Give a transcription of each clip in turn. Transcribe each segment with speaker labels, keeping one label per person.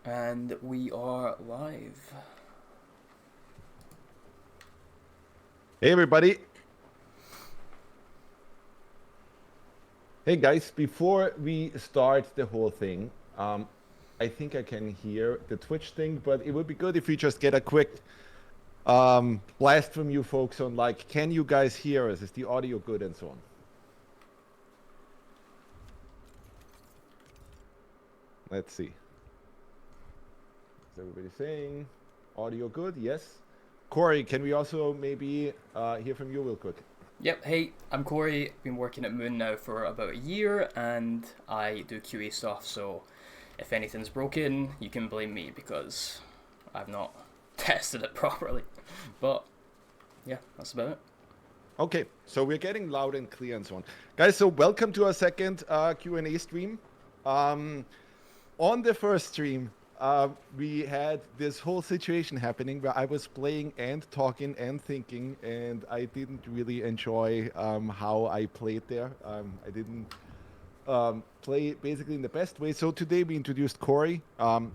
Speaker 1: And we are live.
Speaker 2: Hey everybody. Hey guys, before we start the whole thing, I think I can hear the Twitch thing, but it would be good if we just get a quick blast from you folks on like, can you guys hear us? Is the audio good and so on? Let's see. Is everybody saying audio good? Yes. Corey, can we also maybe hear from you real quick?
Speaker 1: Yep, hey, I'm Corey. Been working at Moon now for about a year and I do QA stuff, so if anything's broken, you can blame me because I've not tested it properly. But yeah, that's about it.
Speaker 2: Okay, so we're getting loud and clear and so on. Guys, so welcome to our second Q&A stream. On the first stream, we had this whole situation happening where I was playing and talking and thinking, and I didn't really enjoy how I played there. I didn't play basically in the best way. So today we introduced Corey.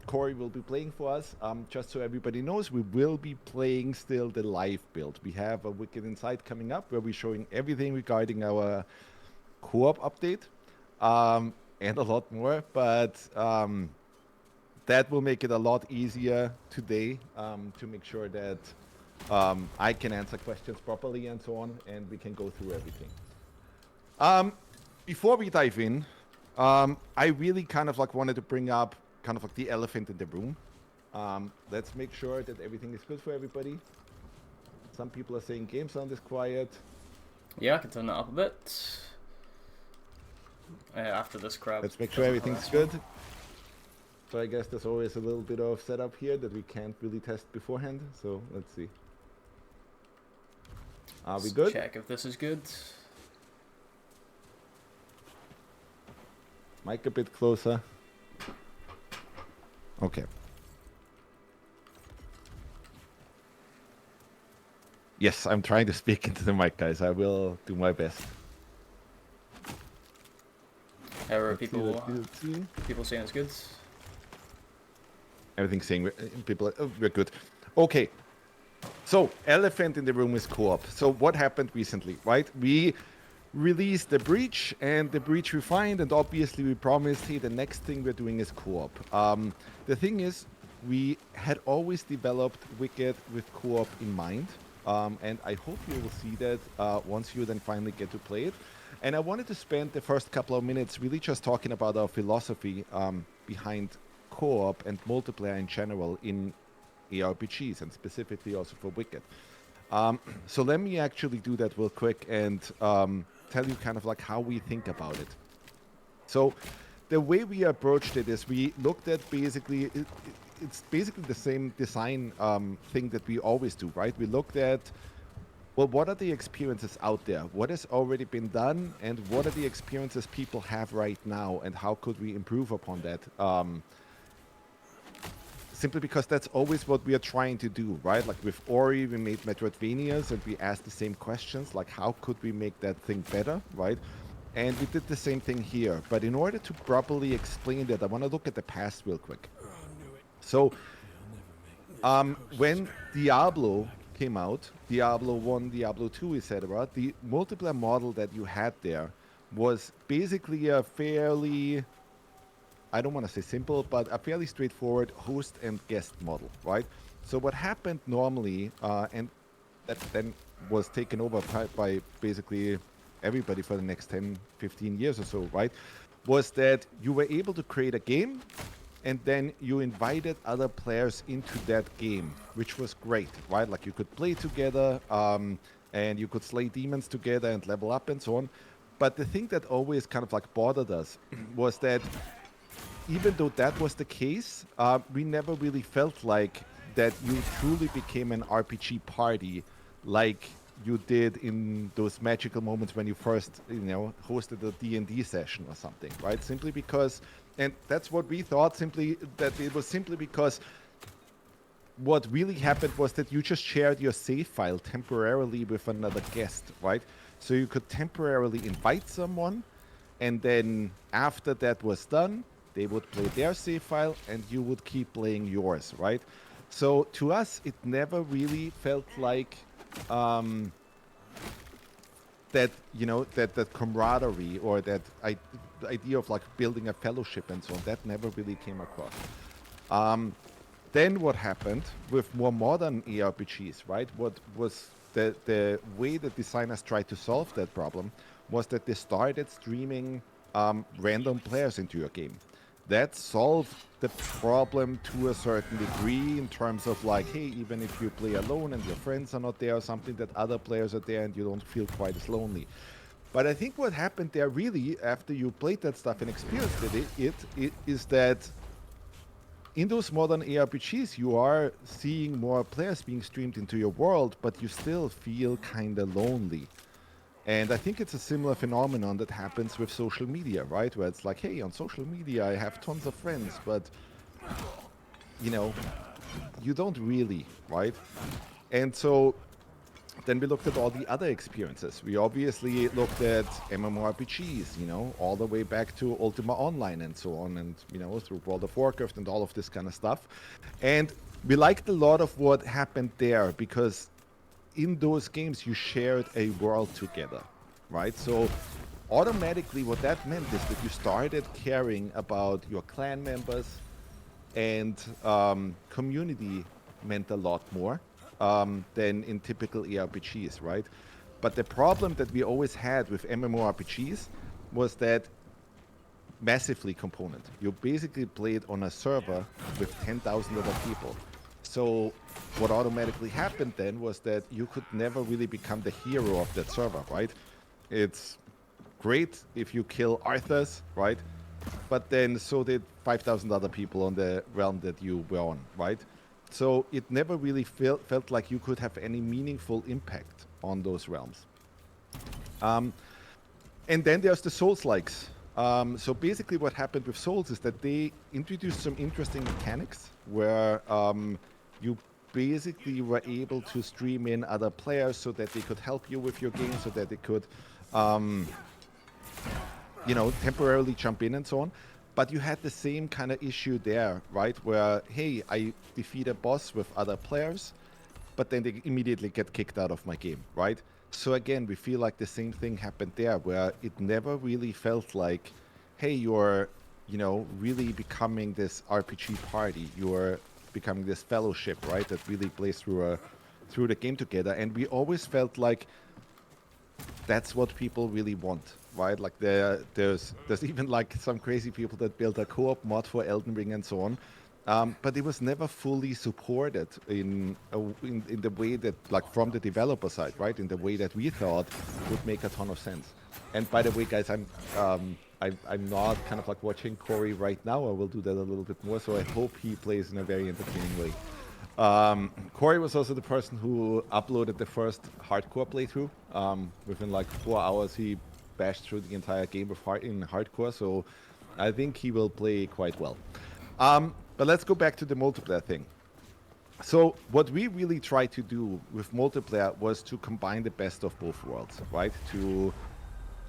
Speaker 2: Corey will be playing for us. Just so everybody knows, we will be playing still the live build. We have a Wicked Insight coming up where we're showing everything regarding our co-op update. And a lot more, but that will make it a lot easier today to make sure that I can answer questions properly and so on, and we can go through everything. Before we dive in, I really kind of like wanted to bring up kind of like the elephant in the room. Let's make sure that everything is good for everybody. Some people are saying game sound is quiet.
Speaker 1: Yeah, I can turn that up a bit. After this crap.
Speaker 2: Let's make sure everything's good. So I guess there's always a little bit of setup here that we can't really test beforehand. So let's see. Are we good?
Speaker 1: Check if this is good.
Speaker 2: Mic a bit closer. Okay. Yes, I'm trying to speak into the mic, guys. I will do my best.
Speaker 1: How are people saying it's good?
Speaker 2: Everything's saying we're good. Okay. So, elephant in the room is co-op. So, what happened recently, right? We released the breach, and the breach refined, and obviously we promised, hey, the next thing we're doing is co-op. The thing is, we had always developed Wicked with co-op in mind, and I hope you will see that once you then finally get to play it. And I wanted to spend the first couple of minutes really just talking about our philosophy behind co-op and multiplayer in general in ARPGs, and specifically also for Wicked. So let me actually do that real quick and tell you kind of like how we think about it. So the way we approached it is we looked at basically, it's basically the same design thing that we always do, right? We looked at, well, what are the experiences out there? What has already been done? And what are the experiences people have right now? And how could we improve upon that? Simply because that's always what we are trying to do, right? Like with Ori, we made Metroidvanias and we asked the same questions, like how could we make that thing better, right? And we did the same thing here. But in order to properly explain that, I want to look at the past real quick. So when Diablo came out, Diablo 1, Diablo 2, etc., the multiplayer model that you had there was basically a fairly, I don't want to say simple, but a fairly straightforward host and guest model, right? So what happened normally, and that then was taken over by basically everybody for the next 10, 15 years or so, right? Was that you were able to create a game and then you invited other players into that game, which was great, right? Like you could play together and you could slay demons together and level up and so on. But the thing that always kind of like bothered us was that even though that was the case, we never really felt like that you truly became an RPG party like you did in those magical moments when you first, hosted a D&D session or something, right? Simply because, and that's what we thought, simply that it was simply because what really happened was that you just shared your save file temporarily with another guest, right? So you could temporarily invite someone, and then after that was done, They would play their save file, and you would keep playing yours, right? So to us, it never really felt like that, that camaraderie or that the idea of like building a fellowship and so on. That never really came across. Then what happened with more modern ARPGs, right? What was the way that designers tried to solve that problem was that they started streaming random players into your game. That solved the problem to a certain degree in terms of like, hey, even if you play alone and your friends are not there or something, that other players are there and you don't feel quite as lonely. But I think what happened there really, after you played that stuff and experienced it is that in those modern ARPGs, you are seeing more players being streamed into your world, but you still feel kind of lonely. And I think it's a similar phenomenon that happens with social media, right? Where it's like, hey, on social media, I have tons of friends, but, you don't really, right? And so then we looked at all the other experiences. We obviously looked at MMORPGs, all the way back to Ultima Online and so on, and, through World of Warcraft and all of this kind of stuff. And we liked a lot of what happened there because in those games you shared a world together, right? So automatically what that meant is that you started caring about your clan members, and community meant a lot more than in typical ARPGs, right? But the problem that we always had with MMORPGs was that massively component. You basically played on a server with 10,000 other people. So what automatically happened then was that you could never really become the hero of that server, right? It's great if you kill Arthas, right? But then so did 5,000 other people on the realm that you were on, right? So it never really felt like you could have any meaningful impact on those realms. And then there's the Souls-likes. So basically what happened with Souls is that they introduced some interesting mechanics where you basically were able to stream in other players so that they could help you with your game, so that they could, temporarily jump in and so on. But you had the same kind of issue there, right? Where, hey, I defeat a boss with other players, but then they immediately get kicked out of my game, right? So again, we feel like the same thing happened there, where it never really felt like, hey, you're, really becoming this RPG party. You're becoming this fellowship, right? That really plays through the game together. And we always felt like that's what people really want, right? Like there's even like some crazy people that built a co-op mod for Elden Ring and so on. But it was never fully supported in the way that, like, from the developer side, right? In the way that we thought would make a ton of sense. And by the way, guys, I'm not kind of like watching Corey right now. I will do that a little bit more. So I hope he plays in a very entertaining way. Corey was also the person who uploaded the first hardcore playthrough. Within like 4 hours, he bashed through the entire game in hardcore. So I think he will play quite well. But let's go back to the multiplayer thing. So what we really tried to do with multiplayer was to combine the best of both worlds, right? To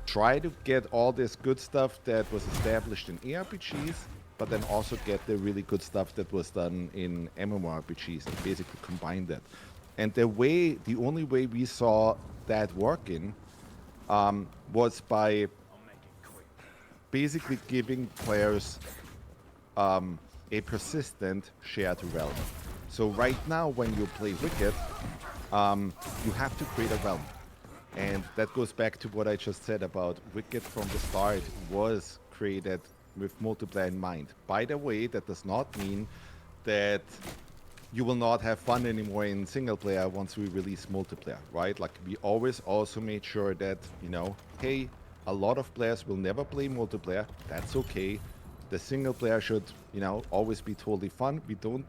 Speaker 2: try to get all this good stuff that was established in ARPGs, but then also get the really good stuff that was done in MMORPGs and basically combine that. And the only way we saw that working was by basically giving players a persistent shared realm. So right now, when you play Wicked, you have to create a realm. And that goes back to what I just said about Wicked from the start was created with multiplayer in mind. By the way, that does not mean that you will not have fun anymore in single player once we release multiplayer, right? Like, we always also made sure that, hey, a lot of players will never play multiplayer. That's okay. The single player should, always be totally fun. We don't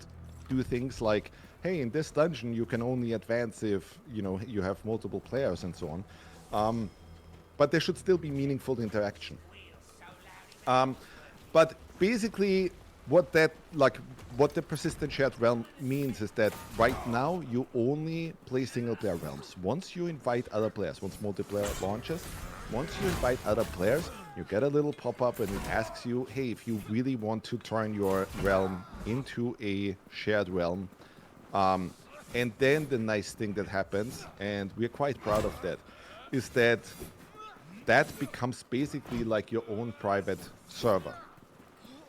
Speaker 2: do things like, hey, in this dungeon you can only advance if, you have multiple players and so on. But there should still be meaningful interaction. But basically, what the persistent shared realm means is that right now you only play single player realms. Once you invite other players, once multiplayer launches, once you invite other players, you get a little pop-up and it asks you, hey, if you really want to turn your realm into a shared realm. And then the nice thing that happens, and we're quite proud of that, is that becomes basically like your own private server.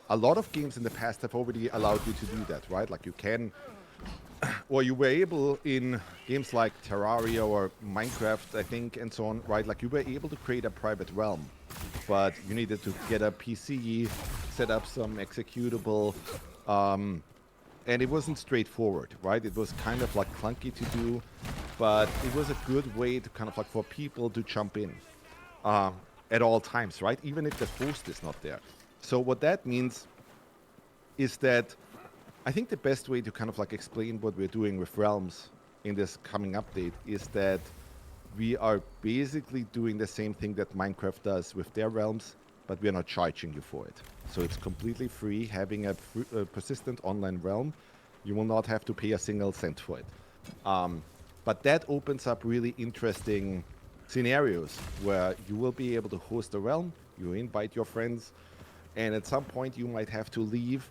Speaker 2: A lot of games in the past have already allowed you to do that, right? Like you can, or you were able in games like Terraria or Minecraft, I think, and so on, right? Like you were able to create a private realm, but you needed to get a PC, set up some executable, and it wasn't straightforward, right? It was kind of like clunky to do, but it was a good way to kind of like for people to jump in at all times, right? Even if the host is not there. So what that means is that I think the best way to kind of like explain what we're doing with Realms in this coming update is that we are basically doing the same thing that Minecraft does with their realms, but we are not charging you for it. So it's completely free. Having a persistent online realm, you will not have to pay a single cent for it. But that opens up really interesting scenarios where you will be able to host a realm, you invite your friends, and at some point you might have to leave,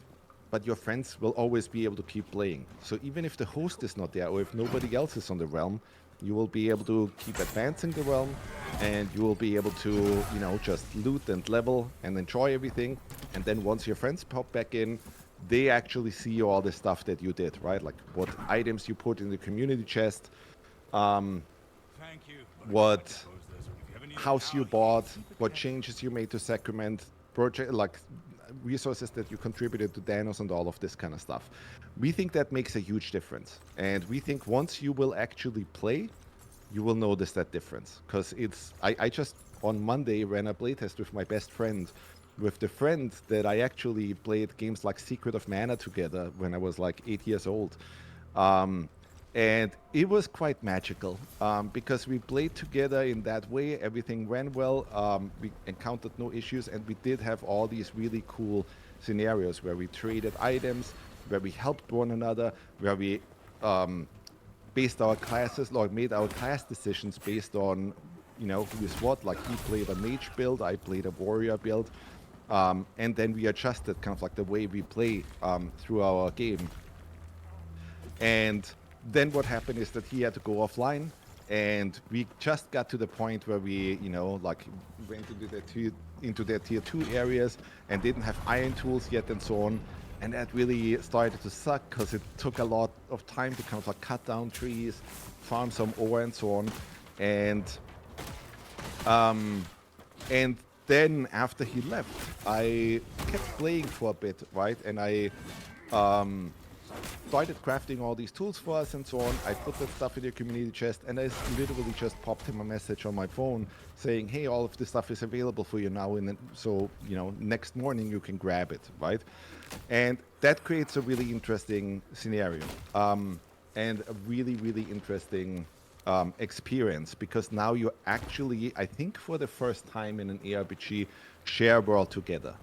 Speaker 2: but your friends will always be able to keep playing. So even if the host is not there or if nobody else is on the realm, you will be able to keep advancing the realm, and you will be able to, you know, just loot and level and enjoy everything. And then once your friends pop back in, they actually see all the stuff that you did, right? Like what items you put in the community chest, what house you bought, what changes you made to Sacrament, project, like resources that you contributed to Danos and all of this kind of stuff. We think that makes a huge difference. And we think once you will actually play, you will notice that difference. Because I just on Monday ran a playtest with my best friend, with the friend that I actually played games like Secret of Mana together when I was like 8 years old. And it was quite magical because we played together in that way. Everything ran well. We encountered no issues, and we did have all these really cool scenarios where we traded items, where we helped one another, where we based our classes, like made our class decisions based on, you know, who is what. Like he played a mage build, I played a warrior build, and then we adjusted kind of like the way we play through our game. And then what happened is that he had to go offline, and we just got to the point where we, you know, like went into the tier 2 areas and didn't have iron tools yet and so on. And that really started to suck because it took a lot of time to kind of like cut down trees, farm some ore and so on. And then after he left, I kept playing for a bit, right? And I started crafting all these tools for us and so on. I put that stuff in your community chest, and I literally just popped him a message on my phone saying, hey, all of this stuff is available for you now, and so, you know, next morning you can grab it, right? And that creates a really interesting scenario and a really, really interesting experience, because now you actually, I think for the first time in an ARPG, share world together.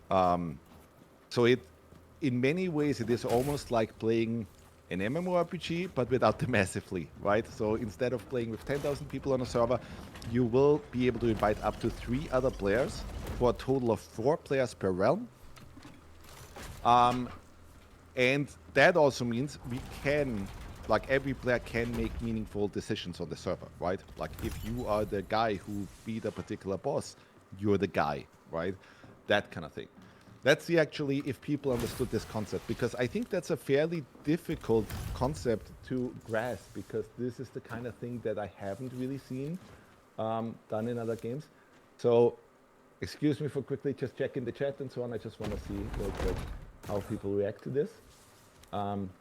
Speaker 2: So in many ways, it is almost like playing an MMORPG, but without the massively, right? So instead of playing with 10,000 people on a server, you will be able to invite up to 3 other players for a total of 4 players per realm. And that also means we can, like every player can make meaningful decisions on the server, right? Like if you are the guy who beat a particular boss, you're the guy, right? That kind of thing. Let's see actually if people understood this concept, because I think that's a fairly difficult concept to grasp, because this is the kind of thing that I haven't really seen done in other games. So excuse me for quickly just checking the chat and so on. I just want to see real quick how people react to this,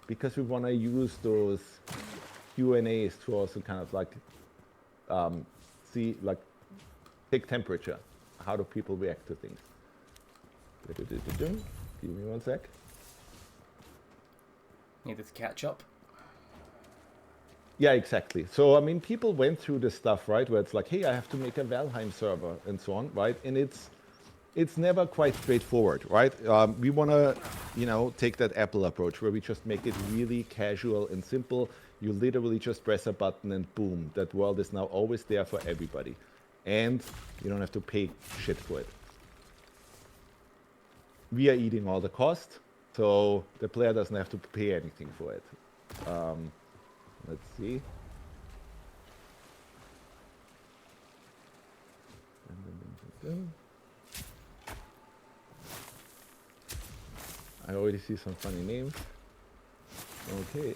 Speaker 2: because we want to use those Q&As to also kind of like see, like, take temperature. How do people react to things? Give me one sec.
Speaker 1: Needed to catch up.
Speaker 2: Yeah, exactly. So, I mean, people went through this stuff, right? Where it's like, hey, I have to make a Valheim server and so on, right? And it's never quite straightforward, right? We want to, you know, take that Apple approach where we just make it really casual and simple. You literally just press a button and boom, that world is now always there for everybody. and you don't have to pay shit for it. We are eating all the cost, so the player doesn't have to pay anything for it. Let's see. I already see some funny names. Okay.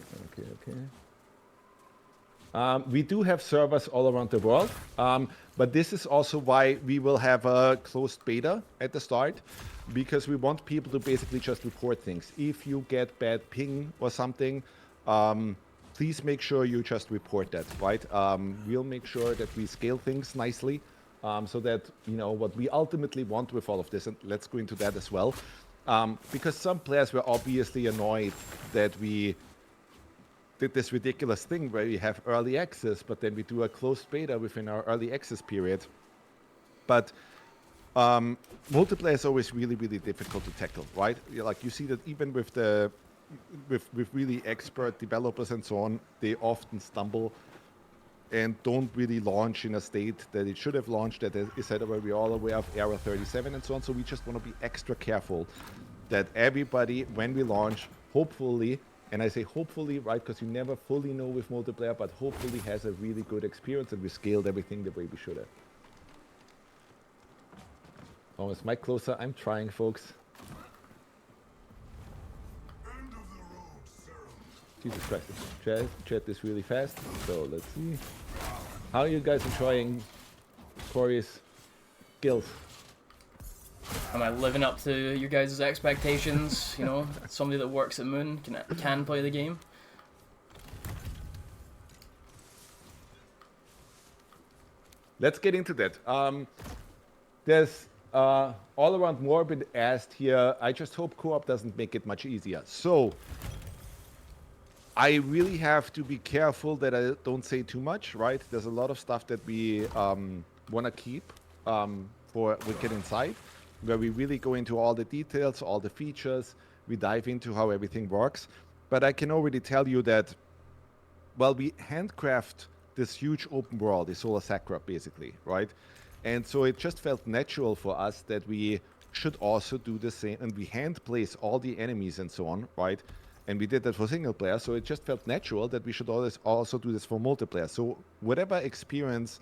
Speaker 2: We do have servers all around the world, but this is also why we will have a closed beta at the start, because we want people to basically just report things. If you get bad ping or something, please make sure you just report that, right? We'll make sure that we scale things nicely, so that, you know, what we ultimately want with all of this, and let's go into that as well, because some players were obviously annoyed that we did this ridiculous thing where we have early access, but then we do a closed beta within our early access period. But multiplayer is always really, really difficult to tackle, right? Like, you see that even with the with really expert developers and so on, they often stumble and don't really launch in a state that it should have launched. That is that we're all aware of error 37 and so on. So we just want to be extra careful that everybody, when we launch, hopefully, and I say hopefully, right, because you never fully know with multiplayer, but hopefully has a really good experience and we scaled everything the way we should have. Oh, is Mike closer? I'm trying, folks. Jesus Christ, chat is really fast, so let's see. How are you guys enjoying Corey's skills?
Speaker 1: Am I living up to your guys' expectations? You know, somebody that works at Moon can play the game.
Speaker 2: Let's get into that. There's all around Morbid asked here. I just hope co-op doesn't make it much easier. So I really have to be careful that I don't say too much, right? There's a lot of stuff that we want to keep for Wicked Inside, where we really go into all the details, all the features, we dive into how everything works. But I can already tell you that, well, we handcraft this huge open world, Isola Sacra, basically, right? And so it just felt natural for us that we should also do the same, and we hand place all the enemies and so on, right? And we did that for single player, so it just felt natural that we should always also do this for multiplayer. So whatever experience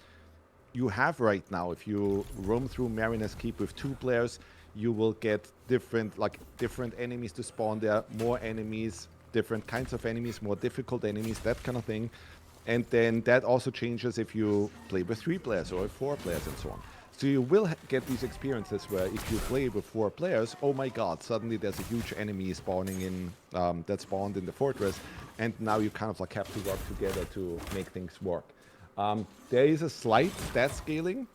Speaker 2: you have right now, if you roam through Mariner's Keep with 2 players, you will get different enemies to spawn there, more enemies, different kinds of enemies, more difficult enemies, that kind of thing. And then that also changes if you play with 3 players or 4 players and so on. So you will get these experiences where if you play with 4 players, oh my god, suddenly there's a huge enemy spawning in, that spawned in the fortress, and now you kind of like have to work together to make things work. There is a slight stat scaling,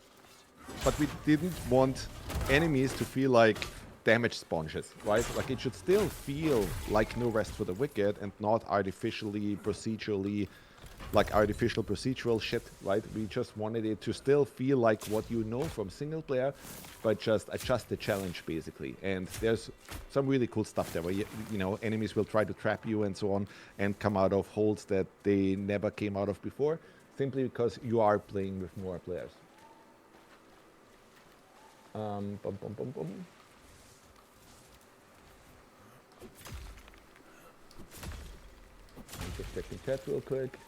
Speaker 2: but we didn't want enemies to feel like damage sponges, right? Like, it should still feel like No Rest for the Wicked and not artificially, procedurally, like artificial procedural shit, right? We just wanted it to still feel like what you know from single player, but just adjust the challenge basically. And there's some really cool stuff there where, you know, enemies will try to trap you and so on and come out of holes that they never came out of before, simply because you are playing with more players. I'm just checking chat real quick.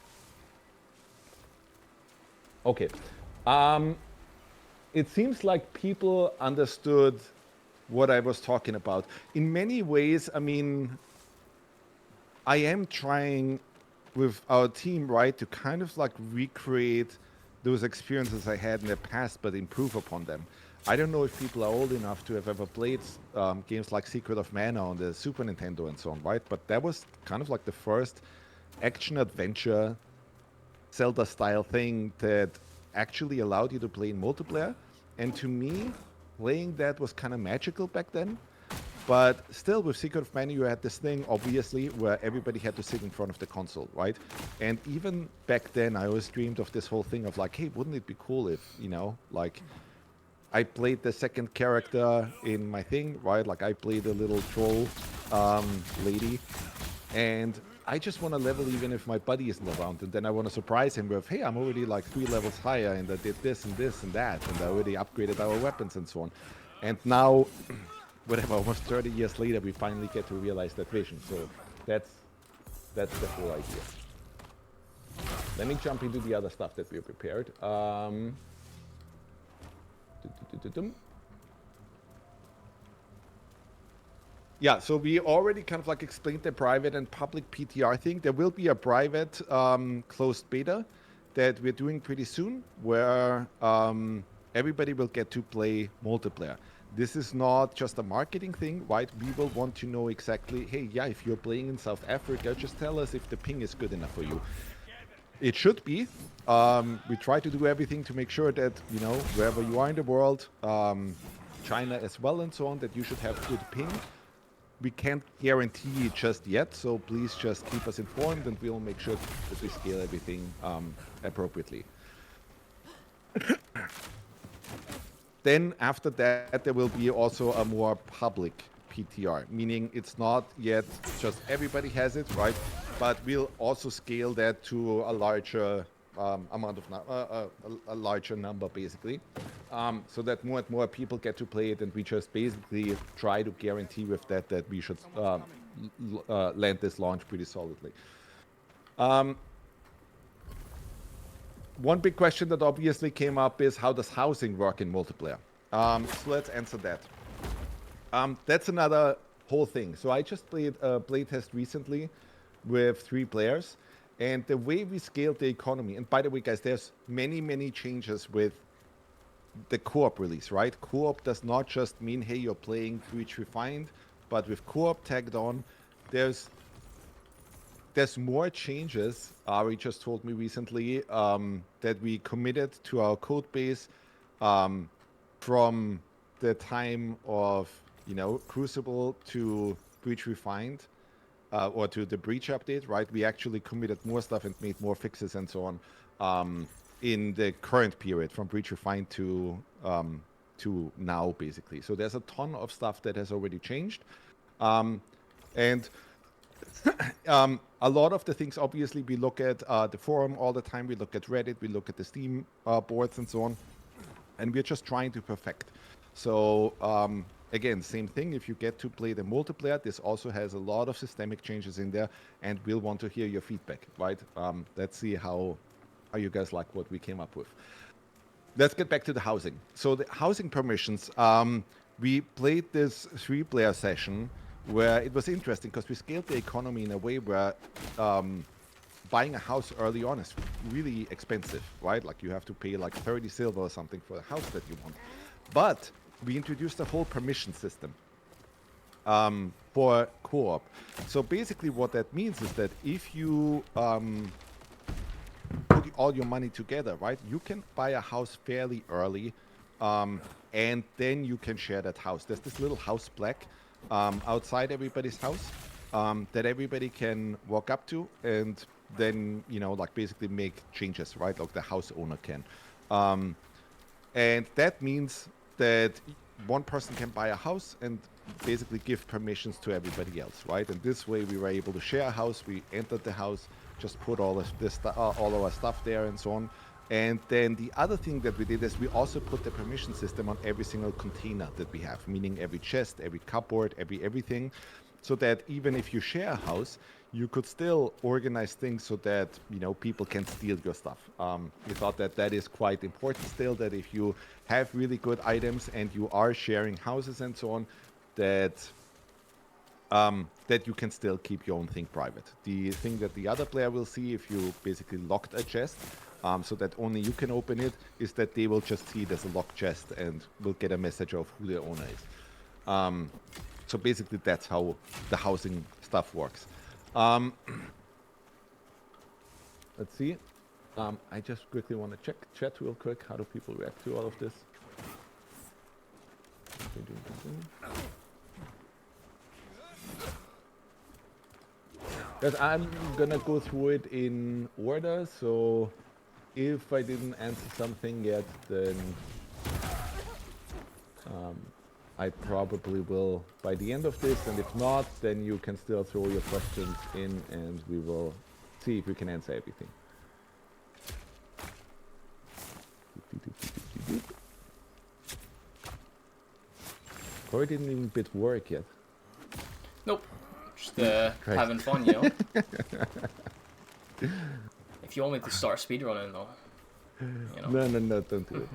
Speaker 2: Okay. It seems like people understood what I was talking about. In many ways, I mean, I am trying with our team, right, to kind of like recreate those experiences I had in the past, but improve upon them. I don't know if people are old enough to have ever played games like Secret of Mana on the Super Nintendo and so on, right? But that was kind of like the first action-adventure Zelda-style thing that actually allowed you to play in multiplayer. And to me, playing that was kind of magical back then. But still, with Secret of Mana, you had this thing, obviously, where everybody had to sit in front of the console, right? And even back then, I always dreamed of this whole thing of like, hey, wouldn't it be cool if, you know, like, I played the second character in my thing, right? Like, I played a little troll lady, and I just want to level even if my buddy isn't around, and then I want to surprise him with, hey, I'm already like 3 levels higher, and I did this and this and that, and I already upgraded our weapons and so on. And now, whatever, almost 30 years later, we finally get to realize that vision. So that's the whole idea. Let me jump into the other stuff that we prepared. Yeah, so we already kind of like explained the private and public PTR thing. There will be a private closed beta that we're doing pretty soon where everybody will get to play multiplayer. This is not just a marketing thing, right? We will want to know exactly, hey, yeah, if you're playing in South Africa, just tell us if the ping is good enough for you. It should be. We try to do everything to make sure that, you know, wherever you are in the world, China as well and so on, that you should have good ping. We can't guarantee it just yet, so please just keep us informed and we'll make sure that we scale everything appropriately. Then after that, there will be also a more public PTR, meaning it's not yet just everybody has it, right? But we'll also scale that to a larger amount of a larger number, basically, so that more and more people get to play it, and we just basically try to guarantee with that we should land this launch pretty solidly. One big question that obviously came up is how does housing work in multiplayer? So let's answer that. That's another whole thing. So I just played a playtest recently with 3 players, and the way we scaled the economy, and by the way, guys, there's many changes with the co-op release, right? Co-op does not just mean, hey, you're playing Breach Refined, but with co-op tagged on, there's more changes. Ari just told me recently that we committed to our code base from the time of, you know, Crucible to Breach Refined, or to the Breach update, right? We actually committed more stuff and made more fixes and so on in the current period from Breach Refined to now, basically. So there's a ton of stuff that has already changed. And a lot of the things, obviously, we look at the forum all the time. We look at Reddit. We look at the Steam boards and so on. And we're just trying to perfect. So again, same thing. If you get to play the multiplayer, this also has a lot of systemic changes in there, and we'll want to hear your feedback, right? Let's see how you guys like what we came up with. Let's get back to the housing. So the housing permissions, we played this 3-player session where it was interesting because we scaled the economy in a way where buying a house early on is really expensive, right? Like you have to pay like 30 silver or something for the house that you want. But we introduced a whole permission system for co-op. So basically what that means is that if you put all your money together, right, you can buy a house fairly early, and then you can share that house. There's this little house plaque outside everybody's house that everybody can walk up to and then, you know, like basically make changes, right? Like the house owner can. And that means that one person can buy a house and basically give permissions to everybody else, right? And this way we were able to share a house. We entered the house, just put all of this, all of our stuff there and so on. And then the other thing that we did is we also put the permission system on every single container that we have, meaning every chest, every cupboard, everything, so that even if you share a house, you could still organize things so that, you know, people can steal your stuff. We thought that that is quite important still, that if you have really good items and you are sharing houses and so on, that that you can still keep your own thing private. The thing that the other player will see if you basically locked a chest, so that only you can open it, is that they will just see it as a locked chest and will get a message of who the owner is. So basically that's how the housing stuff works. Let's see. I just quickly want to check chat real quick. How do people react to all of this? Because I'm gonna go through it in order, so if I didn't answer something yet, then I probably will by the end of this, and if not, then you can still throw your questions in, and we will see if we can answer everything. Corey didn't even bit work yet.
Speaker 1: Nope. Just having fun, you know? If you want me to start speedrunning, though. You know?
Speaker 2: No, don't do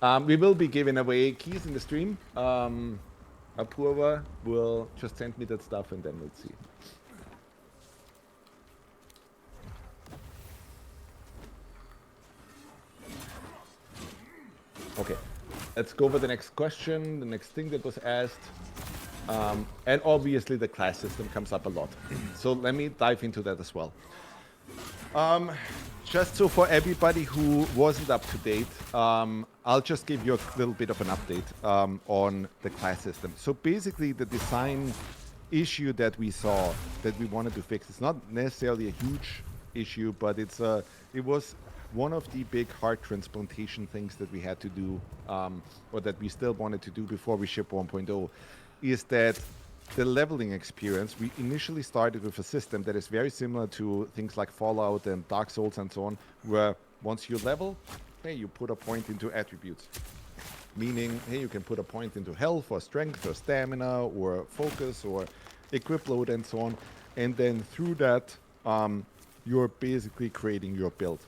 Speaker 2: it. We will be giving away keys in the stream. Apurva will just send me that stuff, and then we'll see. Okay, let's go over the next question, the next thing that was asked. And obviously the class system comes up a lot. So let me dive into that as well. Just so for everybody who wasn't up to date, I'll just give you a little bit of an update on the class system. So basically the design issue that we saw that we wanted to fix, it's not necessarily a huge issue, but it was one of the big heart transplantation things that we had to do, or that we still wanted to do before we ship 1.0, is that the leveling experience, we initially started with a system that is very similar to things like Fallout and Dark Souls and so on, where once you level, hey, you put a point into attributes. Meaning, hey, you can put a point into health or strength or stamina or focus or equip load and so on. And then through that, you're basically creating your build.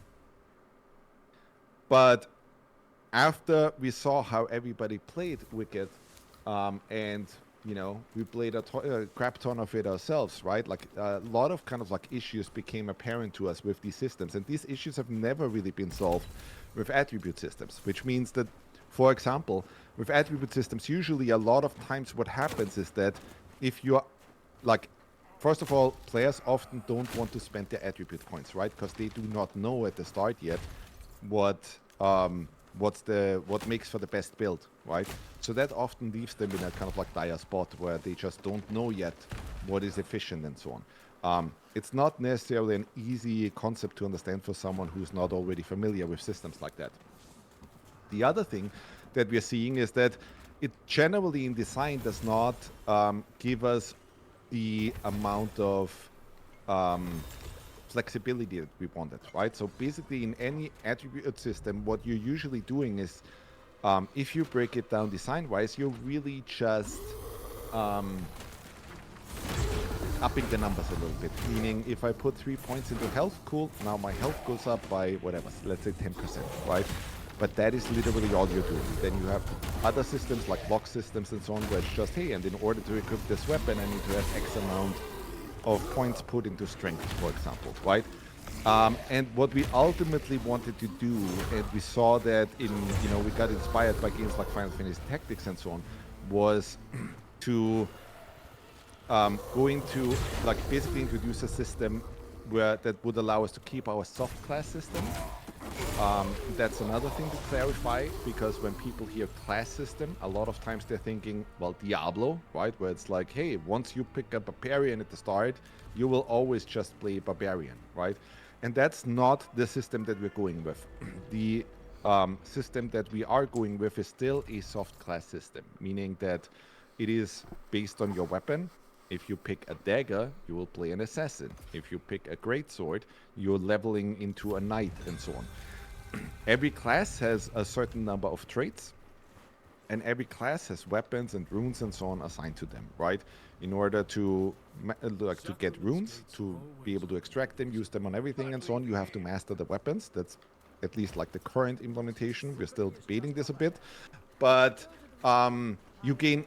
Speaker 2: But after we saw how everybody played Wicked, and you know, we played a crap ton of it ourselves, right? Like a lot of kind of like issues became apparent to us with these systems, and these issues have never really been solved with attribute systems, which means that, for example, with attribute systems, usually a lot of times what happens is that if you're like, first of all, players often don't want to spend their attribute points, right? Because they do not know at the start yet what makes for the best build, right? So that often leaves them in a kind of like dire spot where they just don't know yet what is efficient and so on. It's not necessarily an easy concept to understand for someone who's not already familiar with systems like that. The other thing that we're seeing is that it generally in design does not give us the amount of flexibility that we wanted, right? So basically in any attribute system, what you're usually doing is, if you break it down design-wise, you're really just upping the numbers a little bit. Meaning, if I put 3 points into health, cool, now my health goes up by whatever, let's say 10%, right? But that is literally all you're doing. Then you have other systems like lock systems and so on, where it's just, hey, and in order to equip this weapon, I need to have X amount of points put into strength, for example, right? And what we ultimately wanted to do, and we saw that in, you know, we got inspired by games like Final Fantasy Tactics and so on, was to going to like basically introduce a system where that would allow us to keep our soft class system. That's another thing to clarify, because when people hear class system, a lot of times they're thinking, well, Diablo, right? Where it's like, hey, once you pick a barbarian at the start, you will always just play barbarian, right? And that's not the system that we're going with. The system that we are going with is still a soft class system, meaning that it is based on your weapon. If you pick a dagger, you will play an assassin. If you pick a greatsword, you're leveling into a knight and so on. Every class has a certain number of traits, and every class has weapons and runes and so on assigned to them, right? In order to get runes, to be able to extract them, use them on everything and so on, you have to master the weapons. That's at least like the current implementation. We're still debating this a bit, but you gain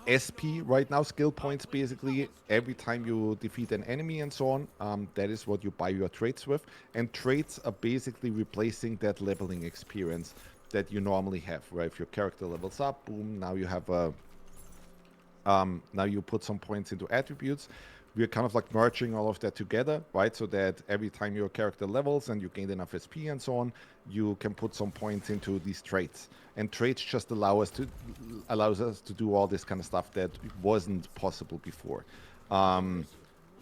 Speaker 2: SP right now, skill points basically, every time you defeat an enemy and so on. That is what you buy your traits with, and traits are basically replacing that leveling experience that you normally have, where if your character levels up, boom, now you have a now you put some points into attributes. We're kind of like merging all of that together, right? So that every time your character levels and you gain enough SP and so on, you can put some points into these traits. And traits just allows us to do all this kind of stuff that wasn't possible before.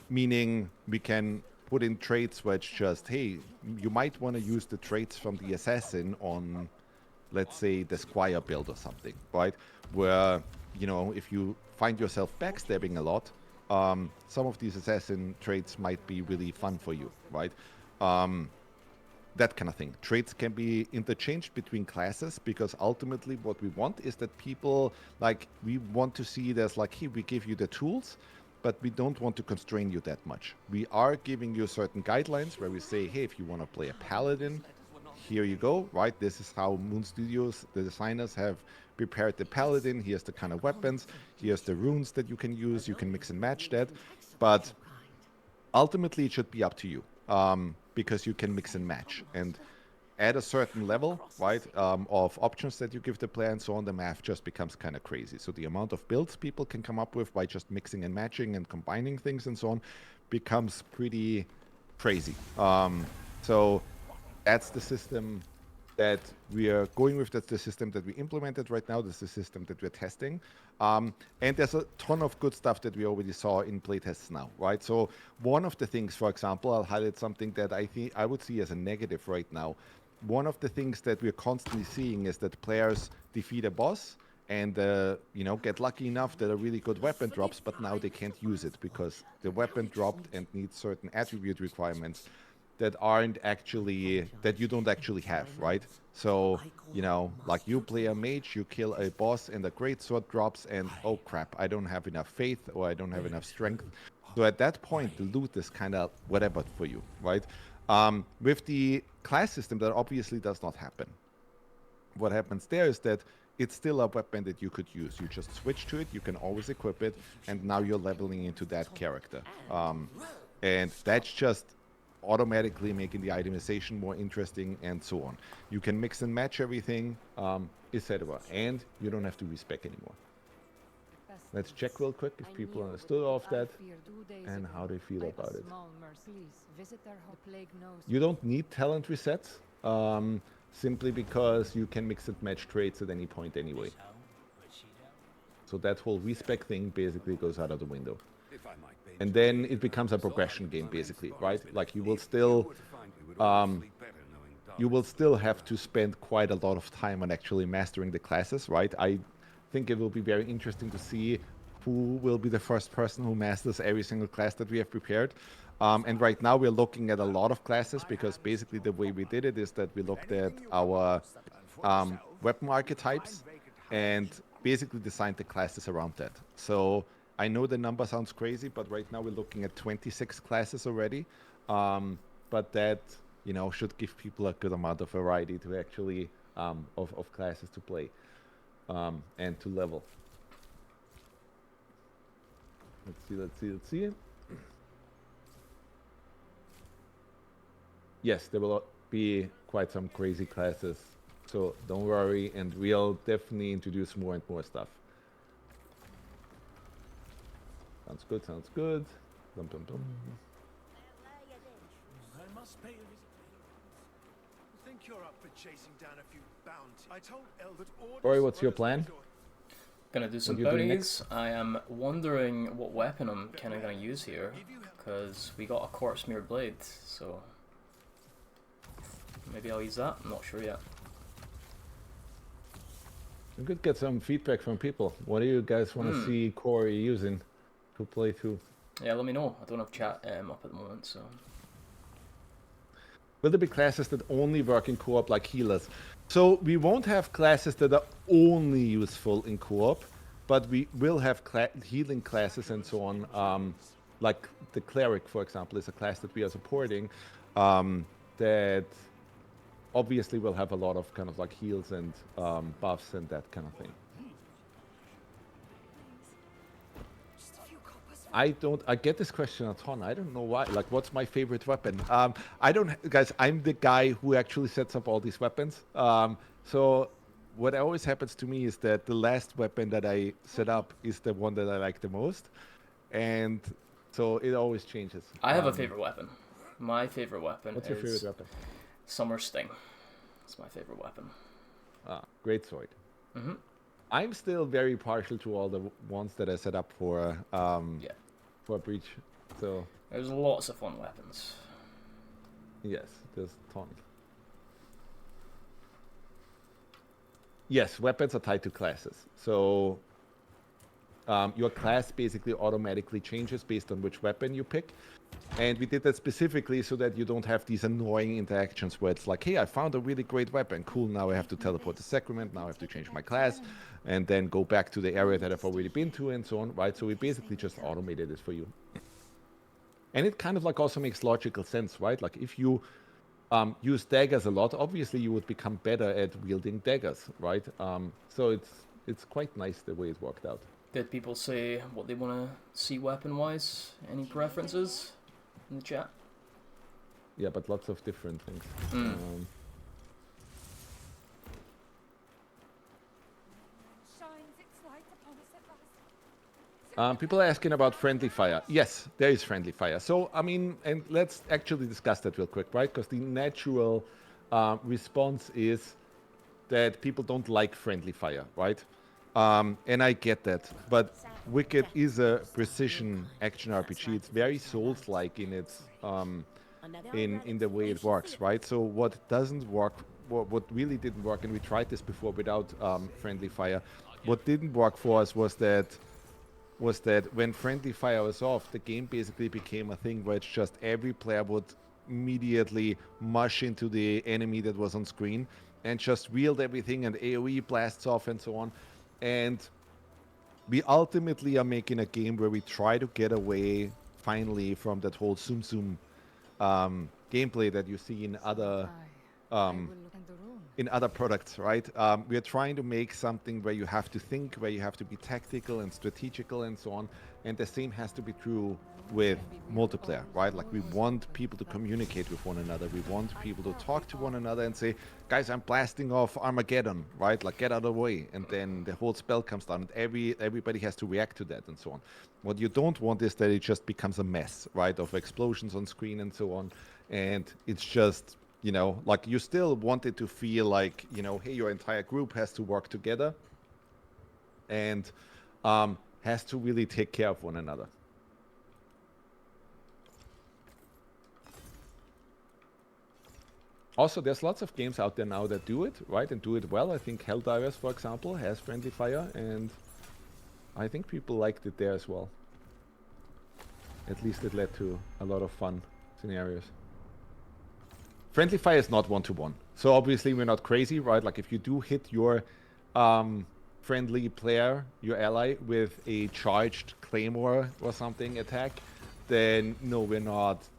Speaker 2: Meaning we can put in traits where it's just, hey, you might want to use the traits from the assassin on, let's say, the squire build or something, right? Where, if you find yourself backstabbing a lot, some of these assassin traits might be really fun for you, right? That kind of thing. Traits can be interchanged between classes because ultimately what we want is that people, we want to see it as hey, we give you the tools, but we don't want to constrain you that much. We are giving you certain guidelines where we say, hey, if you want to play a paladin, here you go, right? This is how Moon Studios, the designers, have prepared the paladin. Here's the kind of weapons. Here's the runes that you can use. You can mix and match that. But ultimately, it should be up to you because you can mix and match. And at a certain level, right, of options that you give the player and so on, the math just becomes kind of crazy. So the amount of builds people can come up with by just mixing and matching and combining things and so on becomes pretty crazy. So that's the system that we are going with. That's the system that we implemented right now. That's the system that we're testing. And there's a ton of good stuff that we already saw in playtests now, right? So one of the things, for example, I'll highlight something that I think I would see as a negative right now. One of the things that we're constantly seeing is that players defeat a boss and get lucky enough that a really good weapon drops, but now they can't use it because the weapon dropped and needs certain attribute requirements that you don't actually have, right? So, you play a mage, you kill a boss, and a greatsword drops, and oh crap, I don't have enough faith or I don't have enough strength. So at that point, the loot is kind of whatever for you, right? With the class system, that obviously does not happen. What happens there is that it's still a weapon that you could use. You just switch to it, you can always equip it, and now you're leveling into that character. And that's just automatically making the itemization more interesting and so on. You can mix and match everything, etc. And you don't have to respec anymore. Let's check real quick if people understood all of that and how they feel about it. You don't need talent resets, simply because you can mix and match traits at any point anyway. So that whole respec thing basically goes out of the window. And then it becomes a progression game, basically, right? You will still have to spend quite a lot of time on actually mastering the classes, right? I think it will be very interesting to see who will be the first person who masters every single class that we have prepared. And right now we're looking at a lot of classes because basically the way we did it is that we looked at our weapon archetypes and basically designed the classes around that. So I know the number sounds crazy, but right now we're looking at 26 classes already. But that, should give people a good amount of variety to actually, of classes to play and to level. Let's see. Yes, there will be quite some crazy classes. So don't worry, and we'll definitely introduce more and more stuff. Sounds good. Dum, dum, dum.
Speaker 3: I must pay a visit. Think you're up for chasing down a few bounties. I told Elbert
Speaker 2: Ori, what's your plan?
Speaker 1: Gonna do some bounties. I am wondering what weapon I'm kind of gonna use here, because we got a corpse smeared blade, so maybe I'll use that. I'm not sure yet.
Speaker 2: We could get some feedback from people. What do you guys want to see Corey using to play through?
Speaker 1: Yeah, let me know. I don't have chat up at the moment, so.
Speaker 2: Will there be classes that only work in co-op like healers? So we won't have classes that are only useful in co-op, but we will have healing classes and so on. Like the cleric, for example, is a class that we are supporting that obviously will have a lot of kind of like heals and buffs and that kind of thing. I get this question a ton. I don't know why. What's my favorite weapon? Guys, I'm the guy who actually sets up all these weapons. So what always happens to me is that the last weapon that I set up is the one that I like the most. And so it always changes.
Speaker 1: I have a favorite weapon. My favorite weapon
Speaker 2: What's your favorite weapon?
Speaker 1: Summer Sting. It's my favorite weapon.
Speaker 2: Great sword.
Speaker 1: Mm-hmm.
Speaker 2: I'm still very partial to all the ones that I set up for Breach. So
Speaker 1: There's lots of fun weapons.
Speaker 2: yes, there's a ton. Yes, weapons are tied to classes. So your class basically automatically changes based on which weapon you pick. And we did that specifically so that you don't have these annoying interactions where it's like, hey, I found a really great weapon. Cool, now I have to teleport the sacrament. Now I have to change my class and then go back to the area that I've already been to and so on, right? So we basically just automated it for you. And it kind of like also makes logical sense, right? Like if you use daggers a lot, obviously you would become better at wielding daggers, right? So it's quite nice the way it worked out.
Speaker 1: Did people say what they want to see weapon-wise? Any preferences in the chat?
Speaker 2: Yeah, but lots of different things. People are asking about friendly fire. Yes, there is friendly fire. So, I mean, and let's actually discuss that real quick, right? Because the natural response is that people don't like friendly fire, right? And I get that. But Wicked is a precision action RPG. It's very Souls-like in its in the way it works, right? So what doesn't work, what really didn't work, and we tried this before without friendly fire. What didn't work for us was that when friendly fire was off, the game basically became a thing where it's just every player would immediately mush into the enemy that was on screen and just wield everything, and AoE blasts off and so on. And we ultimately are making a game where we try to get away finally from that whole zoom gameplay that you see in other products, right? We are trying to make something where you have to think, where you have to be tactical and strategical and so on. And the same has to be true with multiplayer, right? Like we want people to communicate with one another. We want people to talk to one another and say, guys, I'm blasting off Armageddon, right? Like get out of the way. And then the whole spell comes down and everybody has to react to that and so on. What you don't want is that it just becomes a mess, right? Of explosions on screen and so on. And it's just, you know, like you still want it to feel like, you know, hey, your entire group has to work together and has to really take care of one another. Also, there's lots of games out there now that do it, right, and do it well. I think Helldivers, for example, has friendly fire, and I think people liked it there as well. At least it led to a lot of fun scenarios. Friendly fire is not one-to-one. So obviously we're not crazy, right? Like if you do hit your friendly player, your ally, with a charged claymore or something attack, then no, we're not,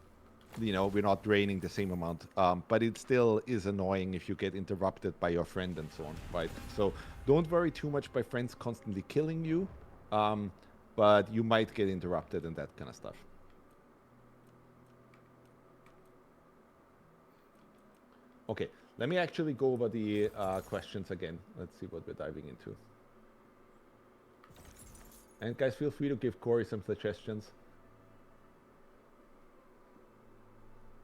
Speaker 2: you know, we're not draining the same amount. But it still is annoying if you get interrupted by your friend and so on, right? So don't worry too much by friends constantly killing you, but you might get interrupted and that kind of stuff. Okay, let me actually go over the questions again. Let's see what we're diving into. And guys, feel free to give Corey some suggestions.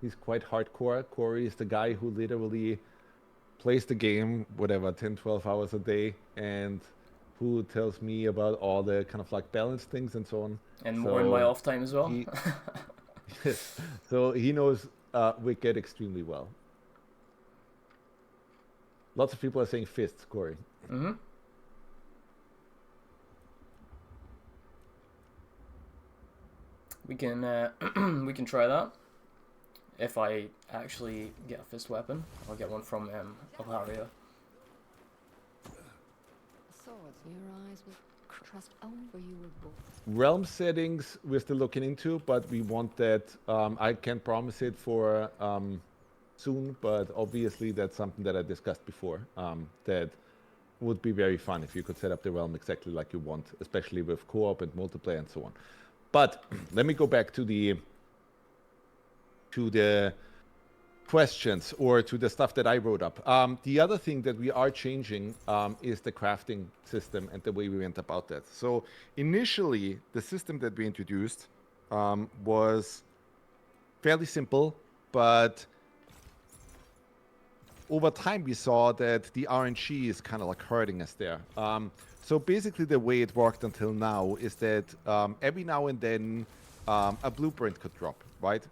Speaker 2: He's quite hardcore. Corey is the guy who literally plays the game, whatever, 10, 12 hours a day, and who tells me about all the kind of like balance things and so on.
Speaker 1: And more in my off time as well.
Speaker 2: So he knows Wicked extremely well. Lots of people are saying fists, Corey.
Speaker 1: Mm-hmm. We can try that. If I actually get a fist weapon, I'll get one from Alharia.
Speaker 2: Realm settings we're still looking into, but we want that. I can't promise it for soon, but obviously that's something that I discussed before. That would be very fun if you could set up the realm exactly like you want, especially with co-op and multiplayer and so on. But let me go back to the questions or to the stuff that I wrote up. The other thing that we are changing is the crafting system and the way we went about that. So initially, the system that we introduced was fairly simple, but over time we saw that the RNG is kind of like hurting us there. So basically the way it worked until now is that every now and then a blueprint could drop, right?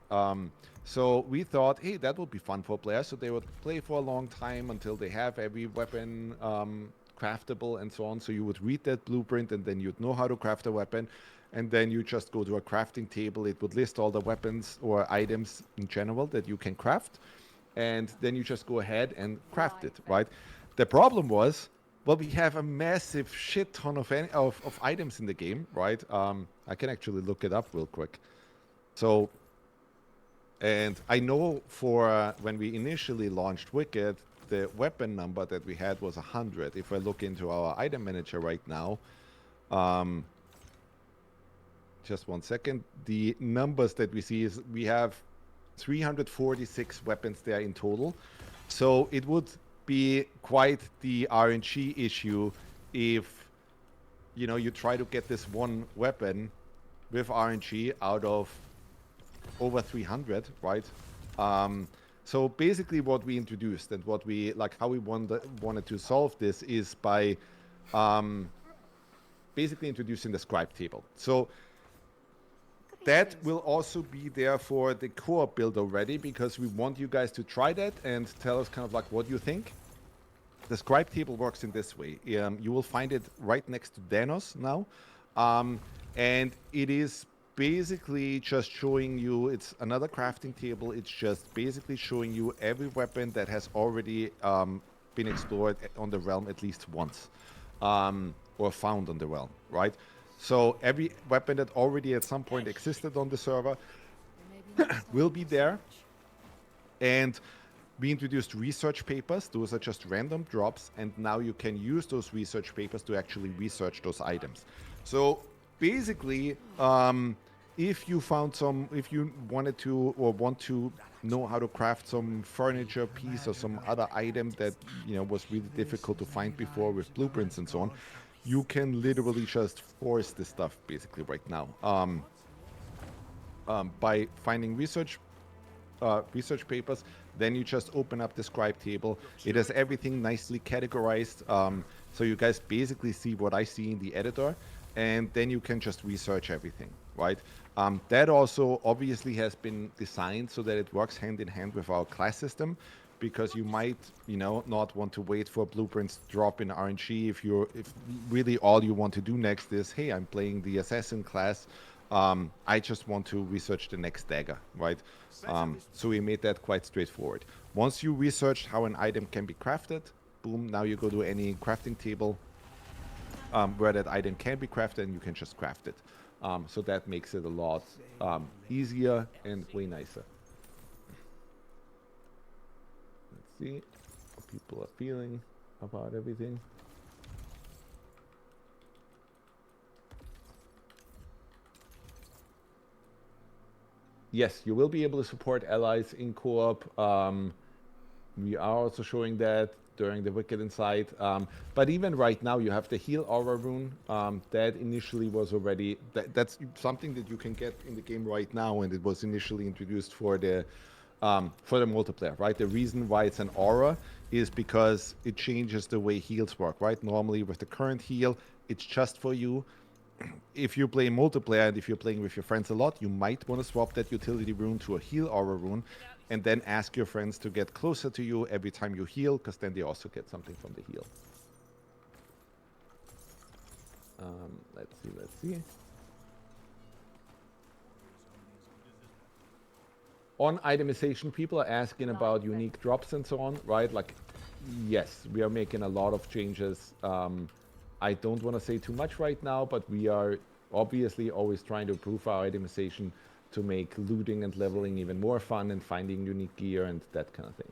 Speaker 2: So we thought, hey, that would be fun for players. So they would play for a long time until they have every weapon craftable and so on. So you would read that blueprint and then you'd know how to craft a weapon. And then you just go to a crafting table. It would list all the weapons or items in general that you can craft. And then you just go ahead and craft it, right? The problem was, well, we have a massive shit ton of items in the game, right? I can actually look it up real quick. So, and I know for when we initially launched Wicked, the weapon number that we had was 100. If I look into our item manager right now, just one second, the numbers that we see is we have 346 weapons there in total. So it would be quite the RNG issue if, you know, you try to get this one weapon with RNG out of over 300, right? So basically what we introduced and what we, like how we wanted to solve this is by basically introducing the scribe table. So that will also be there for the co-op build already, because we want you guys to try that and tell us kind of like what you think. The scribe table works in this way. You will find it right next to Danos now. And it is basically just showing you, it's another crafting table. It's just basically showing you every weapon that has already been explored on the realm at least once, or found on the realm, right? So every weapon that already at some point existed on the server will be there. And we introduced research papers. Those are just random drops. And now you can use those research papers to actually research those items. So basically, if you found some, if you wanted to or want to know how to craft some furniture piece or some other item that, you know, was really difficult to find before with blueprints and so on, you can literally just force this stuff basically right now by finding research papers. Then you just open up the scribe table. It has everything nicely categorized, so you guys basically see what I see in the editor, and then you can just research everything, right? That also obviously has been designed so that it works hand in hand with our class system, because you might, you know, not want to wait for blueprints to drop in RNG if really all you want to do next is, hey, I'm playing the assassin class, I just want to research the next dagger, right? So we made that quite straightforward. Once you researched how an item can be crafted, boom, now you go to any crafting table where that item can be crafted and you can just craft it. So that makes it a lot easier and way nicer. Let's see how people are feeling about everything. Yes, you will be able to support allies in co-op. We are also showing that during the Wicked Insight. But even right now, you have the heal aura rune. That initially was already... That's something that you can get in the game right now, and it was initially introduced for the multiplayer, right? The reason why it's an aura is because it changes the way heals work, right? Normally, with the current heal, it's just for you. If you play multiplayer and if you're playing with your friends a lot, you might want to swap that utility rune to a heal aura rune and then ask your friends to get closer to you every time you heal, because then they also get something from the heal. Let's see. On itemization, people are asking about unique drops and so on, right? Like, yes, we are making a lot of changes. I don't want to say too much right now, but we are obviously always trying to improve our itemization to make looting and leveling even more fun and finding unique gear and that kind of thing.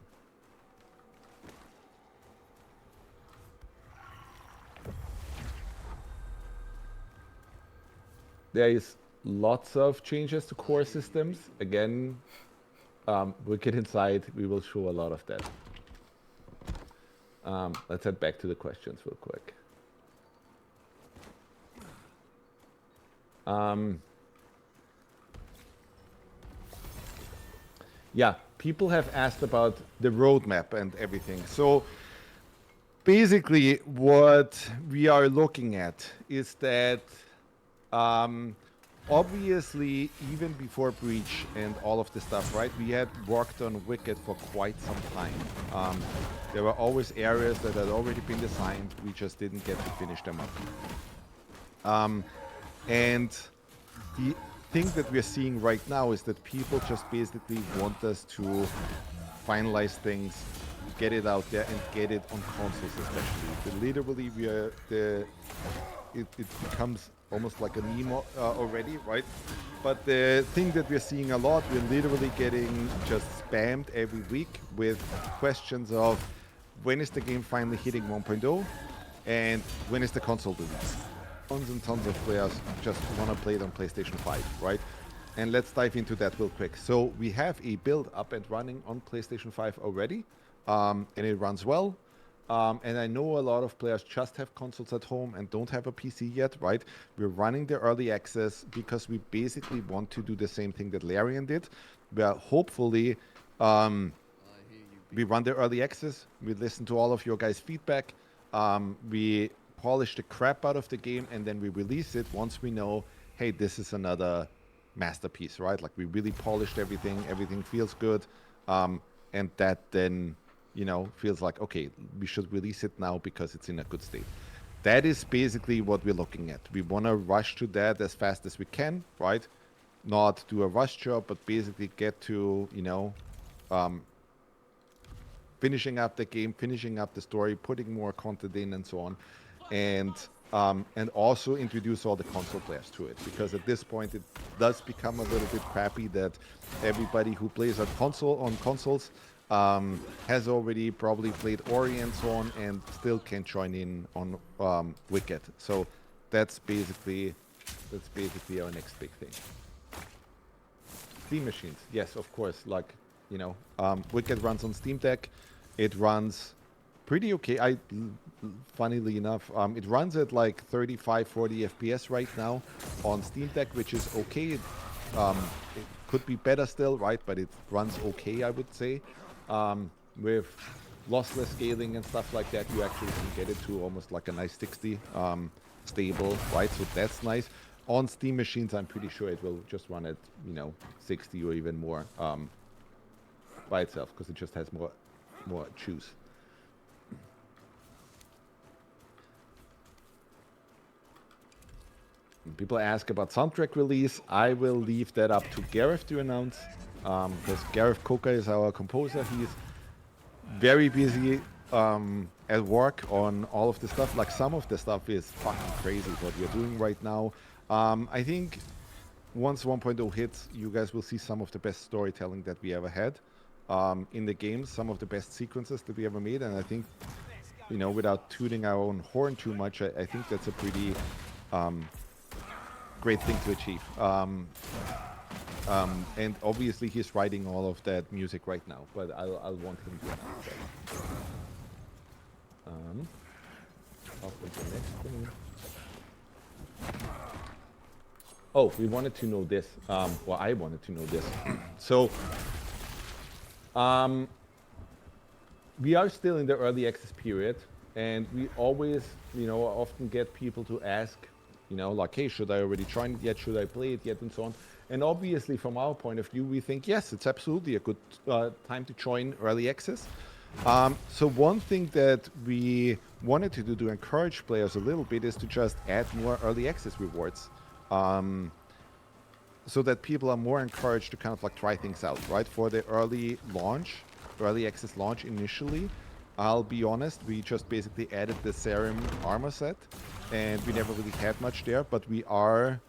Speaker 2: There is lots of changes to core systems. Again, Wicked Insight, we will show a lot of that. Let's head back to the questions real quick. Yeah, people have asked about the roadmap and everything. So basically what we are looking at is that obviously, even before Breach and all of this stuff, right, we had worked on Wicked for quite some time. There were always areas that had already been designed, we just didn't get to finish them up. And the thing that we're seeing right now is that people just basically want us to finalize things, get it out there, and get it on consoles especially. Literally, it becomes almost like a meme already, right? But the thing that we're seeing a lot, we're literally getting just spammed every week with questions of when is the game finally hitting 1.0 and when is the console release? Tons and tons of players just want to play it on PlayStation 5, right? And let's dive into that real quick. So we have a build up and running on PlayStation 5 already, and it runs well. And I know a lot of players just have consoles at home and don't have a PC yet, right? We're running the early access because we basically want to do the same thing that Larian did, where hopefully we run the early access, we listen to all of your guys' feedback, we polish the crap out of the game, and then we release it once we know, hey, this is another masterpiece, right? Like we really polished everything, everything feels good, and that then, you know, feels like, okay, we should release it now because it's in a good state. That is basically what we're looking at. We want to rush to that as fast as we can, right? Not do a rush job, but basically get to, you know, finishing up the game, finishing up the story, putting more content in and so on. And also introduce all the console players to it, because at this point it does become a little bit crappy that everybody who plays on consoles has already probably played Ori and so on and still can't join in on Wicked. So that's basically our next big thing. Steam machines, yes, of course. Like, you know, Wicked runs on Steam Deck. It runs pretty okay. Funnily enough, it runs at like 35, 40 FPS right now on Steam Deck, which is okay. It could be better still, right? But it runs okay, I would say. With lossless scaling and stuff like that, you actually can get it to almost like a nice 60 stable, right? So that's nice. On Steam machines, I'm pretty sure it will just run at, you know, 60 or even more by itself, because it just has more juice. People ask about soundtrack release. I will leave that up to Gareth to announce, because Gareth Coker is our composer. He's very busy at work on all of the stuff. Like, some of the stuff is fucking crazy what we're doing right now. I think once 1.0 hits, you guys will see some of the best storytelling that we ever had in the game, some of the best sequences that we ever made. And I think, you know, without tooting our own horn too much, I think that's a pretty great thing to achieve. And obviously he's writing all of that music right now, but I'll want him to announce that. Off with the next thing. Oh, we wanted to know this. Well, I wanted to know this. So, we are still in the early access period, and we always, you know, often get people to ask, you know, like, hey, should I already join it yet? Should I play it yet? And so on. And obviously, from our point of view, we think, yes, it's absolutely a good time to join early access. So one thing that we wanted to do to encourage players a little bit is to just add more early access rewards. So that people are more encouraged to kind of like try things out, right? For the early access launch initially, I'll be honest, we just basically added the Serum armor set, and we never really had much there, but we are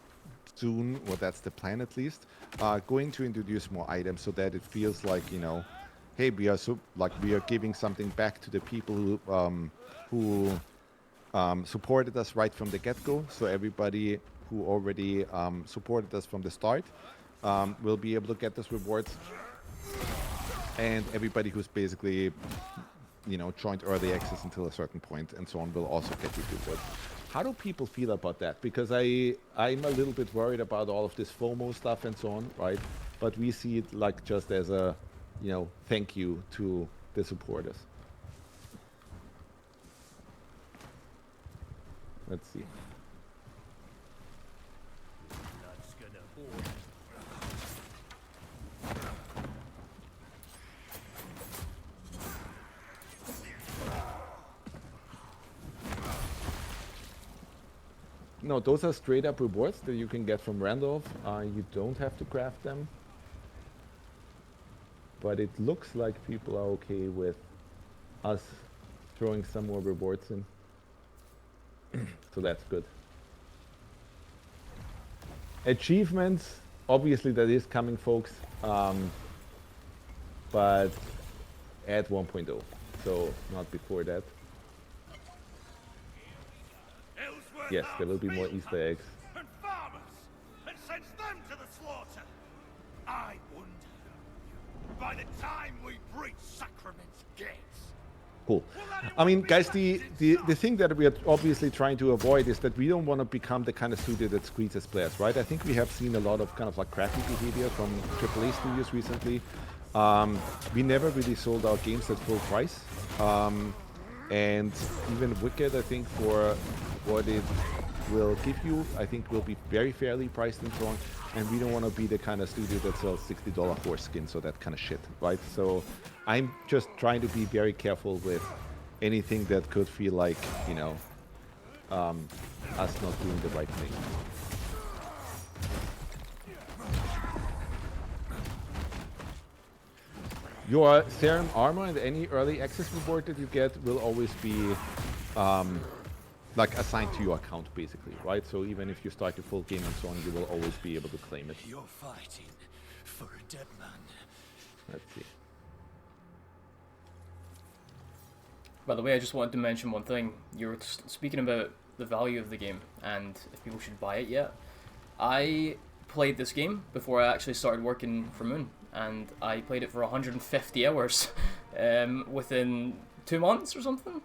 Speaker 2: soon, well, that's the plan at least, going to introduce more items so that it feels like, you know, hey, we are giving something back to the people who supported us right from the get-go. So everybody who already supported us from the start will be able to get those rewards, and everybody who's basically, you know, joined early access until a certain point and so on will also get these rewards. How do people feel about that? Because I'm a little bit worried about all of this FOMO stuff and so on, right? But we see it like just as a, you know, thank you to the supporters. Let's see.
Speaker 3: Blood's gonna
Speaker 2: no, those are straight up rewards that you can get from Randolph. You don't have to craft them. But it looks like people are okay with us throwing some more rewards in. So that's good. Achievements, obviously that is coming, folks. But at 1.0, so not before that. Yes, there will be more Easter eggs.
Speaker 3: And farmers, and sends them to the slaughter. I wonder, by the time we breach Sacrament's gates.
Speaker 2: Cool. I mean, guys, the thing that we are obviously trying to avoid is that we don't want to become the kind of studio that squeezes players, right? I think we have seen a lot of kind of like crappy behavior from AAA studios recently. We never really sold our games at full price. And even Wicked, I think, for what it will give you, I think will be very fairly priced and so on. And we don't want to be the kind of studio that sells $60 horse skins or that kind of shit, right? So I'm just trying to be very careful with anything that could feel like, you know, us not doing the right thing. Your serum armor and any early access reward that you get will always be like assigned to your account, basically, right? So even if you start the full game and so on, you will always be able to claim it.
Speaker 3: You're fighting for a dead man.
Speaker 2: Let's see.
Speaker 1: By the way, I just wanted to mention one thing. You were speaking about the value of the game and if people should buy it yet. I played this game before I actually started working for Moon, and I played it for 150 hours within 2 months or something.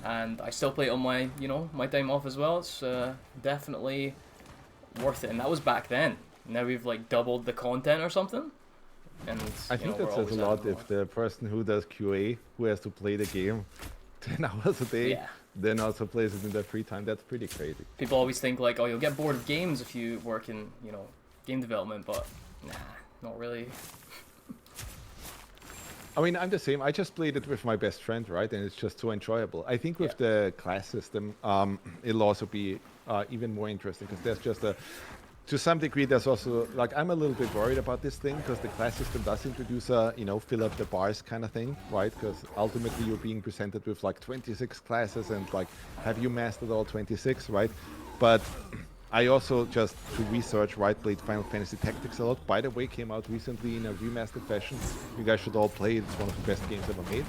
Speaker 1: And I still play it on my, you know, my time off as well. It's definitely worth it, and that was back then. Now we've like doubled the content or something. And
Speaker 2: I think that says a lot if the person who does QA, who has to play the game 10 hours a day, then also plays it in their free time. That's pretty crazy.
Speaker 1: People always think like, oh, you'll get bored of games if you work in, you know, game development, but nah, not really.
Speaker 2: I mean, I'm the same. I just played it with my best friend, right? And it's just so enjoyable. I think with the class system, it'll also be even more interesting because there's just a... To some degree, there's also... Like, I'm a little bit worried about this thing because the class system does introduce a, you know, fill up the bars kind of thing, right? Because ultimately you're being presented with like 26 classes and like, have you mastered all 26, right? But... I also just, to research, right, played Final Fantasy Tactics a lot. By the way, came out recently in a remastered fashion. You guys should all play it. It's one of the best games ever made.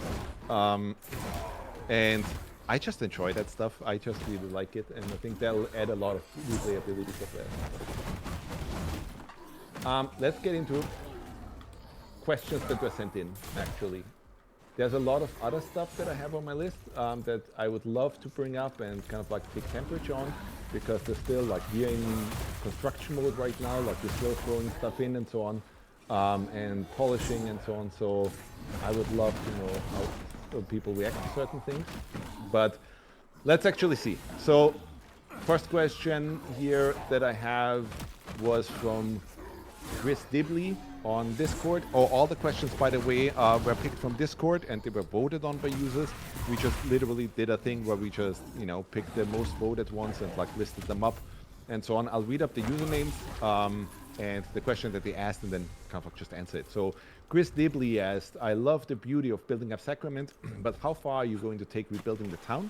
Speaker 2: And I just enjoy that stuff. I just really like it, and I think that'll add a lot of replayability for players. Let's get into questions that were sent in, actually. There's a lot of other stuff that I have on my list that I would love to bring up and kind of like take temperature on, because there's still like we're in construction mode right now, like we're still throwing stuff in and so on, and polishing and so on. So I would love to know how people react to certain things. But let's actually see. So first question here that I have was from Chris Dibley on Discord. Oh, all the questions, by the way, were picked from Discord and they were voted on by users. We just literally did a thing where we just, you know, picked the most voted ones and like listed them up and so on. I'll read up the usernames and the question that they asked and then kind of just answer it. So Chris Dibley asked, I love the beauty of building up Sacrament, but how far are you going to take rebuilding the town?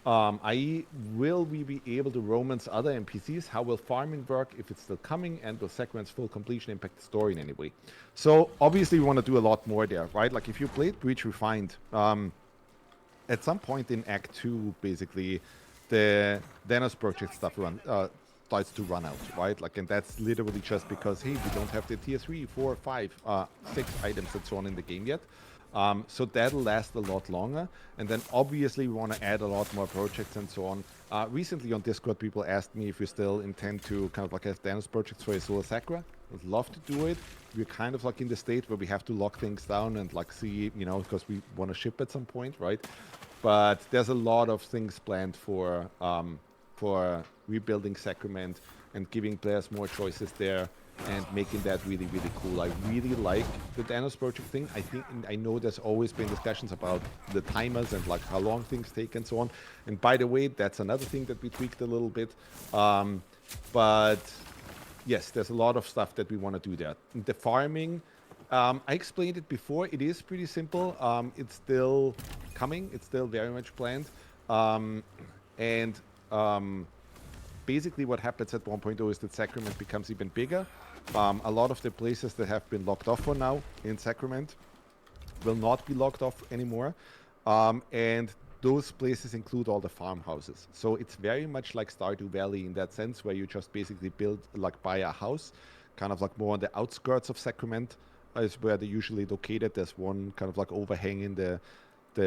Speaker 2: I.e., will we be able to romance other NPCs? How will farming work if it's still coming? And will Sacrament's full completion impact the story in any way? So, obviously, we want to do a lot more there, right? Like, if you played Breach Refined, at some point in Act 2, basically, the Danos project stuff starts to run out, right? Like, and that's literally just because, hey, we don't have the tier 3, 4, 5, 6 items and so on in the game yet. So that'll last a lot longer. And then obviously we want to add a lot more projects and so on. Recently on Discord, people asked me if we still intend to kind of like have Danos projects for Isola Sacra. I'd love to do it. We're kind of like in the state where we have to lock things down and like see, you know, because we want to ship at some point, right? But there's a lot of things planned for rebuilding Sacrament and giving players more choices there. and making that really, really cool. I really like the Danos project thing. I know there's always been discussions about the timers and like how long things take and so on. And by the way, that's another thing that we tweaked a little bit. But yes, there's a lot of stuff that we want to do there. The farming, I explained it before. It is pretty simple. It's still coming. It's still very much planned. And basically what happens at 1.0 is that Sacrament becomes even bigger. A lot of the places that have been locked off for now in Sacrament will not be locked off anymore. And those places include all the farmhouses. So it's very much like Stardew Valley in that sense, where you just basically build, like buy a house, kind of like more on the outskirts of Sacrament is where they're usually located. There's one kind of like overhang in the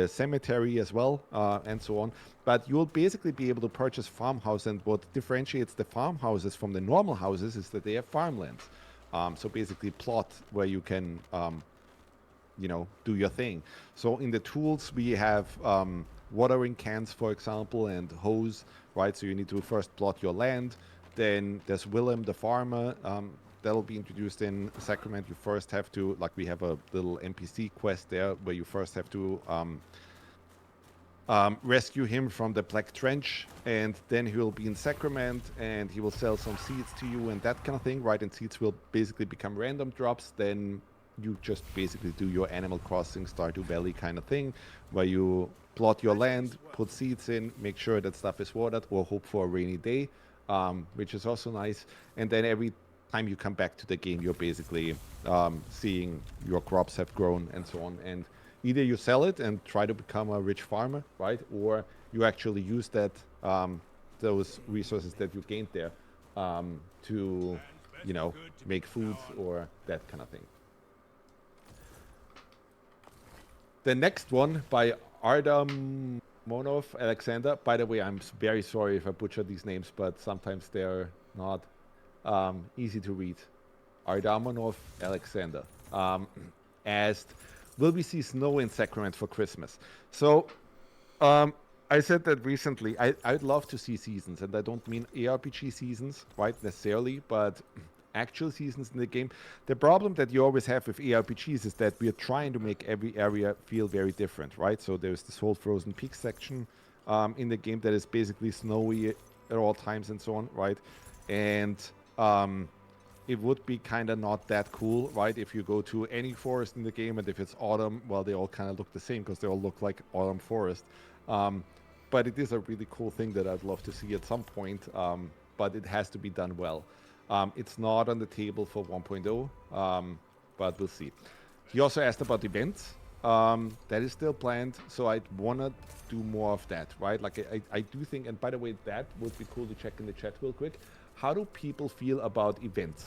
Speaker 2: cemetery as well, and so on. But you'll basically be able to purchase farmhouse, and what differentiates the farmhouses from the normal houses is that they have farmlands. So basically plot where you can, do your thing. So in the tools, we have watering cans, for example, and hose, right? So you need to first plot your land. Then there's Willem, the farmer. That'll be introduced in Sacrament. You first have to, like, we have a little NPC quest there where you first have to rescue him from the Black Trench, and then he will be in Sacrament, and he will sell some seeds to you and that kind of thing, right? And seeds will basically become random drops. Then you just basically do your Animal Crossing Stardew Valley kind of thing, where you plot your land, put seeds in, make sure that stuff is watered, or hope for a rainy day, which is also nice. And then every time you come back to the game, you're basically seeing your crops have grown and so on. And either you sell it and try to become a rich farmer, right? Or you actually use that those resources that you gained there to, make food or that kind of thing. The next one by Ardam Monov Alexander. By the way, I'm very sorry if I butcher these names, but sometimes they're not easy to read. Ardamonov Alexander asked, will we see snow in Sacrament for Christmas? So I said that recently. I'd love to see seasons, and I don't mean ARPG seasons, right, necessarily, but actual seasons in the game. The problem that you always have with ARPGs is that we are trying to make every area feel very different, right? So there's this whole Frozen Peak section in the game that is basically snowy at all times and so on, right? And it would be kind of not that cool, right? If you go to any forest in the game, and if it's autumn, well, they all kind of look the same because they all look like autumn forest. But it is a really cool thing that I'd love to see at some point, but it has to be done well. It's not on the table for 1.0, but we'll see. He also asked about events. That is still planned, so I'd want to do more of that, right? Like, I do think, and by the way, that would be cool to check in the chat real quick. How do people feel about events?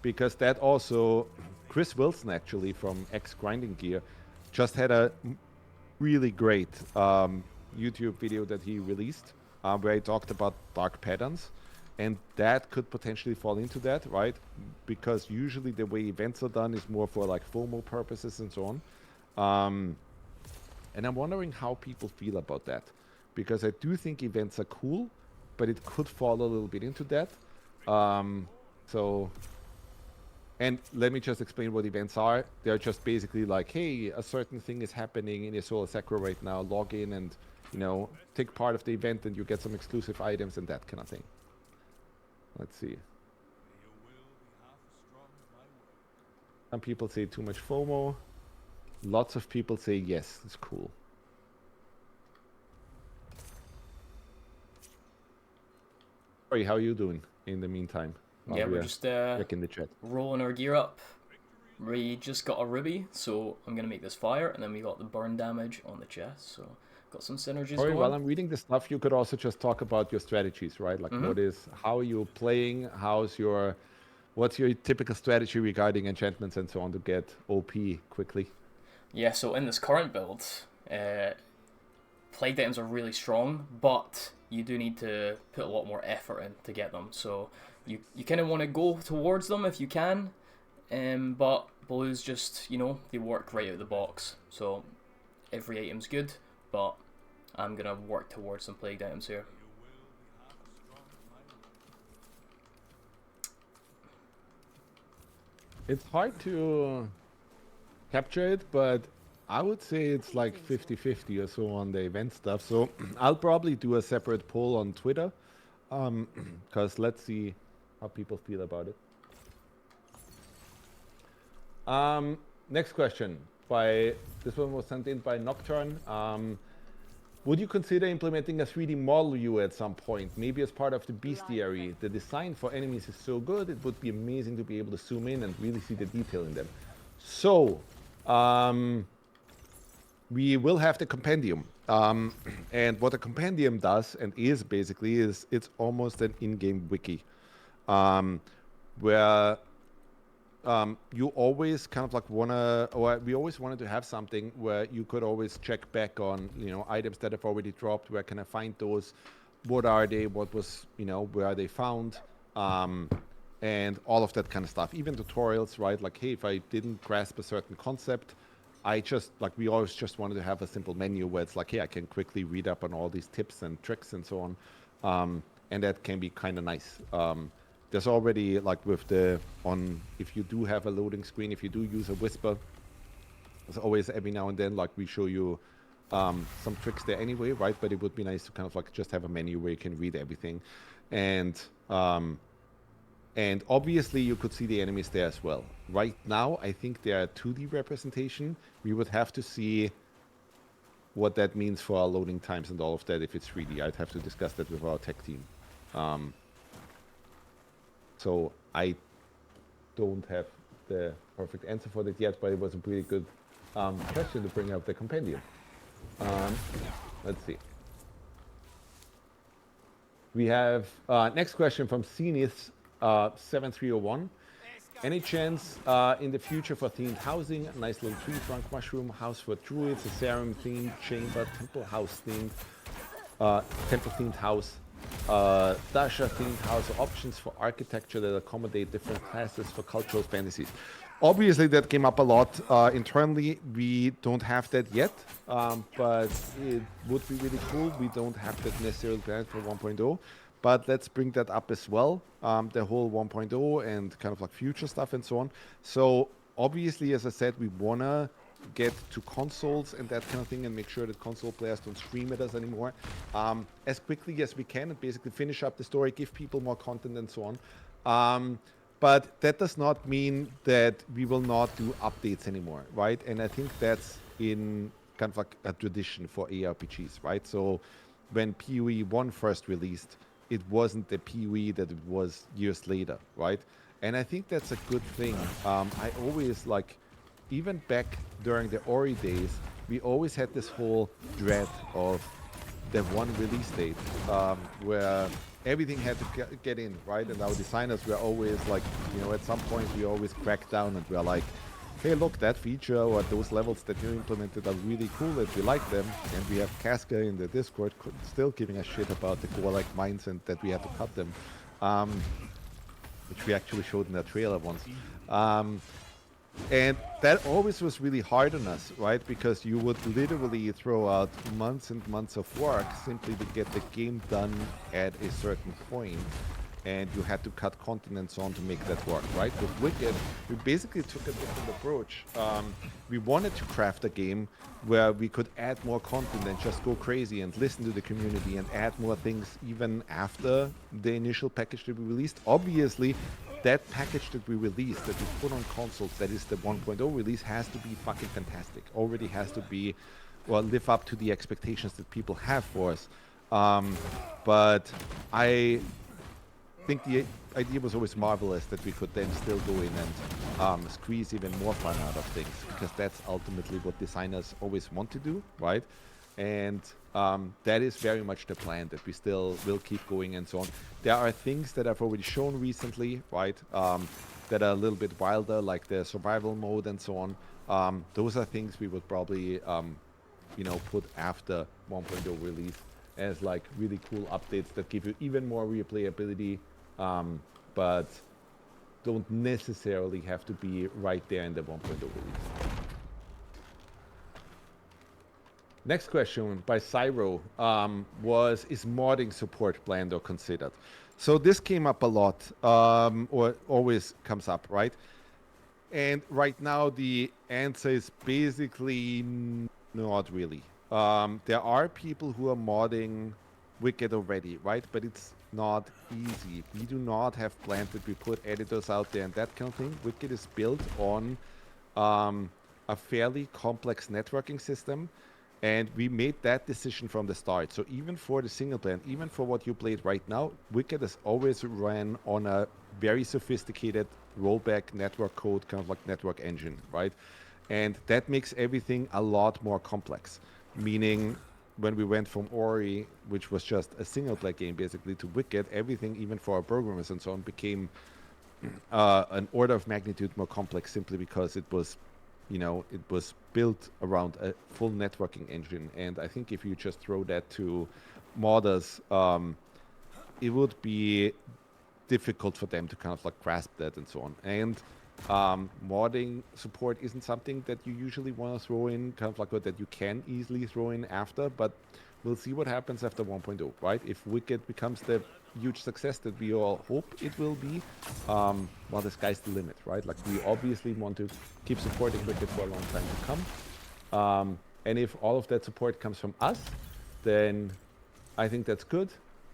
Speaker 2: Because that also, Chris Wilson, actually, from X Grinding Gear, just had a really great YouTube video that he released where he talked about dark patterns. And that could potentially fall into that, right? Because usually the way events are done is more for like FOMO purposes and so on. And I'm wondering how people feel about that. Because I do think events are cool, but it could fall a little bit into that. And let me just explain what events are. They're just basically like, hey, a certain thing is happening in Isola Sacra right now. Log in and, take part of the event, and you get some exclusive items and that kind of thing. Let's see. Some people say too much FOMO. Lots of people say yes, it's cool. Sorry, how are you doing in the meantime?
Speaker 1: Yeah, we're just
Speaker 2: in the chat.
Speaker 1: rolling our gear up. We just got a ruby, so I'm gonna make this fire, and then we got the burn damage on the chest, so got some synergies going.
Speaker 2: While I'm reading the stuff, you could also just talk about your strategies, right? Like, how are you playing? What's your typical strategy regarding enchantments and so on to get OP quickly?
Speaker 1: Yeah, so in this current build, plague items are really strong, but you do need to put a lot more effort in to get them. So you kind of want to go towards them if you can, but blues just, they work right out of the box. So every item's good, but I'm going to work towards some plagued items here.
Speaker 2: It's hard to capture it, but I would say it's like 50-50 or so on the event stuff. So I'll probably do a separate poll on Twitter, because let's see how people feel about it. Next question. This one was sent in by Nocturne. Would you consider implementing a 3D model view at some point, maybe as part of the bestiary? The design for enemies is so good, it would be amazing to be able to zoom in and really see the detail in them. So, we will have the compendium. And what a compendium does and is basically is it's almost an in-game wiki, where you always kind of like we always wanted to have something where you could always check back on, items that have already dropped. Where can I find those? What are they? What was, where are they found? And all of that kind of stuff. Even tutorials, right? Like, hey, if I didn't grasp a certain concept, we always just wanted to have a simple menu where it's like, hey, I can quickly read up on all these tips and tricks and so on. And that can be kind of nice. There's already, like if you do have a loading screen, if you do use a whisper, there's always every now and then, like we show you some tricks there anyway, right? But it would be nice to kind of like just have a menu where you can read everything. And obviously you could see the enemies there as well. Right now, I think they are 2D representation. We would have to see what that means for our loading times and all of that if it's 3D. I'd have to discuss that with our tech team. So I don't have the perfect answer for that yet, but it was a pretty good question to bring up the compendium. Let's see. We have next question from Zenith 7301. Any chance in the future for themed housing? A nice little tree trunk mushroom house for druids, a serum themed chamber, temple house themed, temple themed house, Dasha themed house, or options for architecture that accommodate different classes for cultural fantasies. Obviously, that came up a lot internally. We don't have that yet, but it would be really cool. We don't have that necessarily planned for 1.0. But let's bring that up as well, the whole 1.0 and kind of like future stuff and so on. So obviously, as I said, we want to get to consoles and that kind of thing and make sure that console players don't scream at us anymore as quickly as we can and basically finish up the story, give people more content and so on. But that does not mean that we will not do updates anymore, right? And I think that's in kind of like a tradition for ARPGs, right? So when PoE 1 first released, it wasn't the PoE that it was years later, right? And I think that's a good thing. I always even back during the Ori days, we always had this whole dread of the one release date, where everything had to get in, right? And our designers were always at some point we always cracked down and we're like, hey, look, that feature or those levels that you implemented are really cool and we like them. And we have Casca in the Discord still giving a shit about the core-like mines and that we had to cut them, which we actually showed in that trailer once. And that always was really hard on us, right? Because you would literally throw out months and months of work simply to get the game done at a certain point. And you had to cut content and so on to make that work, right? With Wicked, we basically took a different approach. We wanted to craft a game where we could add more content and just go crazy and listen to the community and add more things even after the initial package that we released. Obviously, that package that we released, that we put on consoles, that is the 1.0 release, has to be fucking fantastic. Already has to be, live up to the expectations that people have for us. But I think the idea was always marvelous that we could then still go in and squeeze even more fun out of things, because that's ultimately what designers always want to do, right? And that is very much the plan, that we still will keep going and so on. There are things that I've already shown recently, right, that are a little bit wilder, like the survival mode and so on. Those are things we would probably, put after 1.0 release as really cool updates that give you even more replayability, but don't necessarily have to be right there in the 1.0 release. Next question by Cyro is modding support planned or considered? So this came up a lot, or always comes up, right? And right now the answer is basically not really. There are people who are modding Wicked already, right? But it's not easy. We do not have plans that we put editors out there and that kind of thing. Wicked is built on a fairly complex networking system, and we made that decision from the start. So even for the single player, and even for what you played right now, Wicked has always ran on a very sophisticated rollback network code, kind of like network engine, right? And that makes everything a lot more complex. Meaning, when we went from Ori, which was just a single player game basically, to Wicked, everything, even for our programmers and so on, became an order of magnitude more complex simply because it was, it was built around a full networking engine. And I think if you just throw that to modders, it would be difficult for them to kind of like grasp that and so on. And modding support isn't something that you usually want to throw in, kind of like that you can easily throw in after, but we'll see what happens after 1.0, right? If Wicked becomes the huge success that we all hope it will be, well, the sky's the limit, right? Like, we obviously want to keep supporting Wicked for a long time to come. And if all of that support comes from us, then I think that's good.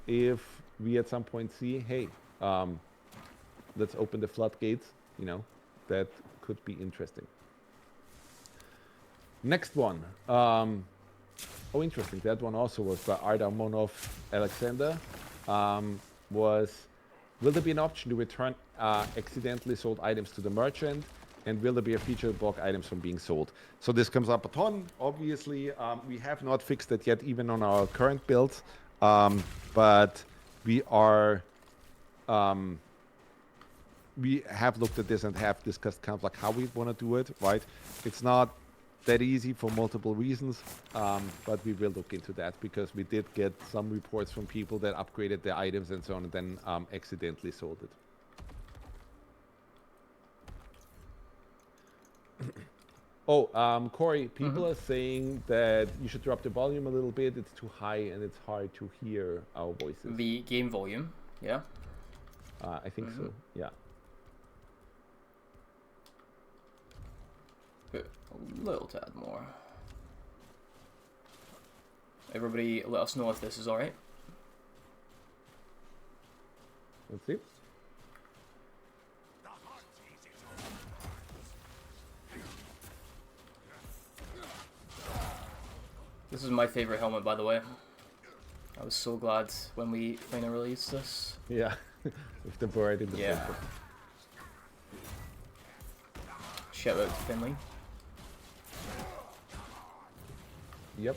Speaker 2: If we at some point see, hey, let's open the floodgates, that could be interesting. Next one. Oh, interesting. That one also was by Ardamonov Alexander. Will there be an option to return accidentally sold items to the merchant? And will there be a feature to block items from being sold? So this comes up a ton. Obviously, we have not fixed that yet, even on our current builds. But we are... we have looked at this and have discussed kind of like how we want to do it, right? It's not that easy for multiple reasons, but we will look into that because we did get some reports from people that upgraded their items and so on and then accidentally sold it. Oh, Corey, people are saying that you should drop the volume a little bit. It's too high and it's hard to hear our voices.
Speaker 1: The game volume, yeah?
Speaker 2: I think so, yeah.
Speaker 1: A little tad more. Everybody let us know if this is alright.
Speaker 2: Let's see.
Speaker 1: This is my favorite helmet, by the way. I was so glad when we finally released this.
Speaker 2: Yeah, with the bird in the center.
Speaker 1: Shout out to Finley.
Speaker 2: Yep.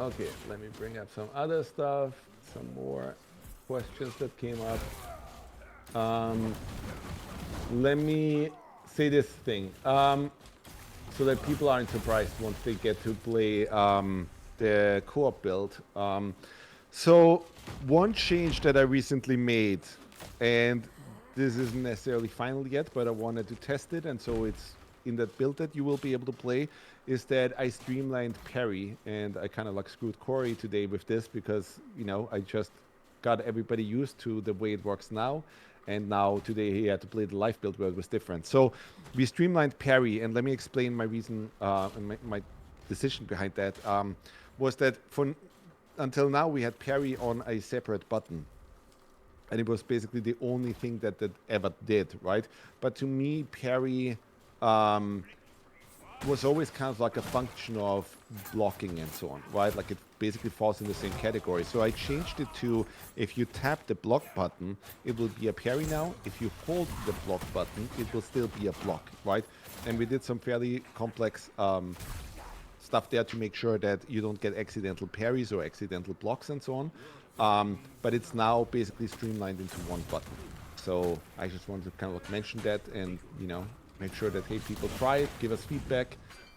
Speaker 2: Okay, let me bring up some other stuff, some more questions that came up. Let me say this thing, so that people aren't surprised once they get to play the co-op build. So one change that I recently made, and this isn't necessarily final yet, but I wanted to test it, and so it's in that build that you will be able to play, is that I streamlined parry, and I kind of like screwed Corey today with this because, I just got everybody used to the way it works now, and now today he had to play the live build where it was different. So we streamlined parry, and let me explain my reason and my decision behind that, was that until now we had parry on a separate button. And it was basically the only thing that ever did, right? But to me, parry was always kind of like a function of blocking and so on, right? Like it basically falls in the same category. So I changed it to, if you tap the block button, it will be a parry now. If you hold the block button, it will still be a block, right? And we did some fairly complex stuff there to make sure that you don't get accidental parries or accidental blocks and so on. But it's now basically streamlined into one button. So I just wanted to kind of like mention that and, make sure that, hey, people try it, give us feedback.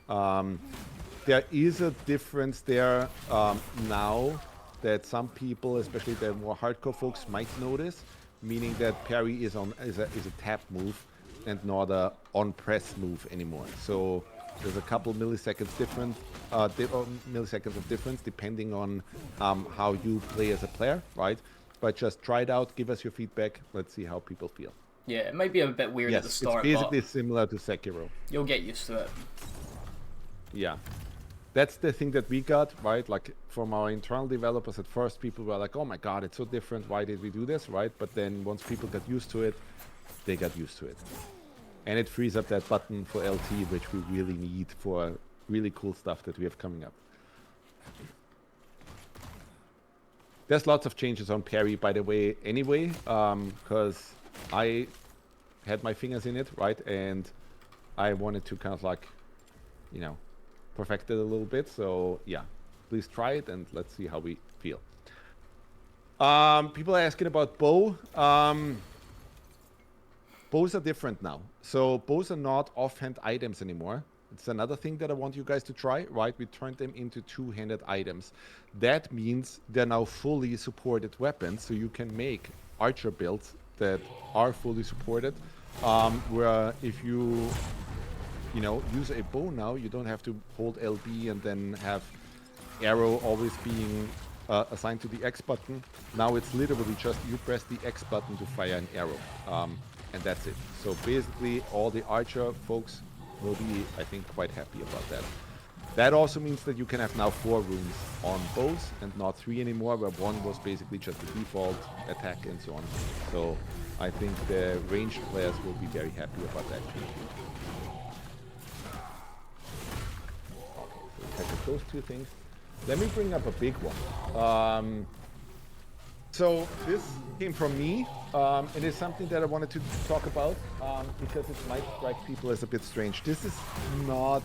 Speaker 2: There is a difference there now that some people, especially the more hardcore folks, might notice, meaning that parry is a tap move and not a on-press move anymore. So there's a couple milliseconds milliseconds of difference depending on how you play as a player, right? But just try it out, give us your feedback, let's see how people feel.
Speaker 1: Yeah, it might be a bit weird at the
Speaker 2: Yes,
Speaker 1: start,
Speaker 2: it's basically
Speaker 1: but
Speaker 2: similar to Sekiro.
Speaker 1: you'll get used to it.
Speaker 2: Yeah. That's the thing that we got, right? Like from our internal developers, at first people were like, oh my god, it's so different. Why did we do this, right? But then once people got used to it, they got used to it. And it frees up that button for LT, which we really need for really cool stuff that we have coming up. There's lots of changes on parry, by the way, anyway, because I had my fingers in it, right? And I wanted to kind of like, you know, perfect it a little bit. So yeah, please try it and let's see how we feel. People are asking about bow. Bows are different now. So bows are not offhand items anymore. It's another thing that I want you guys to try, right? We turned them into two-handed items. That means they're now fully supported weapons, so you can make archer builds that are fully supported. Where if you use a bow now, you don't have to hold LB and then have arrow always being assigned to the X button. Now it's literally just you press the X button to fire an arrow. And that's it. So basically all the archer folks will be, I think, quite happy about that. That also means that you can have now 4 runes on bows and not 3 anymore, where 1 was basically just the default attack and so on. So I think the ranged players will be very happy about that change. Okay, so we have those 2 things. Let me bring up a big one. So this came from me. It is something that I wanted to talk about because it might strike people as a bit strange. This is not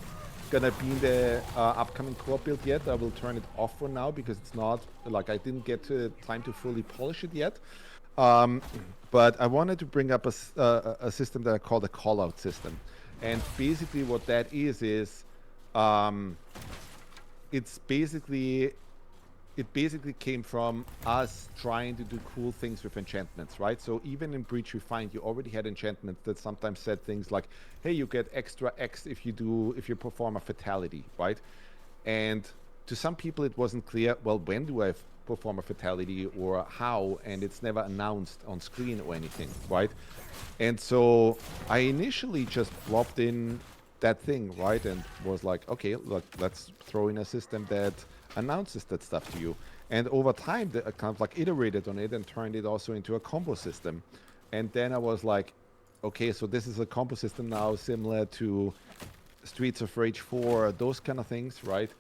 Speaker 2: gonna be in the upcoming core build yet. I will turn it off for now because it's not like I didn't get to time to fully polish it yet. But I wanted to bring up a system that I call the Callout system, and basically what that is it basically came from us trying to do cool things with enchantments, right? So even in Breach Refined, you already had enchantments that sometimes said things like, hey, you get extra X if you perform a fatality, right? And to some people it wasn't clear, well, when do I perform a fatality or how? And it's never announced on screen or anything, right? And so I initially just plopped in that thing, right? And was like, okay, look, let's throw in a system that announces that stuff to you. And over time, I kind of like iterated on it and turned it also into a combo system. And then I was like, okay, so this is a combo system now similar to Streets of Rage 4, those kind of things, right?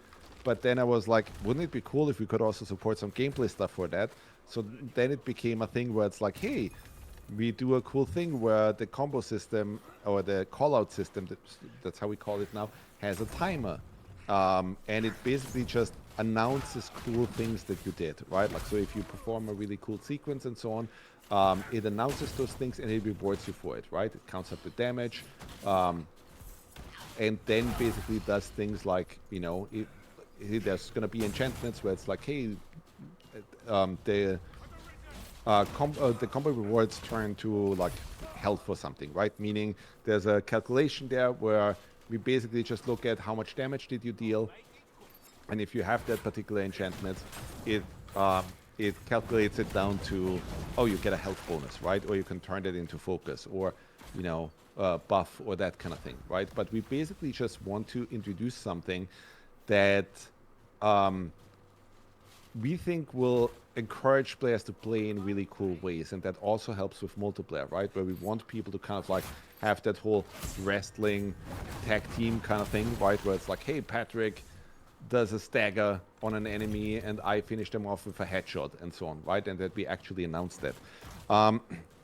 Speaker 2: But then I was like, wouldn't it be cool if we could also support some gameplay stuff for that? So then it became a thing where it's like, hey, we do a cool thing where the combo system or the call-out system, that's how we call it now, has a timer. And it basically just announces cool things that you did, right? Like, so if you perform a really cool sequence and so on, it announces those things and it rewards you for it, right? It counts up the damage, and then basically does things like, there's going to be enchantments where it's like, hey, the combo rewards turn to like health for something, right? Meaning there's a calculation there where we basically just look at how much damage did you deal, and if you have that particular enchantment, it calculates it down to, oh, you get a health bonus, right? Or you can turn that into focus, or buff, or that kind of thing, right? But we basically just want to introduce something that we think will encourage players to play in really cool ways, and that also helps with multiplayer, right? Where we want people to kind of like have that whole wrestling tag team kind of thing, right? Where it's like, hey, Patrick does a stagger on an enemy and I finish them off with a headshot and so on, right? And that we actually announce that.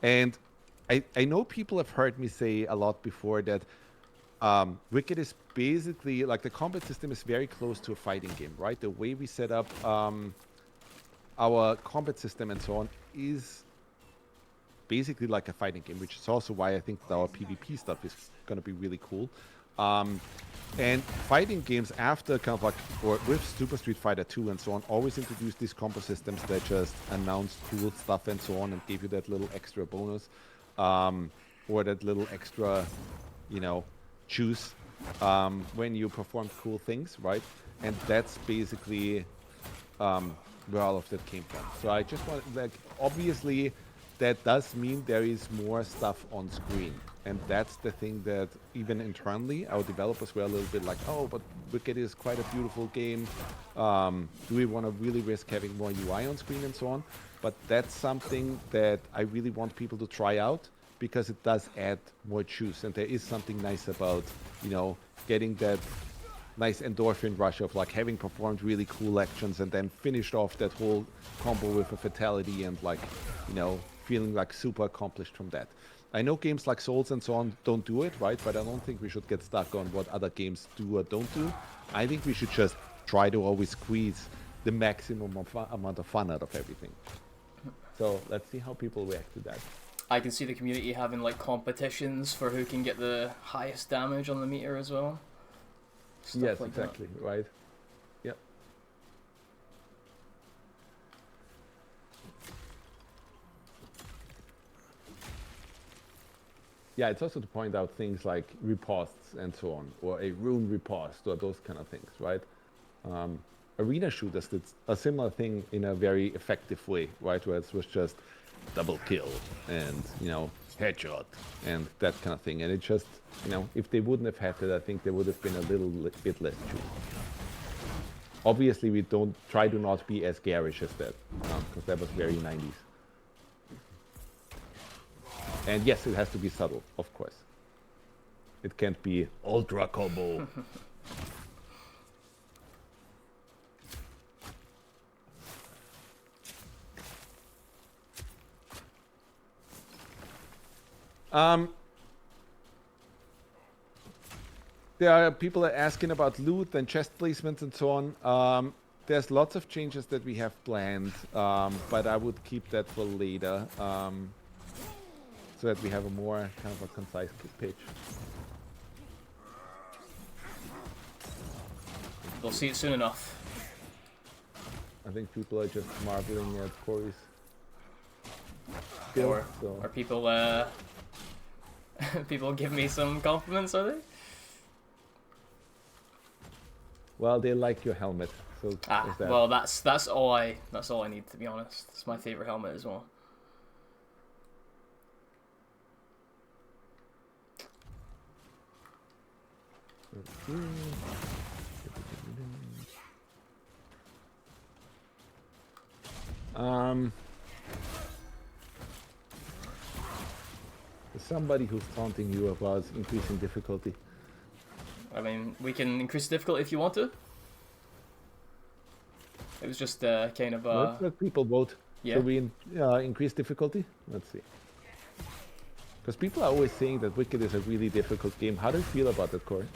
Speaker 2: And I know people have heard me say a lot before that Wicked is basically, like, the combat system is very close to a fighting game, right? The way we set up our combat system and so on is basically like a fighting game, which is also why I think that our PvP stuff is going to be really cool. And fighting games after kind of like, or with Super Street Fighter 2 and so on, always introduce these combo systems that just announce cool stuff and so on and give you that little extra bonus, or that little extra, juice when you perform cool things, right? And that's basically where all of that came from. So I just want, like, obviously that does mean there is more stuff on screen. And that's the thing that even internally, our developers were a little bit like, oh, but Wicked is quite a beautiful game. Do we want to really risk having more UI on screen and so on? But that's something that I really want people to try out, because it does add more juice. And there is something nice about, you know, getting that nice endorphin rush of like having performed really cool actions and then finished off that whole combo with a fatality and like, you know, feeling like super accomplished from that. I know games like Souls and so on don't do it, right? But I don't think we should get stuck on what other games do or don't do. I think we should just try to always squeeze the maximum amount of fun out of everything. So let's see how people react to that.
Speaker 1: I can see the community having like competitions for who can get the highest damage on the meter as well. Stuff
Speaker 2: yes,
Speaker 1: like
Speaker 2: exactly,
Speaker 1: that.
Speaker 2: right? Yep. Yeah, it's also to point out things like riposts and so on, or a rune ripost, or those kind of things, right? Arena shooters did a similar thing in a very effective way, right? Where it was just double kill and, you know, headshot and that kind of thing. And it just, you know, if they wouldn't have had it, I think there would have been a little bit less juice. Obviously, we don't try to not be as garish as that, because that was very 90s. And yes, it has to be subtle, of course. It can't be ultra combo. There are people are asking about loot and chest placements and so on. There's lots of changes that we have planned, but I would keep that for later, so that we have a more kind of a concise pitch.
Speaker 1: They'll see it soon enough.
Speaker 2: I think people are just marveling at Corey's
Speaker 1: Or
Speaker 2: skill. So.
Speaker 1: are people people give me some compliments, are they?
Speaker 2: Well, they like your helmet, so there's that.
Speaker 1: Well, that's all I need, to be honest. It's my favorite helmet as well.
Speaker 2: Somebody who's taunting you about increasing difficulty.
Speaker 1: I mean, we can increase the difficulty if you want to. It was just kind of
Speaker 2: Let's let people vote.
Speaker 1: Yeah.
Speaker 2: Shall we increase difficulty? Let's see. Because people are always saying that Wicked is a really difficult game. How do you feel about that, Corey?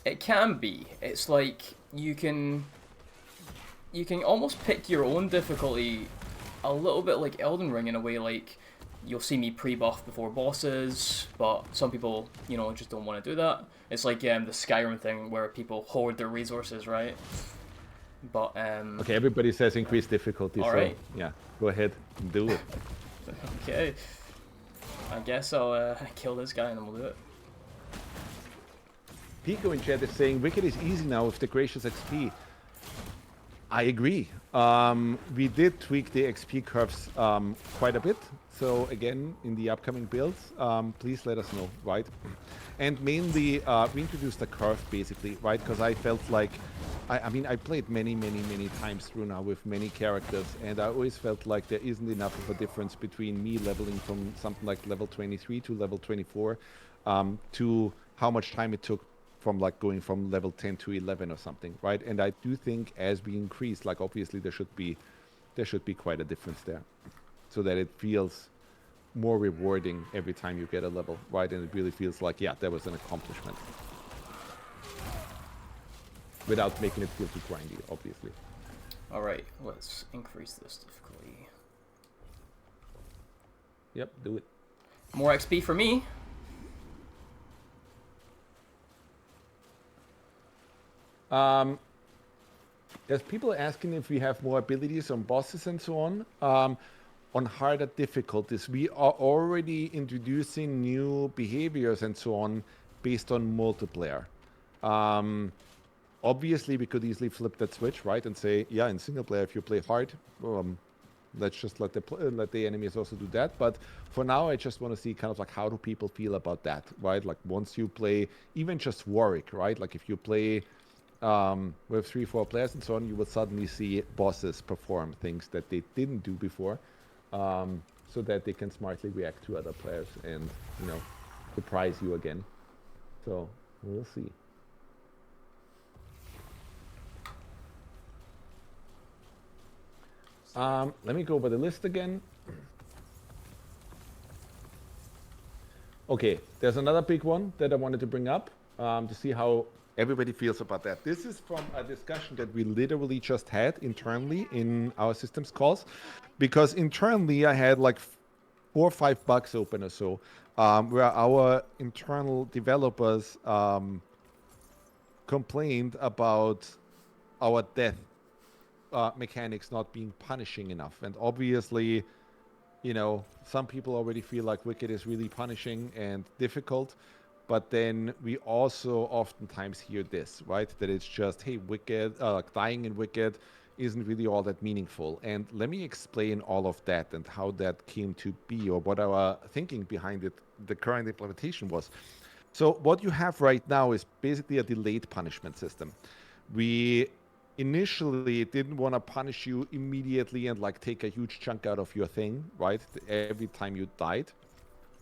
Speaker 1: It can be. It's like you can almost pick your own difficulty, a little bit like Elden Ring in a way. Like you'll see me pre-buff before bosses, but some people, you know, just don't want to do that. It's like the Skyrim thing where people hoard their resources, right? But
Speaker 2: okay, everybody says increase difficulty.
Speaker 1: All right.
Speaker 2: Yeah, go ahead, do it.
Speaker 1: Okay. I guess I'll kill this guy and then we'll do it.
Speaker 2: Pico in chat is saying Wicked is easy now with the gracious XP. I agree. We did tweak the XP curves quite a bit. So again, in the upcoming builds, please let us know, right? And mainly, we introduced a curve basically, right? Because I felt like, I mean, I played many times through now with many characters, and I always felt like there isn't enough of a difference between me leveling from something like level 23 to level 24, to how much time it took from like going from level 10 to 11 or something, right? And I do think as we increase, like obviously there should be quite a difference there, so that it feels more rewarding every time you get a level, right? And it really feels like, yeah, that was an accomplishment, without making it feel too grindy, obviously.
Speaker 1: All right, let's increase this difficulty.
Speaker 2: Yep, do it.
Speaker 1: More XP for me.
Speaker 2: There's people asking if we have more abilities on bosses and so on. On harder difficulties, we are already introducing new behaviors and so on based on multiplayer. Obviously, we could easily flip that switch, right, and say, yeah, in single player, if you play hard, let's just let the enemies also do that. But for now, I just want to see kind of like how do people feel about that, right? Like once you play even just Warwick, right? Like if you play with 3-4 players and so on, you will suddenly see bosses perform things that they didn't do before, so that they can smartly react to other players and, you know, surprise you again. So we'll see. Let me go over the list again. Okay, there's another big one that I wanted to bring up to see how everybody feels about that. This is from a discussion that we literally just had internally in our systems calls, because internally I had like 4 or 5 bugs open or so, where our internal developers complained about our death mechanics not being punishing enough. And obviously, you know, some people already feel like Wicked is really punishing and difficult, but then we also oftentimes hear this, right? That it's just, hey, Wicked, dying in Wicked isn't really all that meaningful. And let me explain all of that and how that came to be, or what our thinking behind it, the current implementation was. So what you have right now is basically a delayed punishment system. We initially didn't want to punish you immediately and like take a huge chunk out of your thing, right? Every time you died.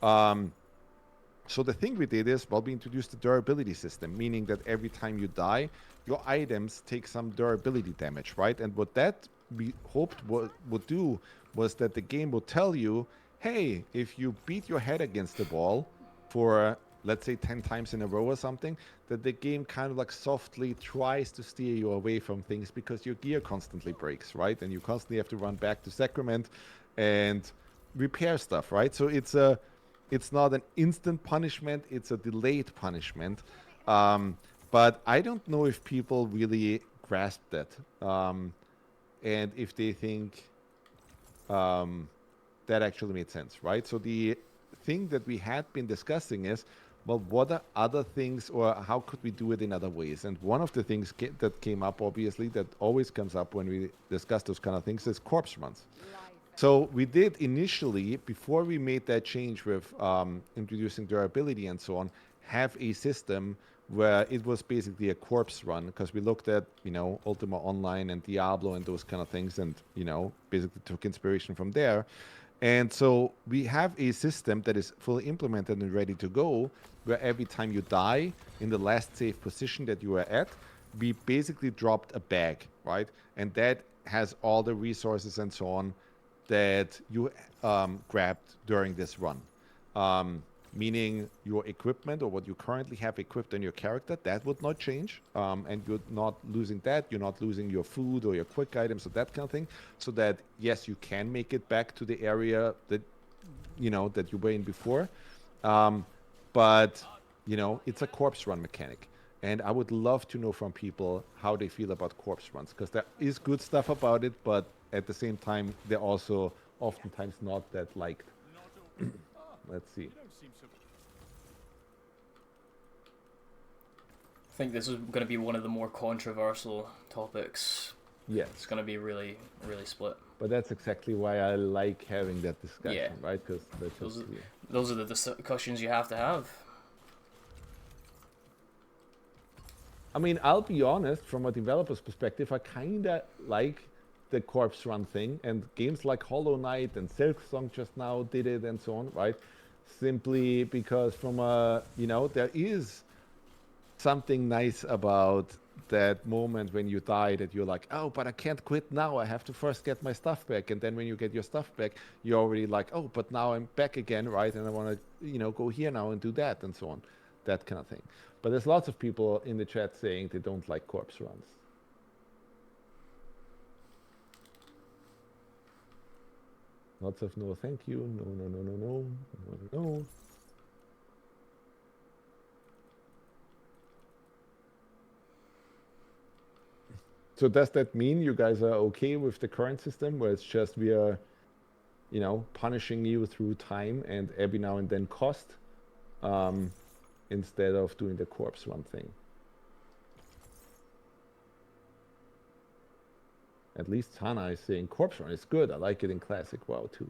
Speaker 2: So the thing we did is, well, we introduced the durability system, meaning that every time you die, your items take some durability damage, right? And what that we hoped would do was that the game would tell you, hey, if you beat your head against the wall for, let's say, 10 times in a row or something, that the game kind of like softly tries to steer you away from things because your gear constantly breaks, right? And you constantly have to run back to Sacrament and repair stuff, right? So it's not an instant punishment, it's a delayed punishment. But I don't know if people really grasp that, and if they think that actually made sense, right? So the thing that we had been discussing is, well, what are other things, or how could we do it in other ways? And one of the things that came up, obviously, that always comes up when we discuss those kind of things, is corpse runs. So we did initially, before we made that change with introducing durability and so on, have a system where it was basically a corpse run, because we looked at, you know, Ultima Online and Diablo and those kind of things, and, you know, basically took inspiration from there. And so we have a system that is fully implemented and ready to go, where every time you die in the last safe position that you were at, we basically dropped a bag, right? And that has all the resources and so on that you grabbed during this run. Meaning your equipment, or what you currently have equipped on your character, that would not change. And you're not losing that. You're not losing your food or your quick items or that kind of thing. So that, yes, you can make it back to the area that, you know, that you were in before. But, you know, it's a corpse run mechanic. And I would love to know from people how they feel about corpse runs, because there is good stuff about it, but at the same time, they're also oftentimes not that liked. Let's see.
Speaker 1: I think this is going to be one of the more controversial topics.
Speaker 2: Yes.
Speaker 1: It's going to be really, really split.
Speaker 2: But that's exactly why I like having that discussion,
Speaker 1: Yeah.
Speaker 2: right? Because
Speaker 1: those are the discussions you have to have.
Speaker 2: I mean, I'll be honest, from a developer's perspective, I kind of like the corpse run thing, and games like Hollow Knight and Silksong just now did it and so on, right? Simply because from a, you know, there is something nice about that moment when you die, that you're like, oh, but I can't quit now. I have to first get my stuff back. And then when you get your stuff back, you're already like, oh, but now I'm back again, right? And I want to, you know, go here now and do that and so on, that kind of thing. But there's lots of people in the chat saying they don't like corpse runs. Lots of no, thank you. No. So does that mean you guys are okay with the current system, where it's just we are, you know, punishing you through time and every now and then cost, instead of doing the corpse run thing? At least Hana is saying corpse run is good. I like it in classic WoW too.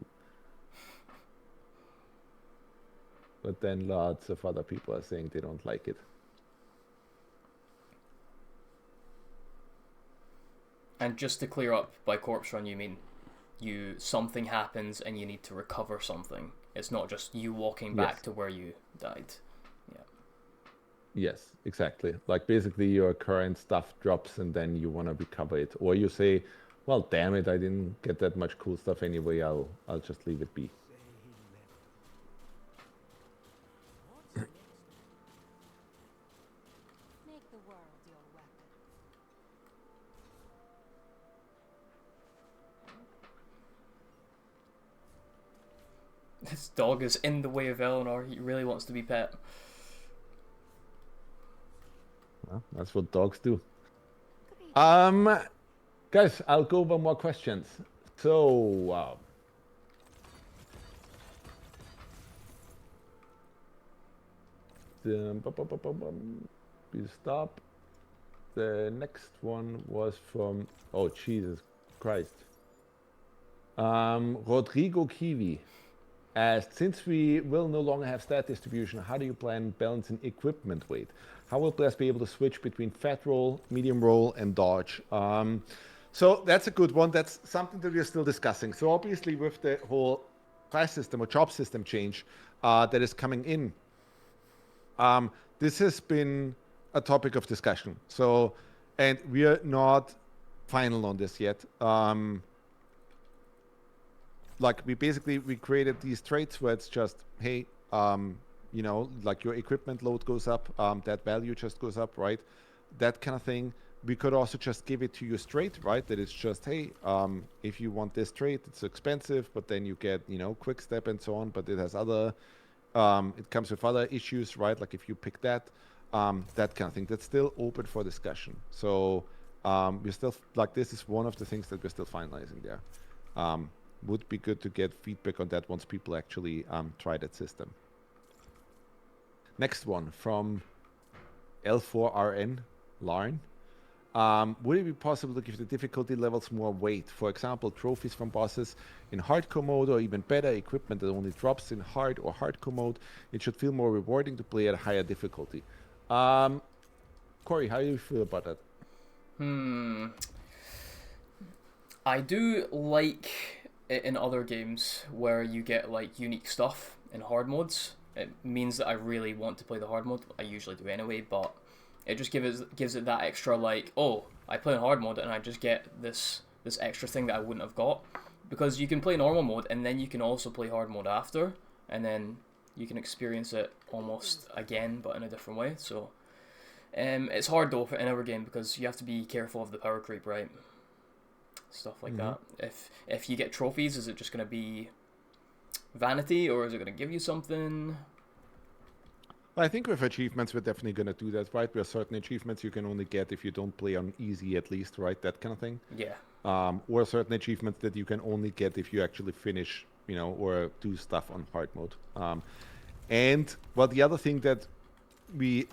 Speaker 2: But then lots of other people are saying they don't like it.
Speaker 1: And just to clear up, by corpse run you mean something happens and you need to recover something. It's not just you walking back to where you died. Yeah.
Speaker 2: Yes, exactly. Like basically your current stuff drops and then you want to recover it, or you say, "Well, damn it, I didn't get that much cool stuff anyway. I'll just leave it be."
Speaker 4: Make the world your weapon.
Speaker 1: This dog is in the way of Eleanor. He really wants to be pet.
Speaker 2: Well, that's what dogs do. Guys, I'll go over more questions. So, we stop. The next one was from, oh Jesus Christ, Rodrigo Kiwi asked, since we will no longer have stat distribution, how do you plan balancing equipment weight? How will players be able to switch between fat roll, medium roll, and dodge? So that's a good one. That's something that we're still discussing. So obviously with the whole class system or job system change that is coming in, this has been a topic of discussion. So, and we are not final on this yet. Like we created these traits where it's just, hey, you know, like your equipment load goes up, that value just goes up, right? That kind of thing. We could also just give it to you straight, right? That it's just, hey, if you want this trait, it's expensive, but then you get, you know, quick step and so on, but it has other, it comes with other issues, right? Like if you pick that, that kind of thing. That's still open for discussion. So we're still, like, this is one of the things that we're still finalizing there. Would be good to get feedback on that once people actually try that system. Next one from L4RN, Lauren. Would it be possible to give the difficulty levels more weight? For example, trophies from bosses in hardcore mode, or even better, equipment that only drops in hard or hardcore mode. It should feel more rewarding to play at a higher difficulty. Corey, how do you feel about that?
Speaker 1: I do like it in other games where you get like unique stuff in hard modes. It means that I really want to play the hard mode. I usually do anyway, but it just gives it that extra, like, oh, I play in hard mode and I just get this extra thing that I wouldn't have got, because you can play normal mode and then you can also play hard mode after, and then you can experience it almost again but in a different way. So it's hard though in every game because you have to be careful of the power creep, right? Stuff like that. If you get trophies, is it just going to be vanity, or is it going to give you something?
Speaker 2: I think with achievements, we're definitely going to do that, right? There are certain achievements you can only get if you don't play on easy, at least, right? That kind of thing.
Speaker 1: Yeah.
Speaker 2: Or certain achievements that you can only get if you actually finish, you know, or do stuff on hard mode. And, well, the other thing that we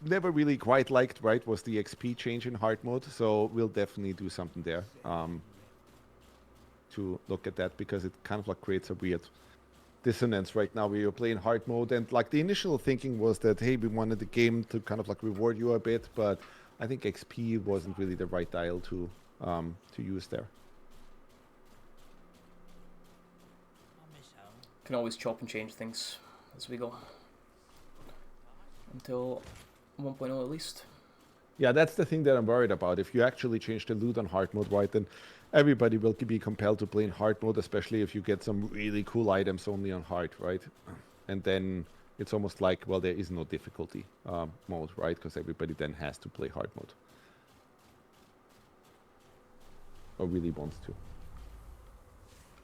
Speaker 2: never really quite liked, right, was the XP change in hard mode. So we'll definitely do something there to look at that, because it kind of like creates a weird dissonance right now where you're playing hard mode, and like the initial thinking was that, hey, we wanted the game to kind of like reward you a bit, but I think XP wasn't really the right dial to use there.
Speaker 1: Can always chop and change things as we go until 1.0 at least.
Speaker 2: Yeah, that's the thing that I'm worried about. If you actually change the loot on hard mode, right, then everybody will be compelled to play in hard mode, especially if you get some really cool items only on hard, right? And then it's almost like, well, there is no difficulty mode, right? Because everybody then has to play hard mode. Or really wants to.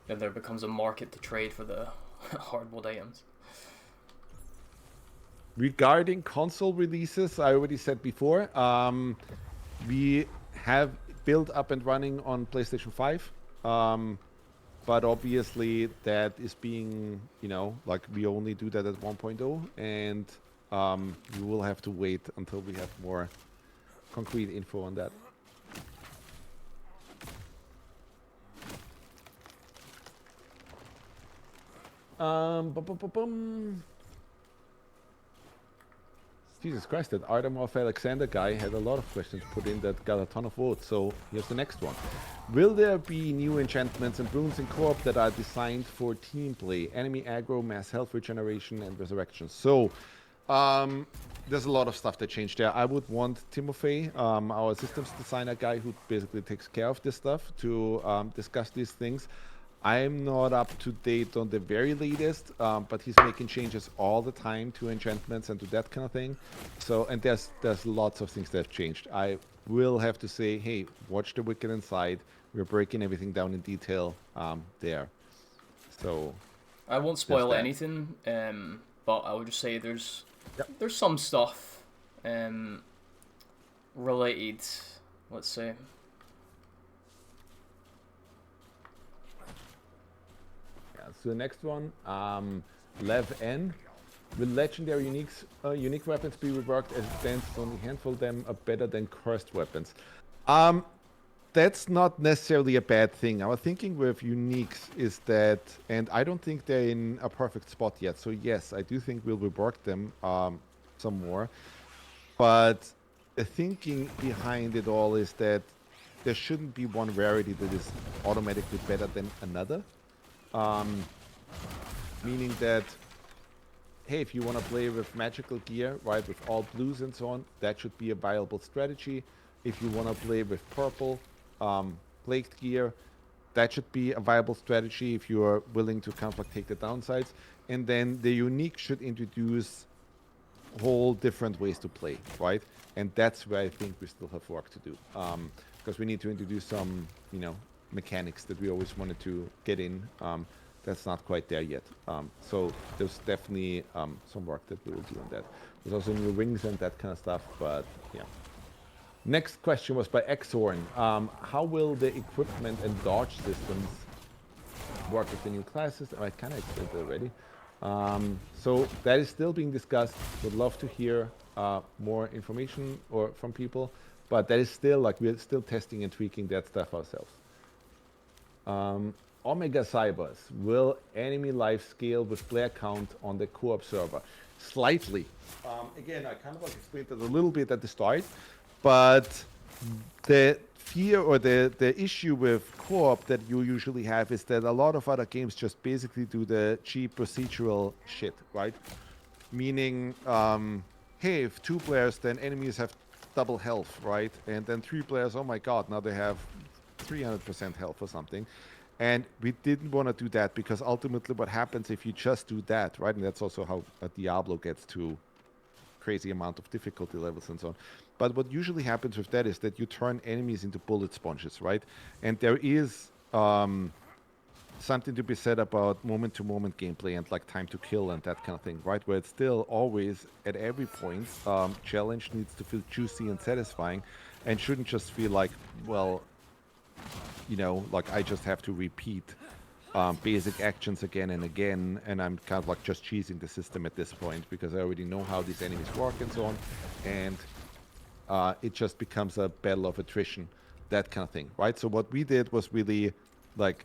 Speaker 1: Then there becomes a market to trade for the hard mode items.
Speaker 2: Regarding console releases, I already said before, we have built up and running on PlayStation 5. But obviously that is being, you know, like we only do that at 1.0, and we will have to wait until we have more concrete info on that. Bum. Jesus Christ, that Artem of Alexander guy had a lot of questions put in that got a ton of votes. So here's the next one. Will there be new enchantments and runes in co-op that are designed for team play? Enemy aggro, mass health regeneration, and resurrection. So there's a lot of stuff that changed there. I would want Timofey, our systems designer guy who basically takes care of this stuff, to discuss these things. I'm not up to date on the very latest, but he's making changes all the time to enchantments and to that kind of thing. So, and there's lots of things that have changed. I will have to say, hey, watch the Wicked Inside. We're breaking everything down in detail there. So,
Speaker 1: I won't spoil anything, but I will just say there's some stuff related, let's say.
Speaker 2: So the next one, Lev N. Will legendary unique weapons be reworked as it stands? Only a handful of them are better than cursed weapons. That's not necessarily a bad thing. Our thinking with uniques is that, and I don't think they're in a perfect spot yet. So yes, I do think we'll rework them some more. But the thinking behind it all is that there shouldn't be one rarity that is automatically better than another. Meaning that, hey, if you want to play with magical gear, right, with all blues and so on, that should be a viable strategy. If you want to play with purple, plagued gear, that should be a viable strategy if you are willing to kind of like take the downsides. And then the unique should introduce whole different ways to play, right? And that's where I think we still have work to do, because we need to introduce some, you know, mechanics that we always wanted to get in. That's not quite there yet. So there's definitely some work that we will do on that. There's also new rings and that kind of stuff, but yeah. Next question was by Exhorn. How will the equipment and dodge systems work with the new classes? I kind of explained it already. So that is still being discussed. Would love to hear more information or from people, but that is still like we're still testing and tweaking that stuff ourselves. Omega Cybers, will enemy life scale with player count on the co-op server? Slightly. Again, I kind of like explained it a little bit at the start, but the fear or the issue with co-op that you usually have is that a lot of other games just basically do the cheap procedural shit, right? Meaning, hey, if 2 players, then enemies have double health, right? And then 3 players, oh my god, now they have 300% health or something. And we didn't want to do that because ultimately what happens if you just do that, right? And that's also how a Diablo gets to crazy amount of difficulty levels and so on. But what usually happens with that is that you turn enemies into bullet sponges, right? And there is something to be said about moment-to-moment gameplay and like time to kill and that kind of thing, right? Where it's still always, at every point, challenge needs to feel juicy and satisfying and shouldn't just feel like, well, you know, like I just have to repeat basic actions again and again, and I'm kind of like just cheesing the system at this point because I already know how these enemies work and so on, and it just becomes a battle of attrition, that kind of thing, right? So what we did was really, like,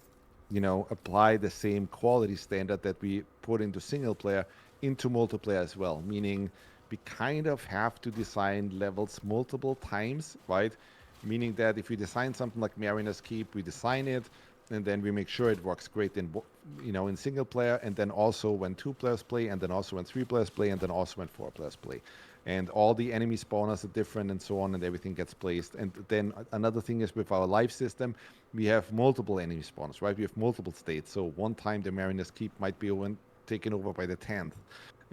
Speaker 2: you know, apply the same quality standard that we put into single player into multiplayer as well, meaning we kind of have to design levels multiple times, right? Meaning that if we design something like Mariner's Keep, we design it, and then we make sure it works great in, you know, in single player, and then also when 2 players play, and then also when 3 players play, and then also when 4 players play. And all the enemy spawners are different and so on, and everything gets placed. And then another thing is with our life system, we have multiple enemy spawners, right? We have multiple states. So one time the Mariner's Keep might be taken over by the 10th.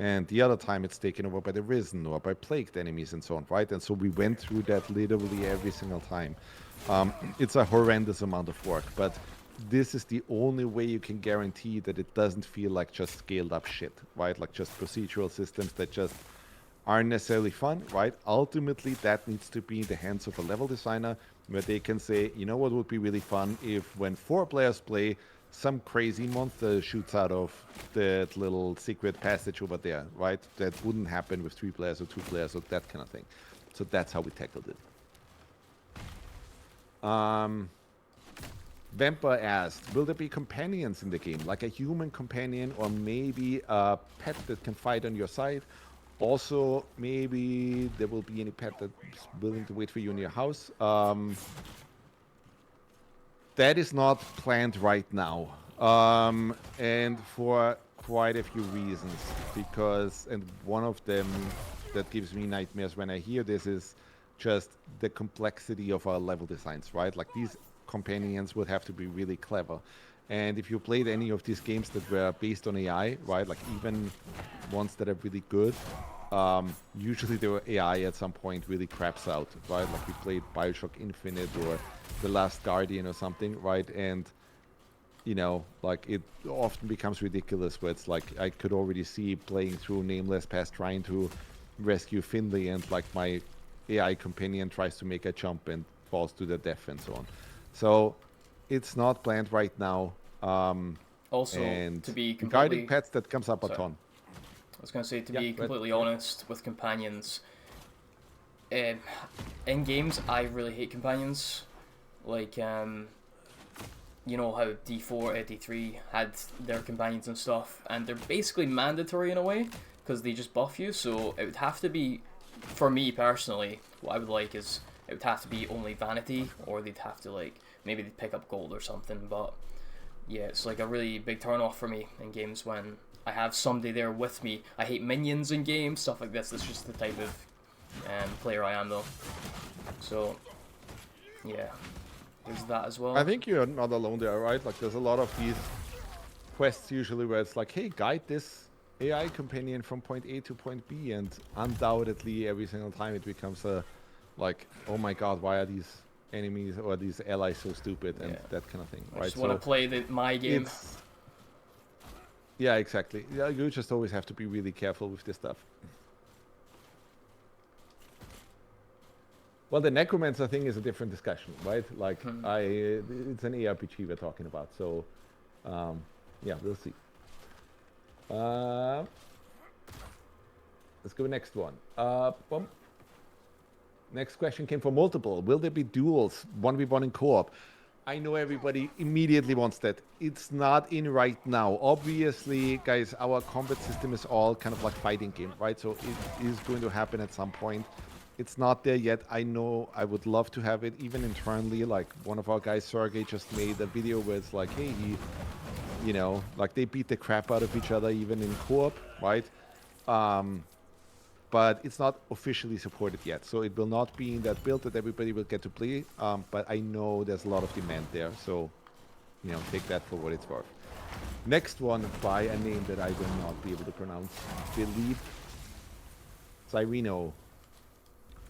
Speaker 2: And the other time it's taken over by the Risen or by plagued enemies and so on, right? And so we went through that literally every single time. It's a horrendous amount of work, but this is the only way you can guarantee that it doesn't feel like just scaled up shit, right? Like just procedural systems that just aren't necessarily fun, right? Ultimately, that needs to be in the hands of a level designer where they can say, you know what would be really fun if when 4 players play, some crazy monster shoots out of that little secret passage over there, right? That wouldn't happen with 3 players or 2 players or that kind of thing. So that's how we tackled it. Vampire asked, will there be companions in the game, like a human companion or maybe a pet that can fight on your side? Also, maybe there will be any pet that's willing to wait for you in your house. That is not planned right now. And for quite a few reasons. And one of them that gives me nightmares when I hear this is just the complexity of our level designs, right? Like these companions would have to be really clever. And if you played any of these games that were based on AI, right, like even ones that are really good, usually the AI at some point really craps out, right? Like you played Bioshock Infinite or The Last Guardian or something, right? And you know, like it often becomes ridiculous where it's like I could already see playing through Nameless Pass trying to rescue Finley and like my AI companion tries to make a jump and falls to the death and so on. So it's not planned right now.
Speaker 1: Also,
Speaker 2: And
Speaker 1: to be
Speaker 2: regarding
Speaker 1: completely...
Speaker 2: pets, that comes up a
Speaker 1: Sorry.
Speaker 2: ton.
Speaker 1: I was going to say, to
Speaker 2: Yeah,
Speaker 1: be
Speaker 2: go ahead.
Speaker 1: completely honest with companions, in games, I really hate companions. Like, you know how D4, D3 had their companions and stuff, and they're basically mandatory in a way, because they just buff you, so it would have to be, for me personally, what I would like is, it would have to be only vanity, or they'd have to, like, maybe they'd pick up gold or something, but yeah, it's like a really big turn off for me in games when I have somebody there with me. I hate minions in games, stuff like this. That's just the type of player I am, though. So, yeah, there's that as well.
Speaker 2: I think you're not alone there, right? Like there's a lot of these quests usually where it's like, hey, guide this AI companion from point A to point B, and undoubtedly every single time it becomes a like, oh my god, why are these enemies or these allies so stupid and
Speaker 1: Yeah.
Speaker 2: that kind of thing,
Speaker 1: I
Speaker 2: right?
Speaker 1: just want to play my game.
Speaker 2: Yeah, exactly. Yeah, you just always have to be really careful with this stuff. Well, the necromancer thing is a different discussion, right? Like, it's an ARPG we're talking about, so yeah, we'll see. Let's go next one. Next question came from multiple. Will there be duels, 1v1 in co-op? I know everybody immediately wants that. It's not in right now. Obviously, guys, our combat system is all kind of like fighting game, right? So it is going to happen at some point. It's not there yet. I know I would love to have it even internally. Like one of our guys, Sergey, just made a video where it's like, hey, you know, like they beat the crap out of each other even in co-op, right? But it's not officially supported yet. So it will not be in that build that everybody will get to play. But I know there's a lot of demand there. So, you know, take that for what it's worth. Next one by a name that I will not be able to pronounce. Philippe Cyrino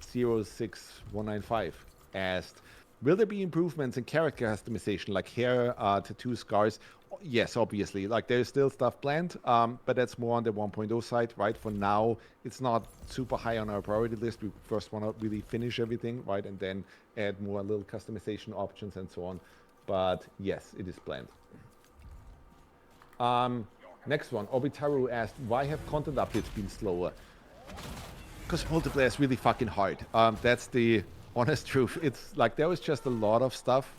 Speaker 2: 06195 asked, will there be improvements in character customization like hair, tattoo, scars? Yes, obviously. Like there's still stuff planned, but that's more on the 1.0 side, right? For now, it's not super high on our priority list. We first want to really finish everything, right? And then add more little customization options and so on. But yes, it is planned. Next one, Obitaru asked, why have content updates been slower? Because multiplayer is really fucking hard. That's the honest truth. It's like there was just a lot of stuff,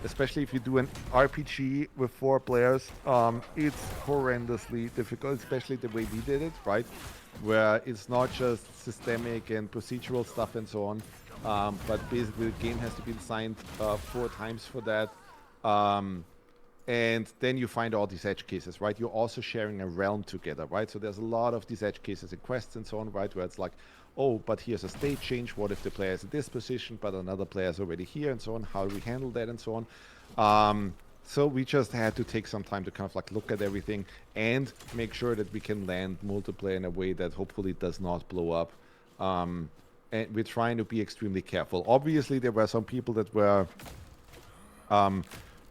Speaker 2: especially if you do an RPG with 4 players. It's horrendously difficult, especially the way we did it, right? Where it's not just systemic and procedural stuff and so on, but basically the game has to be designed 4 times for that. And then you find all these edge cases, right? You're also sharing a realm together, right? So there's a lot of these edge cases and quests and so on, right? Where it's like, oh, but here's a state change. What if the player is in this position, but another player is already here and so on? How do we handle that and so on? So we just had to take some time to kind of like look at everything and make sure that we can land multiplayer in a way that hopefully does not blow up. And we're trying to be extremely careful. Obviously, there were some people that were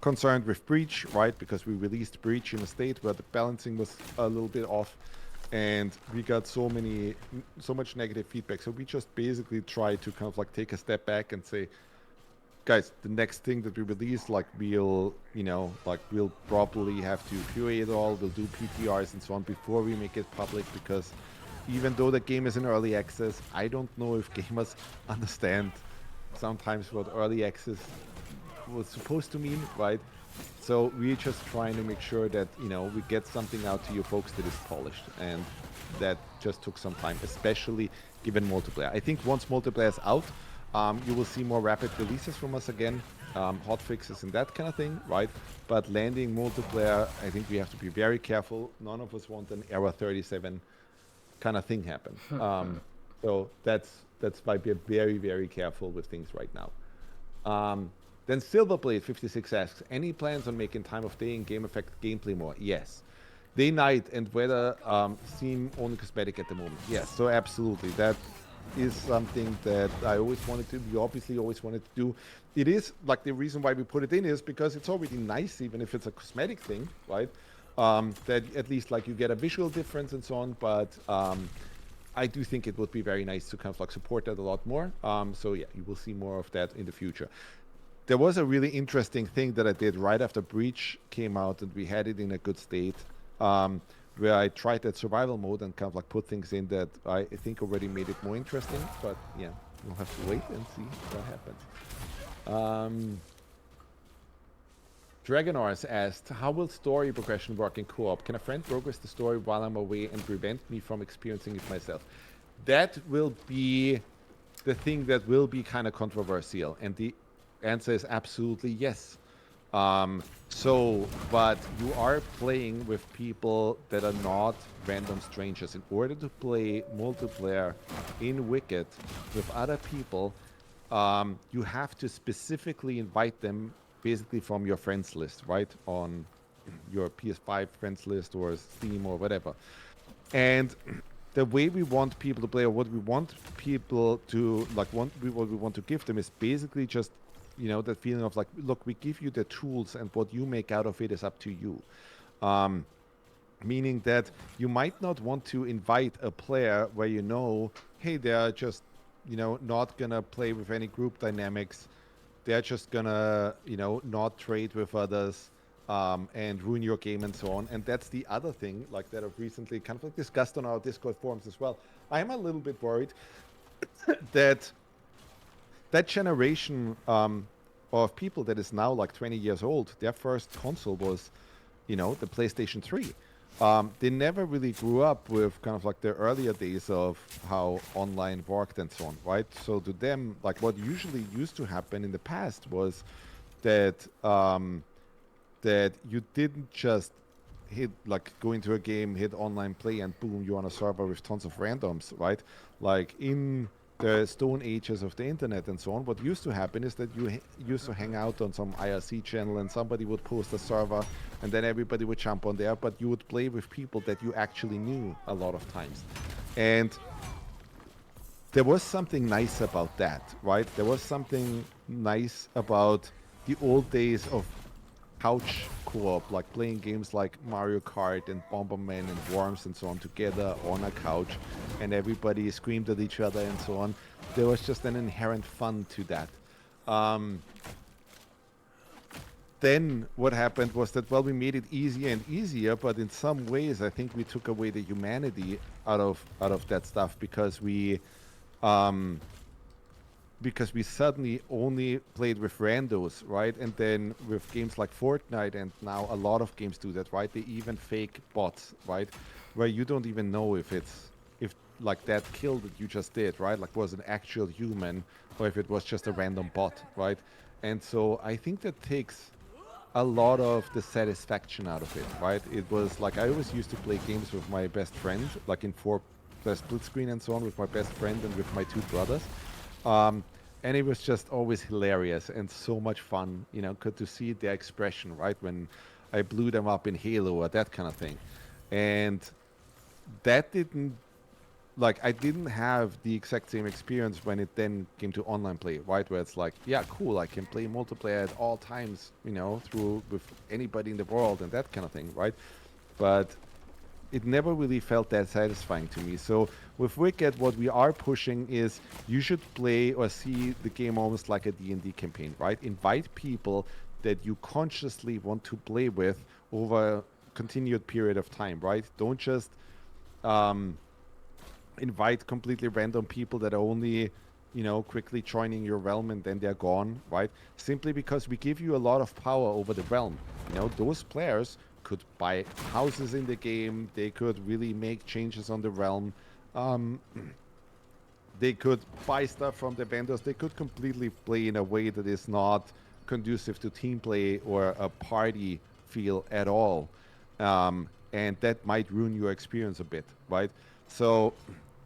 Speaker 2: concerned with breach, right? Because we released breach in a state where the balancing was a little bit off, and we got so much negative feedback. So we just basically tried to kind of like take a step back and say, guys, the next thing that we release, like we'll probably have to curate it all. We'll do PTRs and so on before we make it public, because even though the game is in early access, I don't know if gamers understand sometimes what early access was supposed to mean, right? So we're just trying to make sure that, we get something out to you folks that is polished. And that just took some time, especially given multiplayer. I think once multiplayer is out, you will see more rapid releases from us again, hot fixes and that kind of thing, right? But landing multiplayer, I think we have to be very careful. None of us want an Era 37 kind of thing happen. So that's why we're very, very careful with things right now. Then Silverblade 56 asks, any plans on making time of day and game effect gameplay more? Yes. Day, night, and weather seem only cosmetic at the moment. Yes, so absolutely. That is something that I always wanted to, we obviously always wanted to do. It is, like, the reason why we put it in is because it's already nice, even if it's a cosmetic thing, right? That at least, like, you get a visual difference and so on, but I do think it would be very nice to kind of, like, support that a lot more. So yeah, you will see more of that in the future. There was a really interesting thing that I did right after Breach came out and we had it in a good state, where I tried that survival mode and kind of like put things in that I think already made it more interesting. But yeah, we'll have to wait and see what happens. Dragonars asked, how will story progression work in co-op? Can a friend progress the story while I'm away and prevent me from experiencing it myself? That will be the thing that will be kind of controversial. And the answer is absolutely yes. But you are playing with people that are not random strangers. In order to play multiplayer in Wicked with other people, you have to specifically invite them basically from your friends list, right? On your PS5 friends list or Steam or whatever. And the way we want people to play, or what we want people to, like, what we want to give them is basically just, that feeling of like, look, we give you the tools and what you make out of it is up to you. Meaning that you might not want to invite a player where hey, they're just, not gonna play with any group dynamics. They're just gonna, not trade with others and ruin your game and so on. And that's the other thing, like, that I've recently kind of like discussed on our Discord forums as well. I'm a little bit worried that generation of people that is now like 20 years old, their first console was, the PlayStation 3. They never really grew up with kind of like the earlier days of how online worked and so on, right? So to them, like, what usually used to happen in the past was that that you didn't just go into a game, hit online play, and boom, you're on a server with tons of randoms, right? Like in the stone ages of the internet and so on, what used to happen is that you used to hang out on some IRC channel and somebody would post a server and then everybody would jump on there, but you would play with people that you actually knew a lot of times. And there was something nice about that, right? There was something nice about the old days of couch co-op, like playing games like Mario Kart and Bomberman and Worms and so on together on a couch, and everybody screamed at each other and so on. There was just an inherent fun to that. Then what happened was that, well, we made it easier and easier, but in some ways I think we took away the humanity out of that stuff because we suddenly only played with randos, right? And then with games like Fortnite, and now a lot of games do that, right? They even fake bots, right? Where you don't even know if like that kill that you just did, right? Like was an actual human or if it was just a random bot, right? And so I think that takes a lot of the satisfaction out of it, right? It was like I always used to play games with my best friend, like in the split screen and so on, with my best friend and with my two brothers. And it was just always hilarious and so much fun, good to see their expression, right? When I blew them up in Halo or that kind of thing. And that I didn't have the exact same experience when it then came to online play, right? Where it's like, yeah, cool, I can play multiplayer at all times, through with anybody in the world and that kind of thing, right? But it never really felt that satisfying to me. So with Wicked, what we are pushing is you should play or see the game almost like a D&D campaign, right? Invite people that you consciously want to play with over a continued period of time, right? Don't just invite completely random people that are only quickly joining your realm and then they're gone, right? Simply because we give you a lot of power over the realm. Those players could buy houses in the game. They could really make changes on the realm. Um, they could buy stuff from the vendors. They could completely play in a way that is not conducive to team play or a party feel at all. And that might ruin your experience a bit, right? So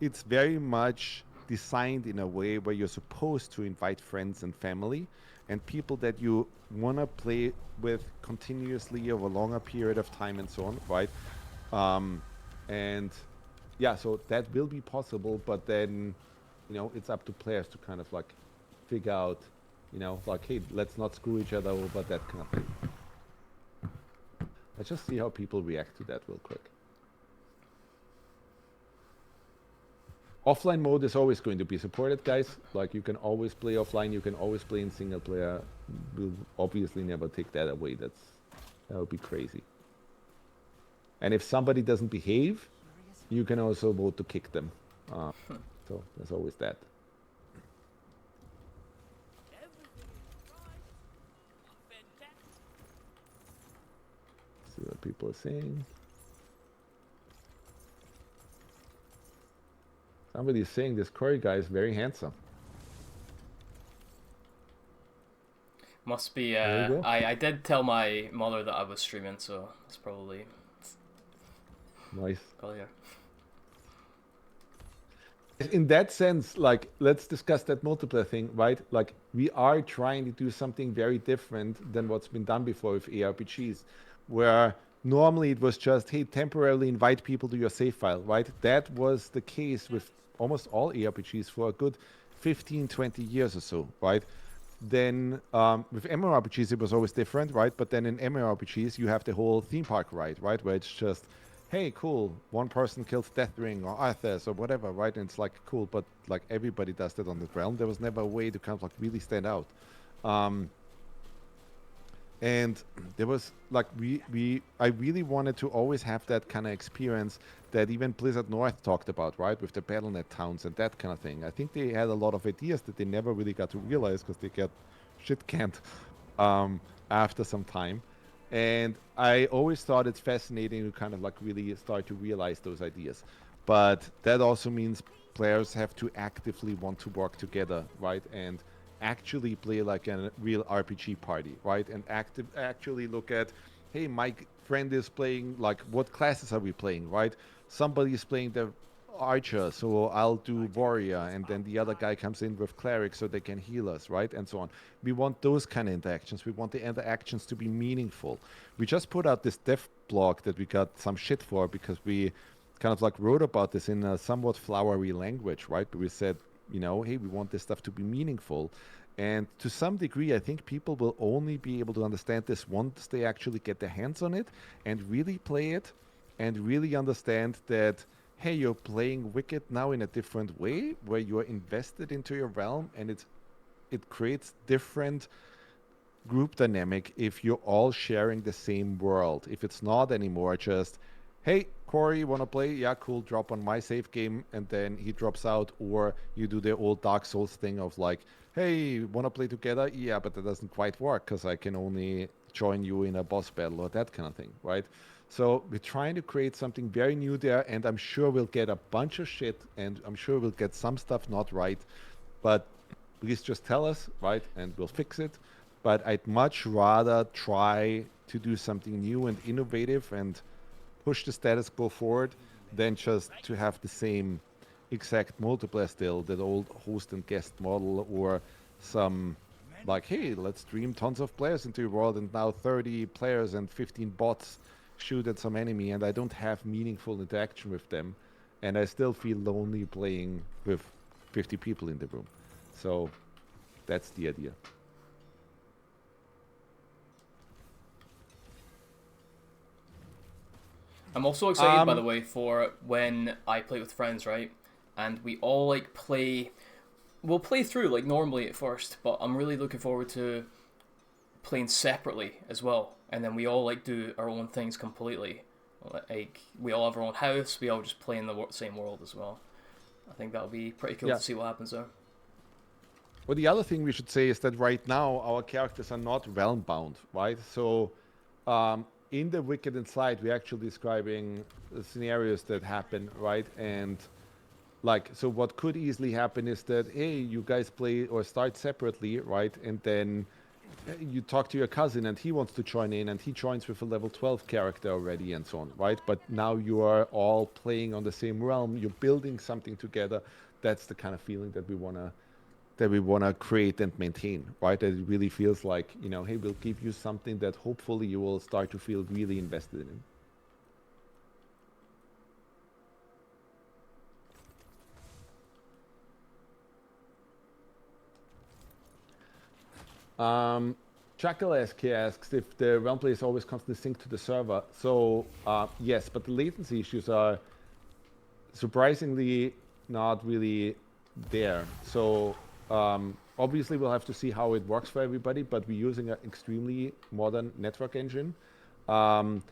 Speaker 2: it's very much designed in a way where you're supposed to invite friends and family and people that you want to play with continuously over a longer period of time and so on, right? And yeah, so that will be possible, but then it's up to players to kind of like figure out, like, hey, let's not screw each other over, that kind of thing. Let's just see how people react to that real quick. Offline mode is always going to be supported, guys. Like, you can always play offline, you can always play in single player. We'll obviously never take that away. That would be crazy. And if somebody doesn't behave, you can also vote to kick them. So there's always that. See what people are saying. Somebody is saying this Corey guy is very handsome.
Speaker 1: Must be.
Speaker 2: There you go.
Speaker 1: I did tell my mother that I was streaming, so it's probably
Speaker 2: Nice.
Speaker 1: probably her.
Speaker 2: In that sense, like, let's discuss that multiplayer thing, right? Like, we are trying to do something very different than what's been done before with ARPGs, where normally it was just, hey, temporarily invite people to your save file, right? That was the case with almost all ARPGs for a good 15, 20 years or so, right? Then with MMORPGs, it was always different, right? But then in MMORPGs, you have the whole theme park ride, right? Where it's just, hey, cool, one person kills Deathring or Arthas or whatever, right? And it's like, cool, but like everybody does that on the realm. There was never a way to kind of like really stand out. And there was like, I really wanted to always have that kind of experience that even Blizzard North talked about, right? With the BattleNet towns and that kind of thing. I think they had a lot of ideas that they never really got to realize because they get shit canned after some time. And I always thought it's fascinating to kind of like really start to realize those ideas. But that also means players have to actively want to work together, right? And actually play like a real RPG party, right? And actually look at, hey, my friend is playing, like, what classes are we playing, right? Somebody is playing the archer, so I'll do warrior, and then the other guy comes in with cleric so they can heal us, right? And so on. We want those kind of interactions. We want the interactions to be meaningful. We just put out this dev blog that we got some shit for because we kind of like wrote about this in a somewhat flowery language, right? But we said, hey, we want this stuff to be meaningful. And to some degree, I think people will only be able to understand this once they actually get their hands on it and really play it and really understand that, hey, you're playing Wicked now in a different way where you're invested into your realm, and it creates different group dynamic if you're all sharing the same world. If it's not anymore just, hey, Corey, you want to play? Yeah, cool, drop on my save game, and then he drops out. Or you do the old Dark Souls thing of like, hey, want to play together? Yeah, but that doesn't quite work because I can only join you in a boss battle or that kind of thing, right? So we're trying to create something very new there, and I'm sure we'll get a bunch of shit, and I'm sure we'll get some stuff not right, but please just tell us, right, and we'll fix it. But I'd much rather try to do something new and innovative and push the status quo forward than just to have the same exact multiplayer still, that old host and guest model, or some like, hey, let's stream tons of players into your world and now 30 players and 15 bots shoot at some enemy and I don't have meaningful interaction with them and I still feel lonely playing with 50 people in the room. So that's the idea.
Speaker 1: I'm also excited, by the way, for when I play with friends, right? And we all like play. We'll play through like normally at first, but I'm really looking forward to playing separately as well. And then we all like do our own things completely. Like we all have our own house. We all just play in the same world as well. I think that'll be pretty cool to see what happens there.
Speaker 2: Well, the other thing we should say is that right now our characters are not realm bound, right? So in the Wicked Inside, we're actually describing the scenarios that happen, right? And like, so what could easily happen is that, hey, you guys play or start separately, right? And then you talk to your cousin and he wants to join in and he joins with a level 12 character already and so on, right? But now you are all playing on the same realm, you're building something together. That's the kind of feeling that we want to create and maintain, right? That it really feels like, you know, hey, we'll give you something that hopefully you will start to feel really invested in. Chuckle-esque asks if the realm play is always constantly synced to the server. So yes, but the latency issues are surprisingly not really there. So obviously we'll have to see how it works for everybody, but we're using an extremely modern network engine. And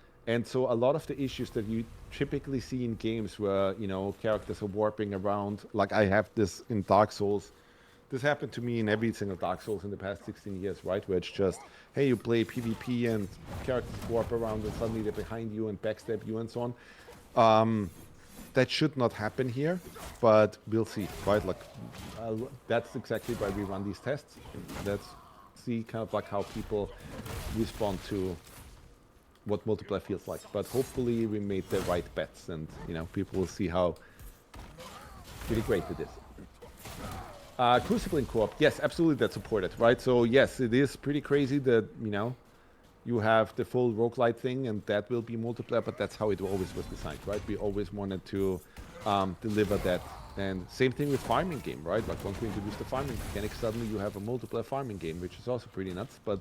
Speaker 2: so a lot of the issues that you typically see in games where, you know, characters are warping around, like I have this in Dark Souls. This happened to me in every single Dark Souls in the past 16 years, right? Where it's just, hey, you play PvP and characters warp around and suddenly they're behind you and backstab you and so on. That should not happen here, but we'll see, right? Like, that's exactly why we run these tests. Let's see kind of like how people respond to what multiplayer feels like. But hopefully we made the right bets and, you know, people will see how really great it is. Crucible in co-op, yes, absolutely, that's supported, right? So yes, it is pretty crazy that, you know, you have the full roguelite thing and that will be multiplayer, but that's how it always was designed, right? We always wanted to deliver that. And same thing with farming game, right? Like once we introduced the farming mechanic, suddenly you have a multiplayer farming game, which is also pretty nuts. But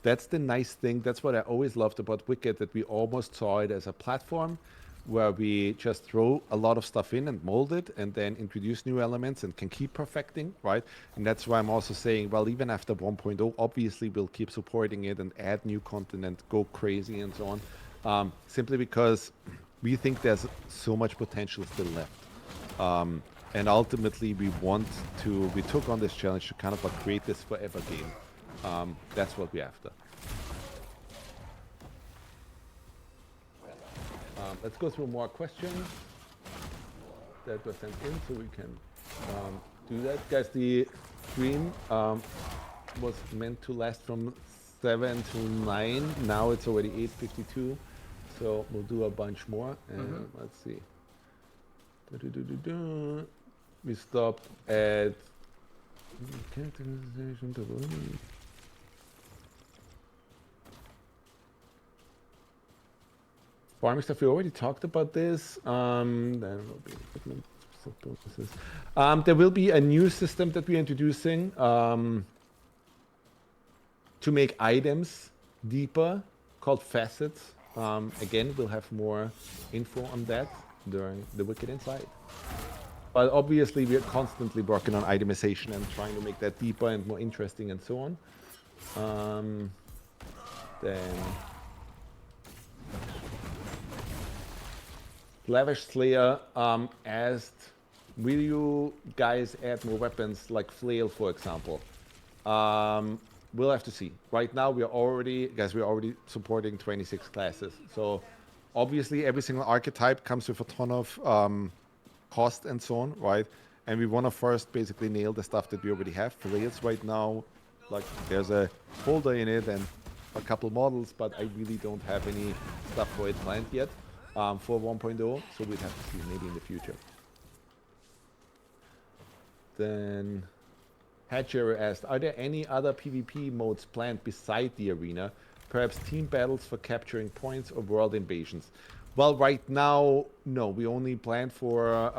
Speaker 2: that's the nice thing. That's what I always loved about Wicked, that we almost saw it as a platform where we just throw a lot of stuff in and mold it and then introduce new elements and can keep perfecting, right? And that's why I'm also saying, well, even after 1.0, obviously we'll keep supporting it and add new content and go crazy and so on, simply because we think there's so much potential still left. And ultimately we took on this challenge to kind of like create this forever game. That's what we're after. Let's go through more questions that were sent in so we can do that. Guys, the stream was meant to last from 7 to 9. Now it's already 8:52, so we'll do a bunch more. And let's see. We stopped at... Farming stuff, we already talked about this. There will be a new system that we're introducing to make items deeper, called facets. Again, we'll have more info on that during the Wicked Inside. But obviously, we're constantly working on itemization and trying to make that deeper and more interesting and so on. Then... Lavish Slayer asked, will you guys add more weapons like flail, for example? We'll have to see. Right now, we're already supporting 26 classes. So obviously, every single archetype comes with a ton of cost and so on, right? And we want to first basically nail the stuff that we already have. Flails right now, like there's a folder in it and a couple models, but I really don't have any stuff for it planned yet. For 1.0, so we'd have to see maybe in the future. Then Hatcher asked, are there any other PvP modes planned beside the arena? Perhaps team battles for capturing points or world invasions? Well, right now, no. We only plan for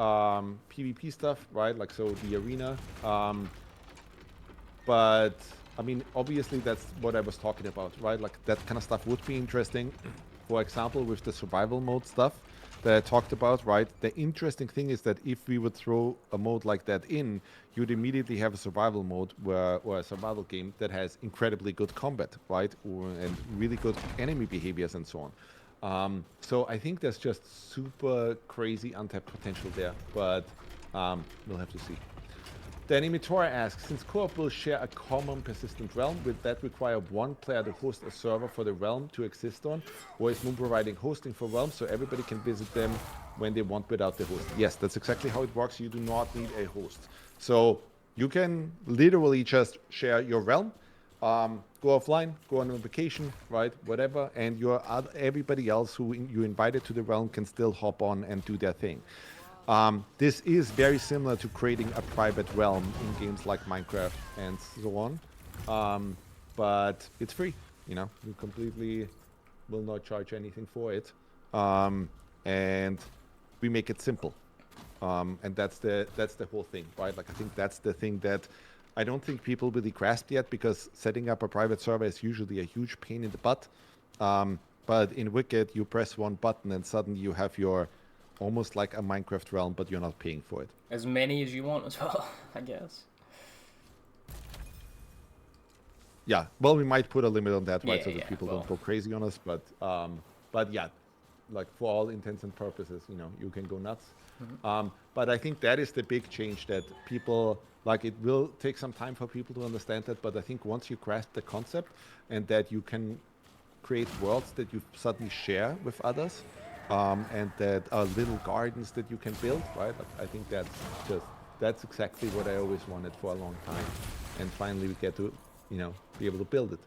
Speaker 2: PvP stuff, right? Like, so the arena. But, I mean, obviously that's what I was talking about, right? Like, that kind of stuff would be interesting. For example, with the survival mode stuff that I talked about, right? The interesting thing is that if we would throw a mode like that in, you'd immediately have a survival mode or a survival game that has incredibly good combat, right? And really good enemy behaviors and so on. So I think there's just super crazy untapped potential there, but we'll have to see. Then Imitora asks, since co-op will share a common persistent realm, will that require one player to host a server for the realm to exist on? Or is Moon providing hosting for realms so everybody can visit them when they want without the host? Yes, that's exactly how it works. You do not need a host. So you can literally just share your realm, go offline, go on a vacation, right, whatever, and everybody else who you invited to the realm can still hop on and do their thing. This is very similar to creating a private realm in games like Minecraft and so on, but it's free. You know, you completely will not charge anything for it, and we make it simple, and that's the whole thing, right? Like I think that's the thing that I don't think people really grasp yet, because setting up a private server is usually a huge pain in the butt. But in Wicked, you press one button and suddenly you have your almost like a Minecraft realm, but you're not paying for it.
Speaker 1: As many as you want as well, I guess.
Speaker 2: Yeah, well, we might put a limit on that, right,
Speaker 1: Yeah,
Speaker 2: so that
Speaker 1: yeah,
Speaker 2: people
Speaker 1: well.
Speaker 2: don't go crazy on us. But yeah, like for all intents and purposes, you know, you can go nuts. But I think that is the big change that people like. It will take some time for people to understand that, but I think once you grasp the concept and that you can create worlds that you suddenly share with others, and that are little gardens that you can build, right? Like, I think that's exactly what I always wanted for a long time, and finally we get to, you know, be able to build it.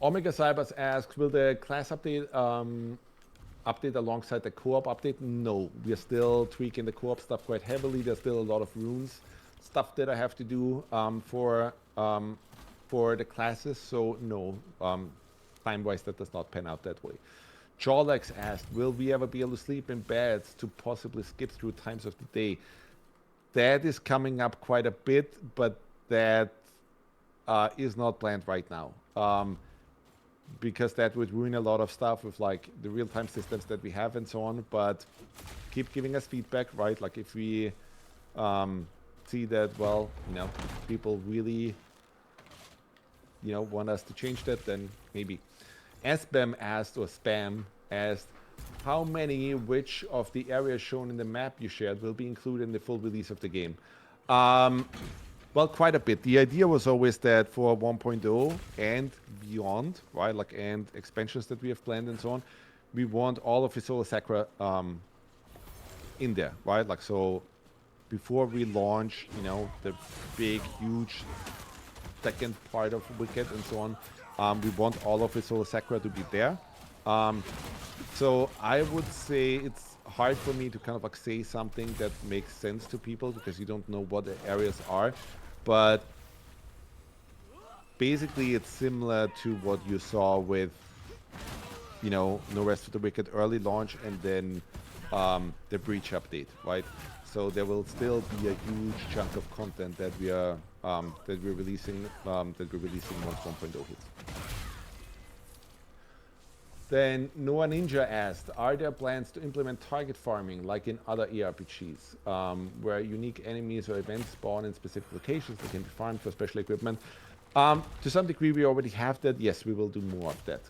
Speaker 2: Omega Cybers asks, will the class update update alongside the co-op update? No, we are still tweaking the co-op stuff quite heavily. There's still a lot of runes stuff that I have to do for the classes, so no, time-wise that does not pan out that way. Jorlex asked, will we ever be able to sleep in beds to possibly skip through times of the day? That is coming up quite a bit, but that is not planned right now, because that would ruin a lot of stuff with like the real-time systems that we have and so on. But keep giving us feedback, right? Like if we see that, well, you know, people really, you know, want us to change that, then maybe. Spam asked, how many which of the areas shown in the map you shared will be included in the full release of the game? Well, quite a bit. The idea was always that for 1.0 and beyond, right, like, and expansions that we have planned and so on, we want all of Isola Sacra in there, right? Like, so before we launch, you know, the big, huge second part of Wicked and so on, we want all of Isola Sacra to be there. So I would say it's hard for me to kind of like say something that makes sense to people, because you don't know what the areas are. But basically it's similar to what you saw with, you know, No Rest for the Wicked early launch and then the Breach update, right? So there will still be a huge chunk of content that we're releasing once 1.0 hits. Then Noah Ninja asked, are there plans to implement target farming like in other ARPGs, where unique enemies or events spawn in specific locations that can be farmed for special equipment? To some degree we already have that. Yes, we will do more of that.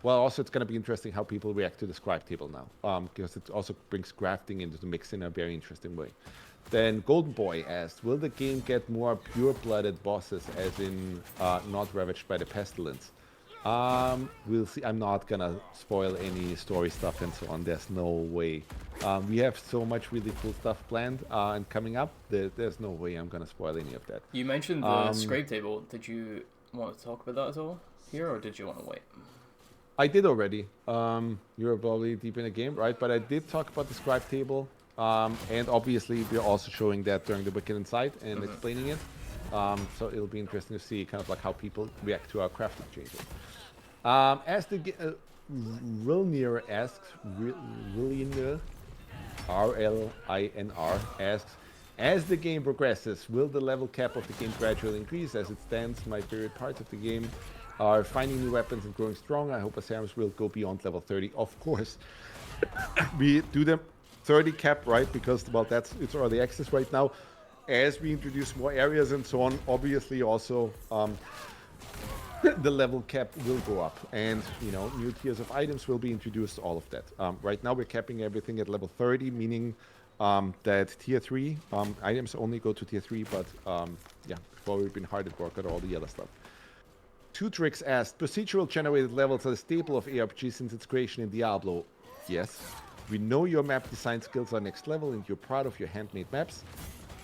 Speaker 2: Well, also it's going to be interesting how people react to the scribe table now, because it also brings crafting into the mix in a very interesting way. Then Golden Boy asked, will the game get more pure-blooded bosses, as in not ravaged by the pestilence? We'll see. I'm not gonna spoil any story stuff and so on. There's no way. We have so much really cool stuff planned and coming up. There's no way I'm gonna spoil any of that.
Speaker 1: You mentioned the scribe table. Did you want to talk about that at all here, or did you want to wait?
Speaker 2: I did already. You're probably deep in the game, right? But I did talk about the scribe table. And obviously we're also showing that during the Wicked Insight and explaining it. So it'll be interesting to see kind of like how people react to our crafting changes. As the Rilnir asks, Rilnir, R-L-I-N-R asks, as the game progresses, will the level cap of the game gradually increase? As it stands, my favorite parts of the game are finding new weapons and growing strong. I hope Asarius will go beyond level 30. Of course, we do them 30 cap, right? Because, well, it's early access right now. As we introduce more areas and so on, obviously also the level cap will go up, and new tiers of items will be introduced. All of that. Right now, we're capping everything at level 30, meaning that tier 3 items only go to tier 3. But yeah, before we've been hard at work at all the other stuff. Two Tricks asked, procedural generated levels are the staple of ARPG since its creation in Diablo. Yes. We know your map design skills are next level, and you're proud of your handmade maps.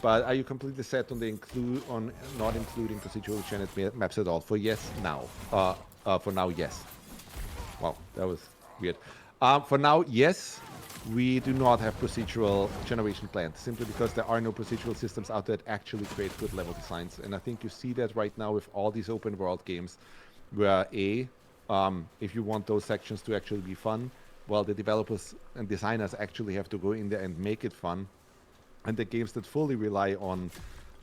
Speaker 2: But are you completely set on not including procedural generated maps at all? For now, yes. Wow, that was weird. For now, yes. We do not have procedural generation planned, simply because there are no procedural systems out there that actually create good level designs. And I think you see that right now with all these open world games, where if you want those sections to actually be fun, well, the developers and designers actually have to go in there and make it fun. And the games that fully rely on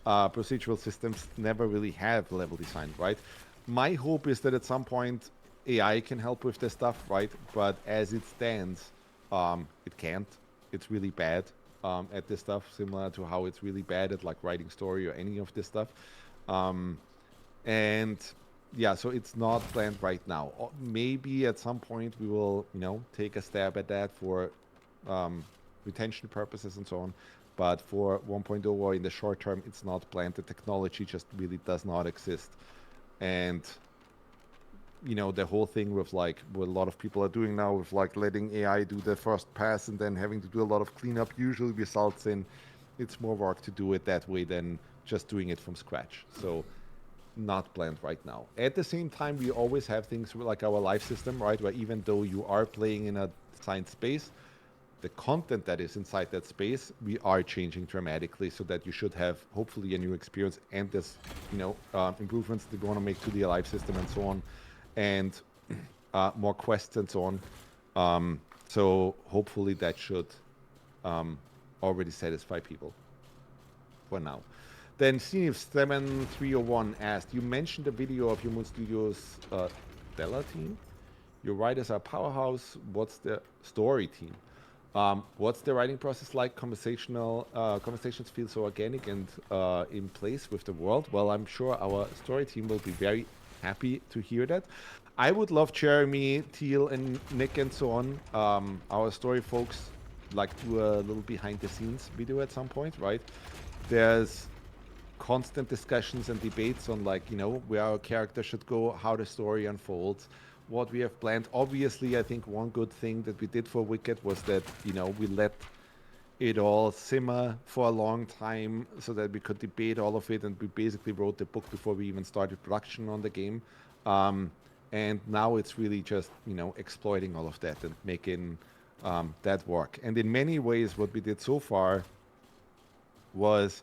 Speaker 2: procedural systems never really have level design, right? My hope is that at some point AI can help with this stuff, right? But as it stands, it can't. It's really bad at this stuff, similar to how it's really bad at like writing story or any of this stuff. And yeah, so it's not planned right now. Maybe at some point we will, take a stab at that for retention purposes and so on. But for 1.0 or in the short term, it's not planned. The technology just really does not exist. And the whole thing with like what a lot of people are doing now with like letting AI do the first pass and then having to do a lot of cleanup usually results in it's more work to do it that way than just doing it from scratch. So not planned right now. At the same time, we always have things like our life system, right? Where even though you are playing in a designed space, the content that is inside that space, we are changing dramatically so that you should have hopefully a new experience, and there's, improvements that we want to make to the life system and so on, and more quests and so on. So hopefully that should already satisfy people for now. Then Steve7301 asked, you mentioned the video of your Moon Studios Stellar team. Your writers are powerhouse. What's the story team? What's the writing process like? Conversations feel so organic and in place with the world. Well, I'm sure our story team will be very happy to hear that. I would love Jeremy, Teal, and Nick and so on, our story folks, like do a little behind the scenes video at some point, right? There's constant discussions and debates on like, where our character should go, how the story unfolds, what we have planned. Obviously, I think one good thing that we did for Wicked was that, we let it all simmer for a long time so that we could debate all of it, and we basically wrote the book before we even started production on the game. And now it's really just, exploiting all of that and making that work. And in many ways, what we did so far was,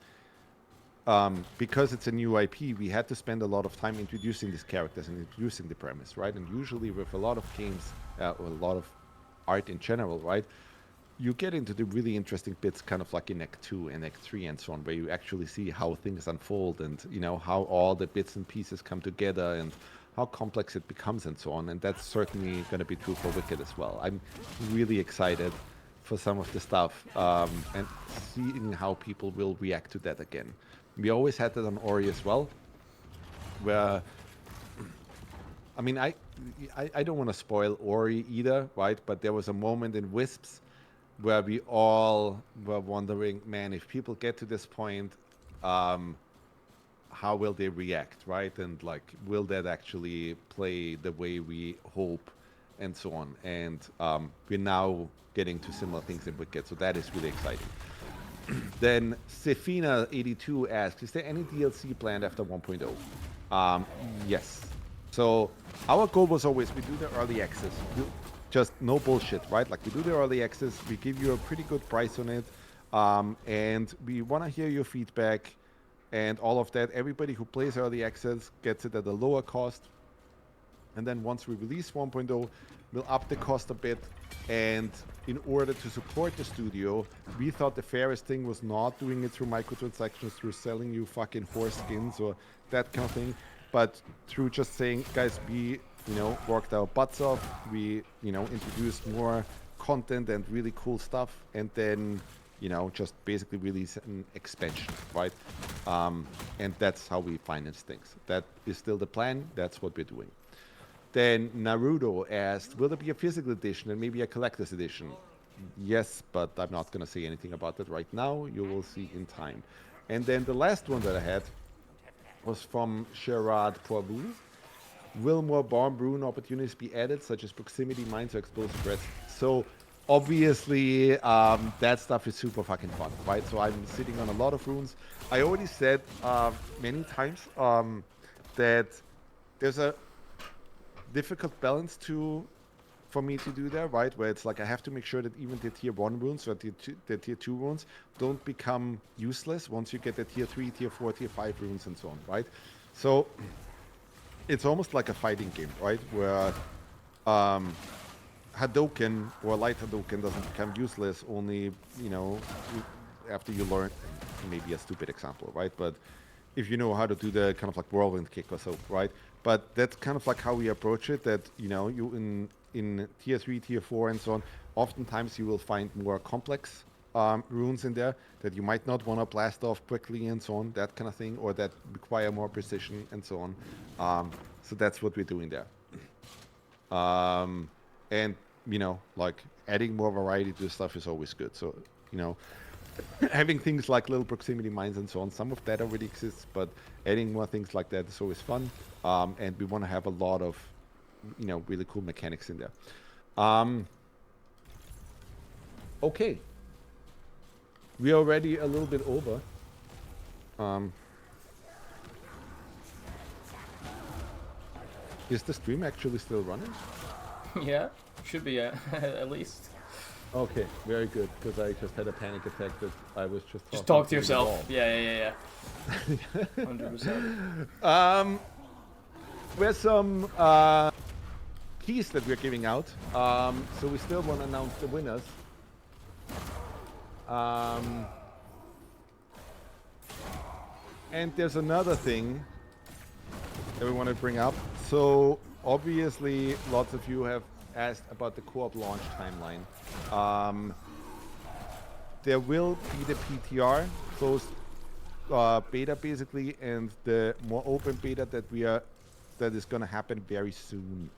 Speaker 2: because it's a new IP, we had to spend a lot of time introducing these characters and introducing the premise, right? And usually with a lot of games, or a lot of art in general, right? You get into the really interesting bits, kind of like in Act 2 and Act 3 and so on, where you actually see how things unfold and, how all the bits and pieces come together and how complex it becomes and so on. And that's certainly going to be true for Wicked as well. I'm really excited for some of the stuff and seeing how people will react to that again. We always had that on Ori as well, where, I mean, I don't want to spoil Ori either, right? But there was a moment in Wisps where we all were wondering, man, if people get to this point, how will they react, right? And like, will that actually play the way we hope, and so on. And we're now getting to similar things in Wicked, so that is really exciting. Then Sefina82 asks, is there any DLC planned after 1.0? Yes. So our goal was always, we do the early access. Just no bullshit, right? Like, we do the early access, we give you a pretty good price on it, and we want to hear your feedback and all of that. Everybody who plays early access gets it at a lower cost. And then once we release 1.0, we'll up the cost a bit. And in order to support the studio, we thought the fairest thing was not doing it through microtransactions, through selling you fucking horse skins or that kind of thing, but through just saying, guys, we, worked our butts off. We, introduced more content and really cool stuff. And then, just basically release an expansion, right? And that's how we finance things. That is still the plan. That's what we're doing. Then Naruto asked, will there be a physical edition and maybe a collector's edition? Yes, but I'm not going to say anything about that right now. You will see in time. And then the last one that I had was from Gerard Poivu. Will more bomb rune opportunities be added, such as proximity mines or explosive threats? So obviously, that stuff is super fucking fun, right? So I'm sitting on a lot of runes. I already said many times that there's a difficult balance for me to do there, right? Where it's like I have to make sure that even the tier 1 runes or the tier 2 runes don't become useless once you get the tier 3, tier 4, tier 5 runes and so on, right? So it's almost like a fighting game, right? Where Hadouken or light Hadouken doesn't become useless only, after you learn, maybe a stupid example, right? But if you know how to do the kind of like whirlwind kick or so, right? But that's kind of like how we approach it, that, you in tier 3, tier 4 and so on, oftentimes you will find more complex runes in there that you might not want to blast off quickly and so on, that kind of thing, or that require more precision and so on. So that's what we're doing there. And, like adding more variety to the stuff is always good. So, having things like little proximity mines and so on, some of that already exists, but adding more things like that is always fun. And we want to have a lot of, really cool mechanics in there. Okay. We are already a little bit over. Is the stream actually still running?
Speaker 1: Yeah, should be at least.
Speaker 2: Okay, very good, because I just had a panic attack that I was
Speaker 1: just talk to yourself. Yeah. 100%.
Speaker 2: There's some keys that we're giving out, so we still want to announce the winners. And there's another thing that we want to bring up. So obviously, lots of you have asked about the co-op launch timeline. There will be the PTR closed beta basically, and the more open beta that is going to happen very soon.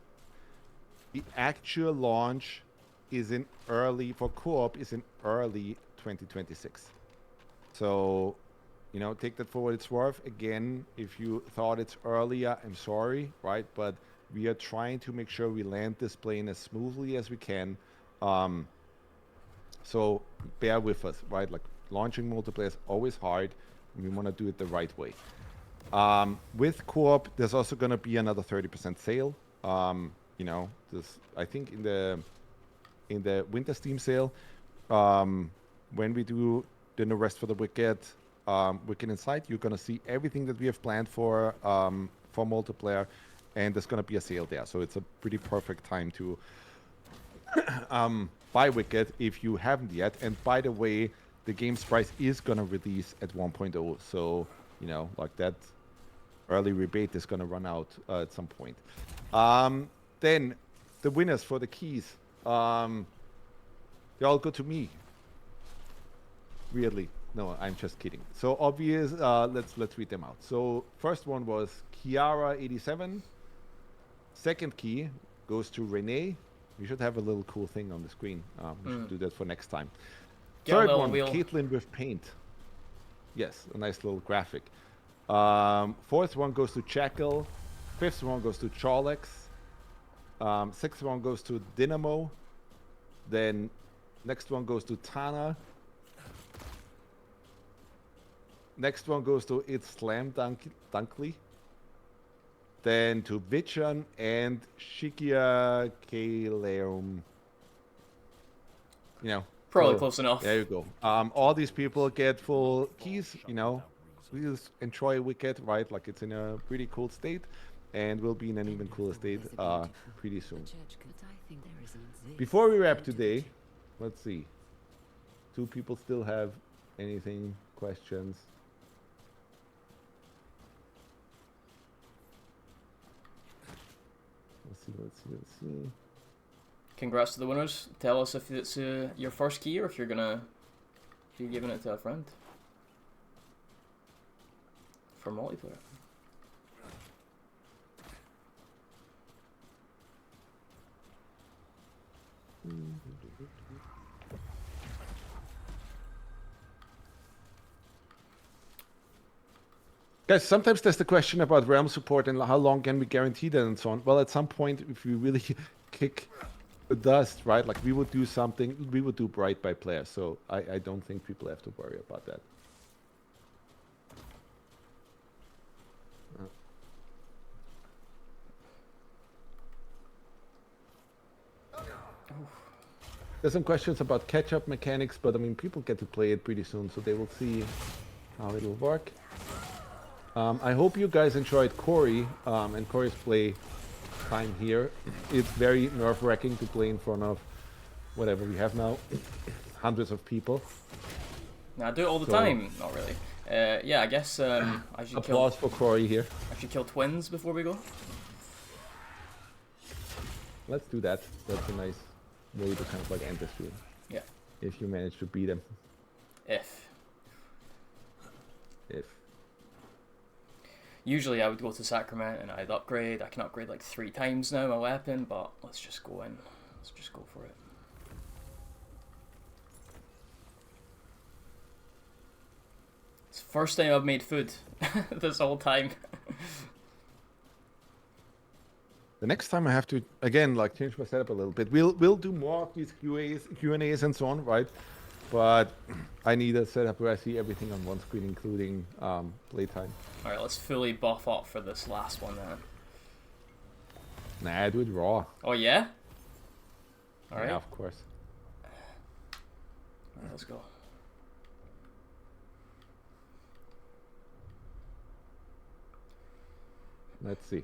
Speaker 2: The actual launch is for co-op is in early 2026. So, take that for what it's worth. Again, if you thought it's earlier, I'm sorry, right? But we are trying to make sure we land this plane as smoothly as we can. So bear with us, right? Like launching multiplayer is always hard, and we want to do it the right way. With co-op, there's also going to be another 30% sale. I think in the winter Steam sale, when we do the No Rest for the Wicked Inside, you're going to see everything that we have planned for multiplayer, and there's going to be a sale there. So it's a pretty perfect time to buy Wicked if you haven't yet. And by the way, the game's price is going to release at 1.0. So, like that early rebate is going to run out at some point. Then the winners for the keys, they all go to me. Weirdly. No, I'm just kidding. So obvious, let's read them out. So first one was Kiara87. Second key goes to Renee. We should have a little cool thing on the screen. We should do that for next time. Third one, Caitlin with paint. Yes, a nice little graphic. Fourth one goes to Jackal. Fifth one goes to Charlex. Sixth one goes to Dynamo. Then next one goes to Tana. Next one goes to It's Slam Dunkly. Then to Vichan and Shikia Kaleum.
Speaker 1: Probably close enough.
Speaker 2: There you go. All these people get full keys, We just enjoy Wicked, right? Like it's in a pretty cool state, and will be in an even cooler state pretty soon. Before we wrap today, let's see. 2 people still have anything, questions? Let's see.
Speaker 1: Congrats to the winners. Tell us if it's your first key or if you're giving it to a friend. for multiplayer.
Speaker 2: Guys, sometimes there's the question about realm support and how long can we guarantee that and so on. Well, at some point, if we really kick the dust, right, like we would do something, we would do bright by player. So I don't think people have to worry about that. There's some questions about catch-up mechanics, but I mean, people get to play it pretty soon, so they will see how it'll work. I hope you guys enjoyed Corey and Corey's play time here. It's very nerve-wracking to play in front of whatever we have now, hundreds of people.
Speaker 1: I do it all the time. Not really. Yeah, I guess I should
Speaker 2: applause for Corey here.
Speaker 1: I should kill twins before we go.
Speaker 2: Let's do that. That's a nice way to kind of like end the stream.
Speaker 1: Yeah.
Speaker 2: If you manage to beat him.
Speaker 1: If.
Speaker 2: If.
Speaker 1: Usually I would go to Sacrament and I'd upgrade. I can upgrade like 3 times now my weapon, but let's just go in. Let's just go for it. It's the first time I've made food this whole time.
Speaker 2: The next time I have to again like change my setup a little bit. We'll do more of these Q&As and so on, right? But I need a setup where I see everything on one screen, including playtime.
Speaker 1: Alright, let's fully buff up for this last one then.
Speaker 2: Nah, I do it raw.
Speaker 1: Oh yeah? Alright.
Speaker 2: Yeah, of course.
Speaker 1: Alright, let's go.
Speaker 2: Let's see.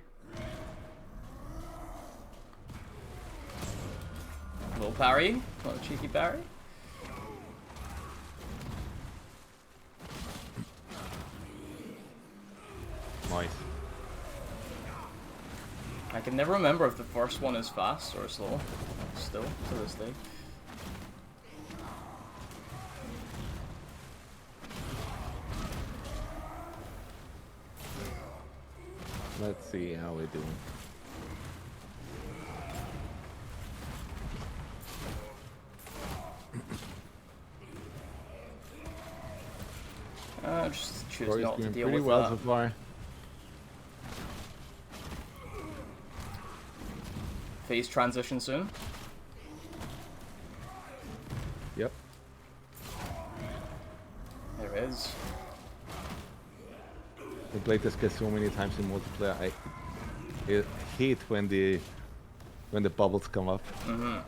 Speaker 1: Little parry, little cheeky parry.
Speaker 2: Nice.
Speaker 1: I can never remember if the first one is fast or slow. Still, to this day.
Speaker 2: Let's see how we're doing.
Speaker 1: Just choose
Speaker 2: Corey's
Speaker 1: not to
Speaker 2: doing
Speaker 1: deal
Speaker 2: pretty
Speaker 1: with
Speaker 2: well
Speaker 1: that.
Speaker 2: so far.
Speaker 1: Phase transition soon.
Speaker 2: Yep.
Speaker 1: There it is.
Speaker 2: I played this guy so many times in multiplayer. I hate when the bubbles come up.
Speaker 1: Mm-hmm.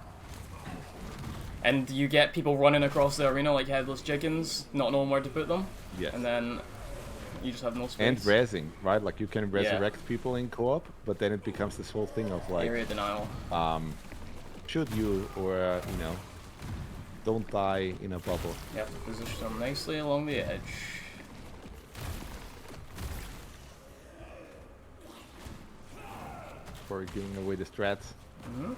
Speaker 1: And you get people running across the arena like headless chickens, not knowing where to put them.
Speaker 2: Yes.
Speaker 1: And then you just have no space.
Speaker 2: And rezzing, right? Like you can resurrect people in co-op, but then it becomes this whole thing of like
Speaker 1: area denial.
Speaker 2: Should you or you know, don't die in a bubble.
Speaker 1: You have to position them nicely along the edge.
Speaker 2: For giving away the strats.
Speaker 1: Mm-hmm.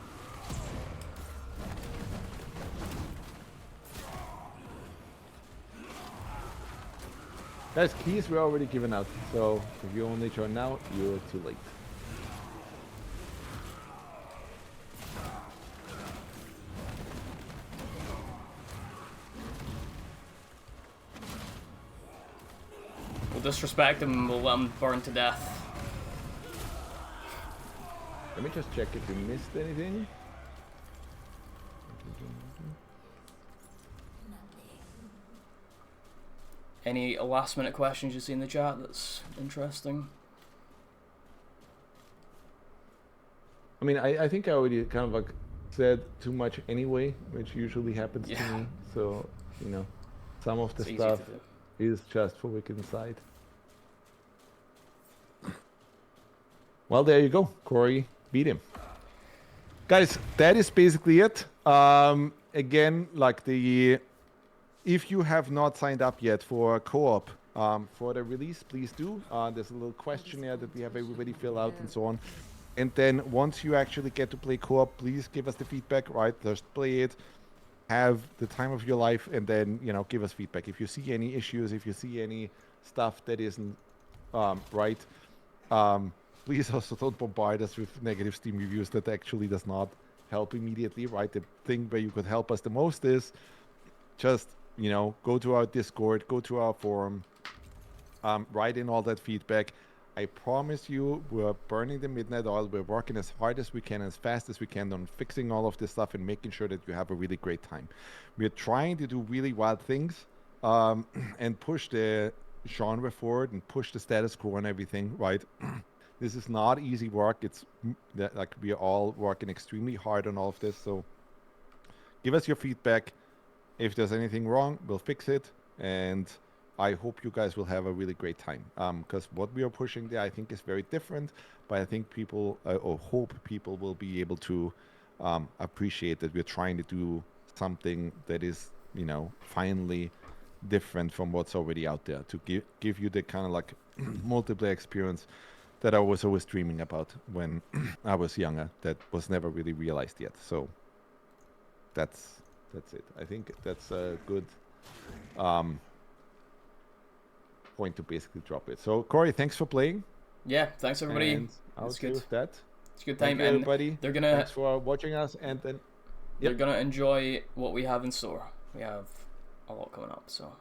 Speaker 2: Guys, keys were already given out, so if you only join now, you're too late.
Speaker 1: We'll disrespect him, we'll let him burn to death.
Speaker 2: Let me just check if we missed anything.
Speaker 1: Any last minute questions you see in the chat that's interesting?
Speaker 2: I mean, I think I already kind of like said too much anyway, which usually happens to me. So, you know, some of the
Speaker 1: It's easy
Speaker 2: stuff
Speaker 1: to do.
Speaker 2: is just for Wicked Inside. Well, there you go. Corey beat him. Guys, that is basically it. Again, like if you have not signed up yet for co-op for the release, please do. There's a little questionnaire that we have everybody fill out and so on. And then once you actually get to play co-op, please give us the feedback, right? Just play it, have the time of your life, and then, you know, give us feedback. If you see any issues, if you see any stuff that isn't right? Please also don't bombard us with negative Steam reviews. That actually does not help immediately, right? The thing where you could help us the most is just, go to our Discord, go to our forum, write in all that feedback. I promise you, we're burning the midnight oil. We're working as hard as we can, as fast as we can on fixing all of this stuff and making sure that you have a really great time. We're trying to do really wild things and push the genre forward and push the status quo and everything, right? This is not easy work. It's like we are all working extremely hard on all of this. So give us your feedback. If there's anything wrong, we'll fix it. And I hope you guys will have a really great time. Because what we are pushing there, I think, is very different. But I think people, or hope people will be able to appreciate that we're trying to do something that is, finally different from what's already out there. To give you the kind of like multiplayer experience that I was always dreaming about when I was younger. That was never really realized yet. So that's it. I think that's a good point to basically drop it. So Corey, thanks for playing.
Speaker 1: Yeah, thanks everybody.
Speaker 2: And I'll
Speaker 1: It's
Speaker 2: see
Speaker 1: good.
Speaker 2: with that.
Speaker 1: It's a good
Speaker 2: Thank
Speaker 1: time,
Speaker 2: you,
Speaker 1: and
Speaker 2: everybody.
Speaker 1: they're gonna
Speaker 2: Thanks for watching us, and then
Speaker 1: they're gonna enjoy what we have in store. We have a lot coming up, so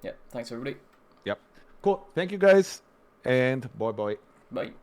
Speaker 1: yeah. Thanks everybody.
Speaker 2: Yep. Cool. Thank you guys, and bye.
Speaker 1: Bye.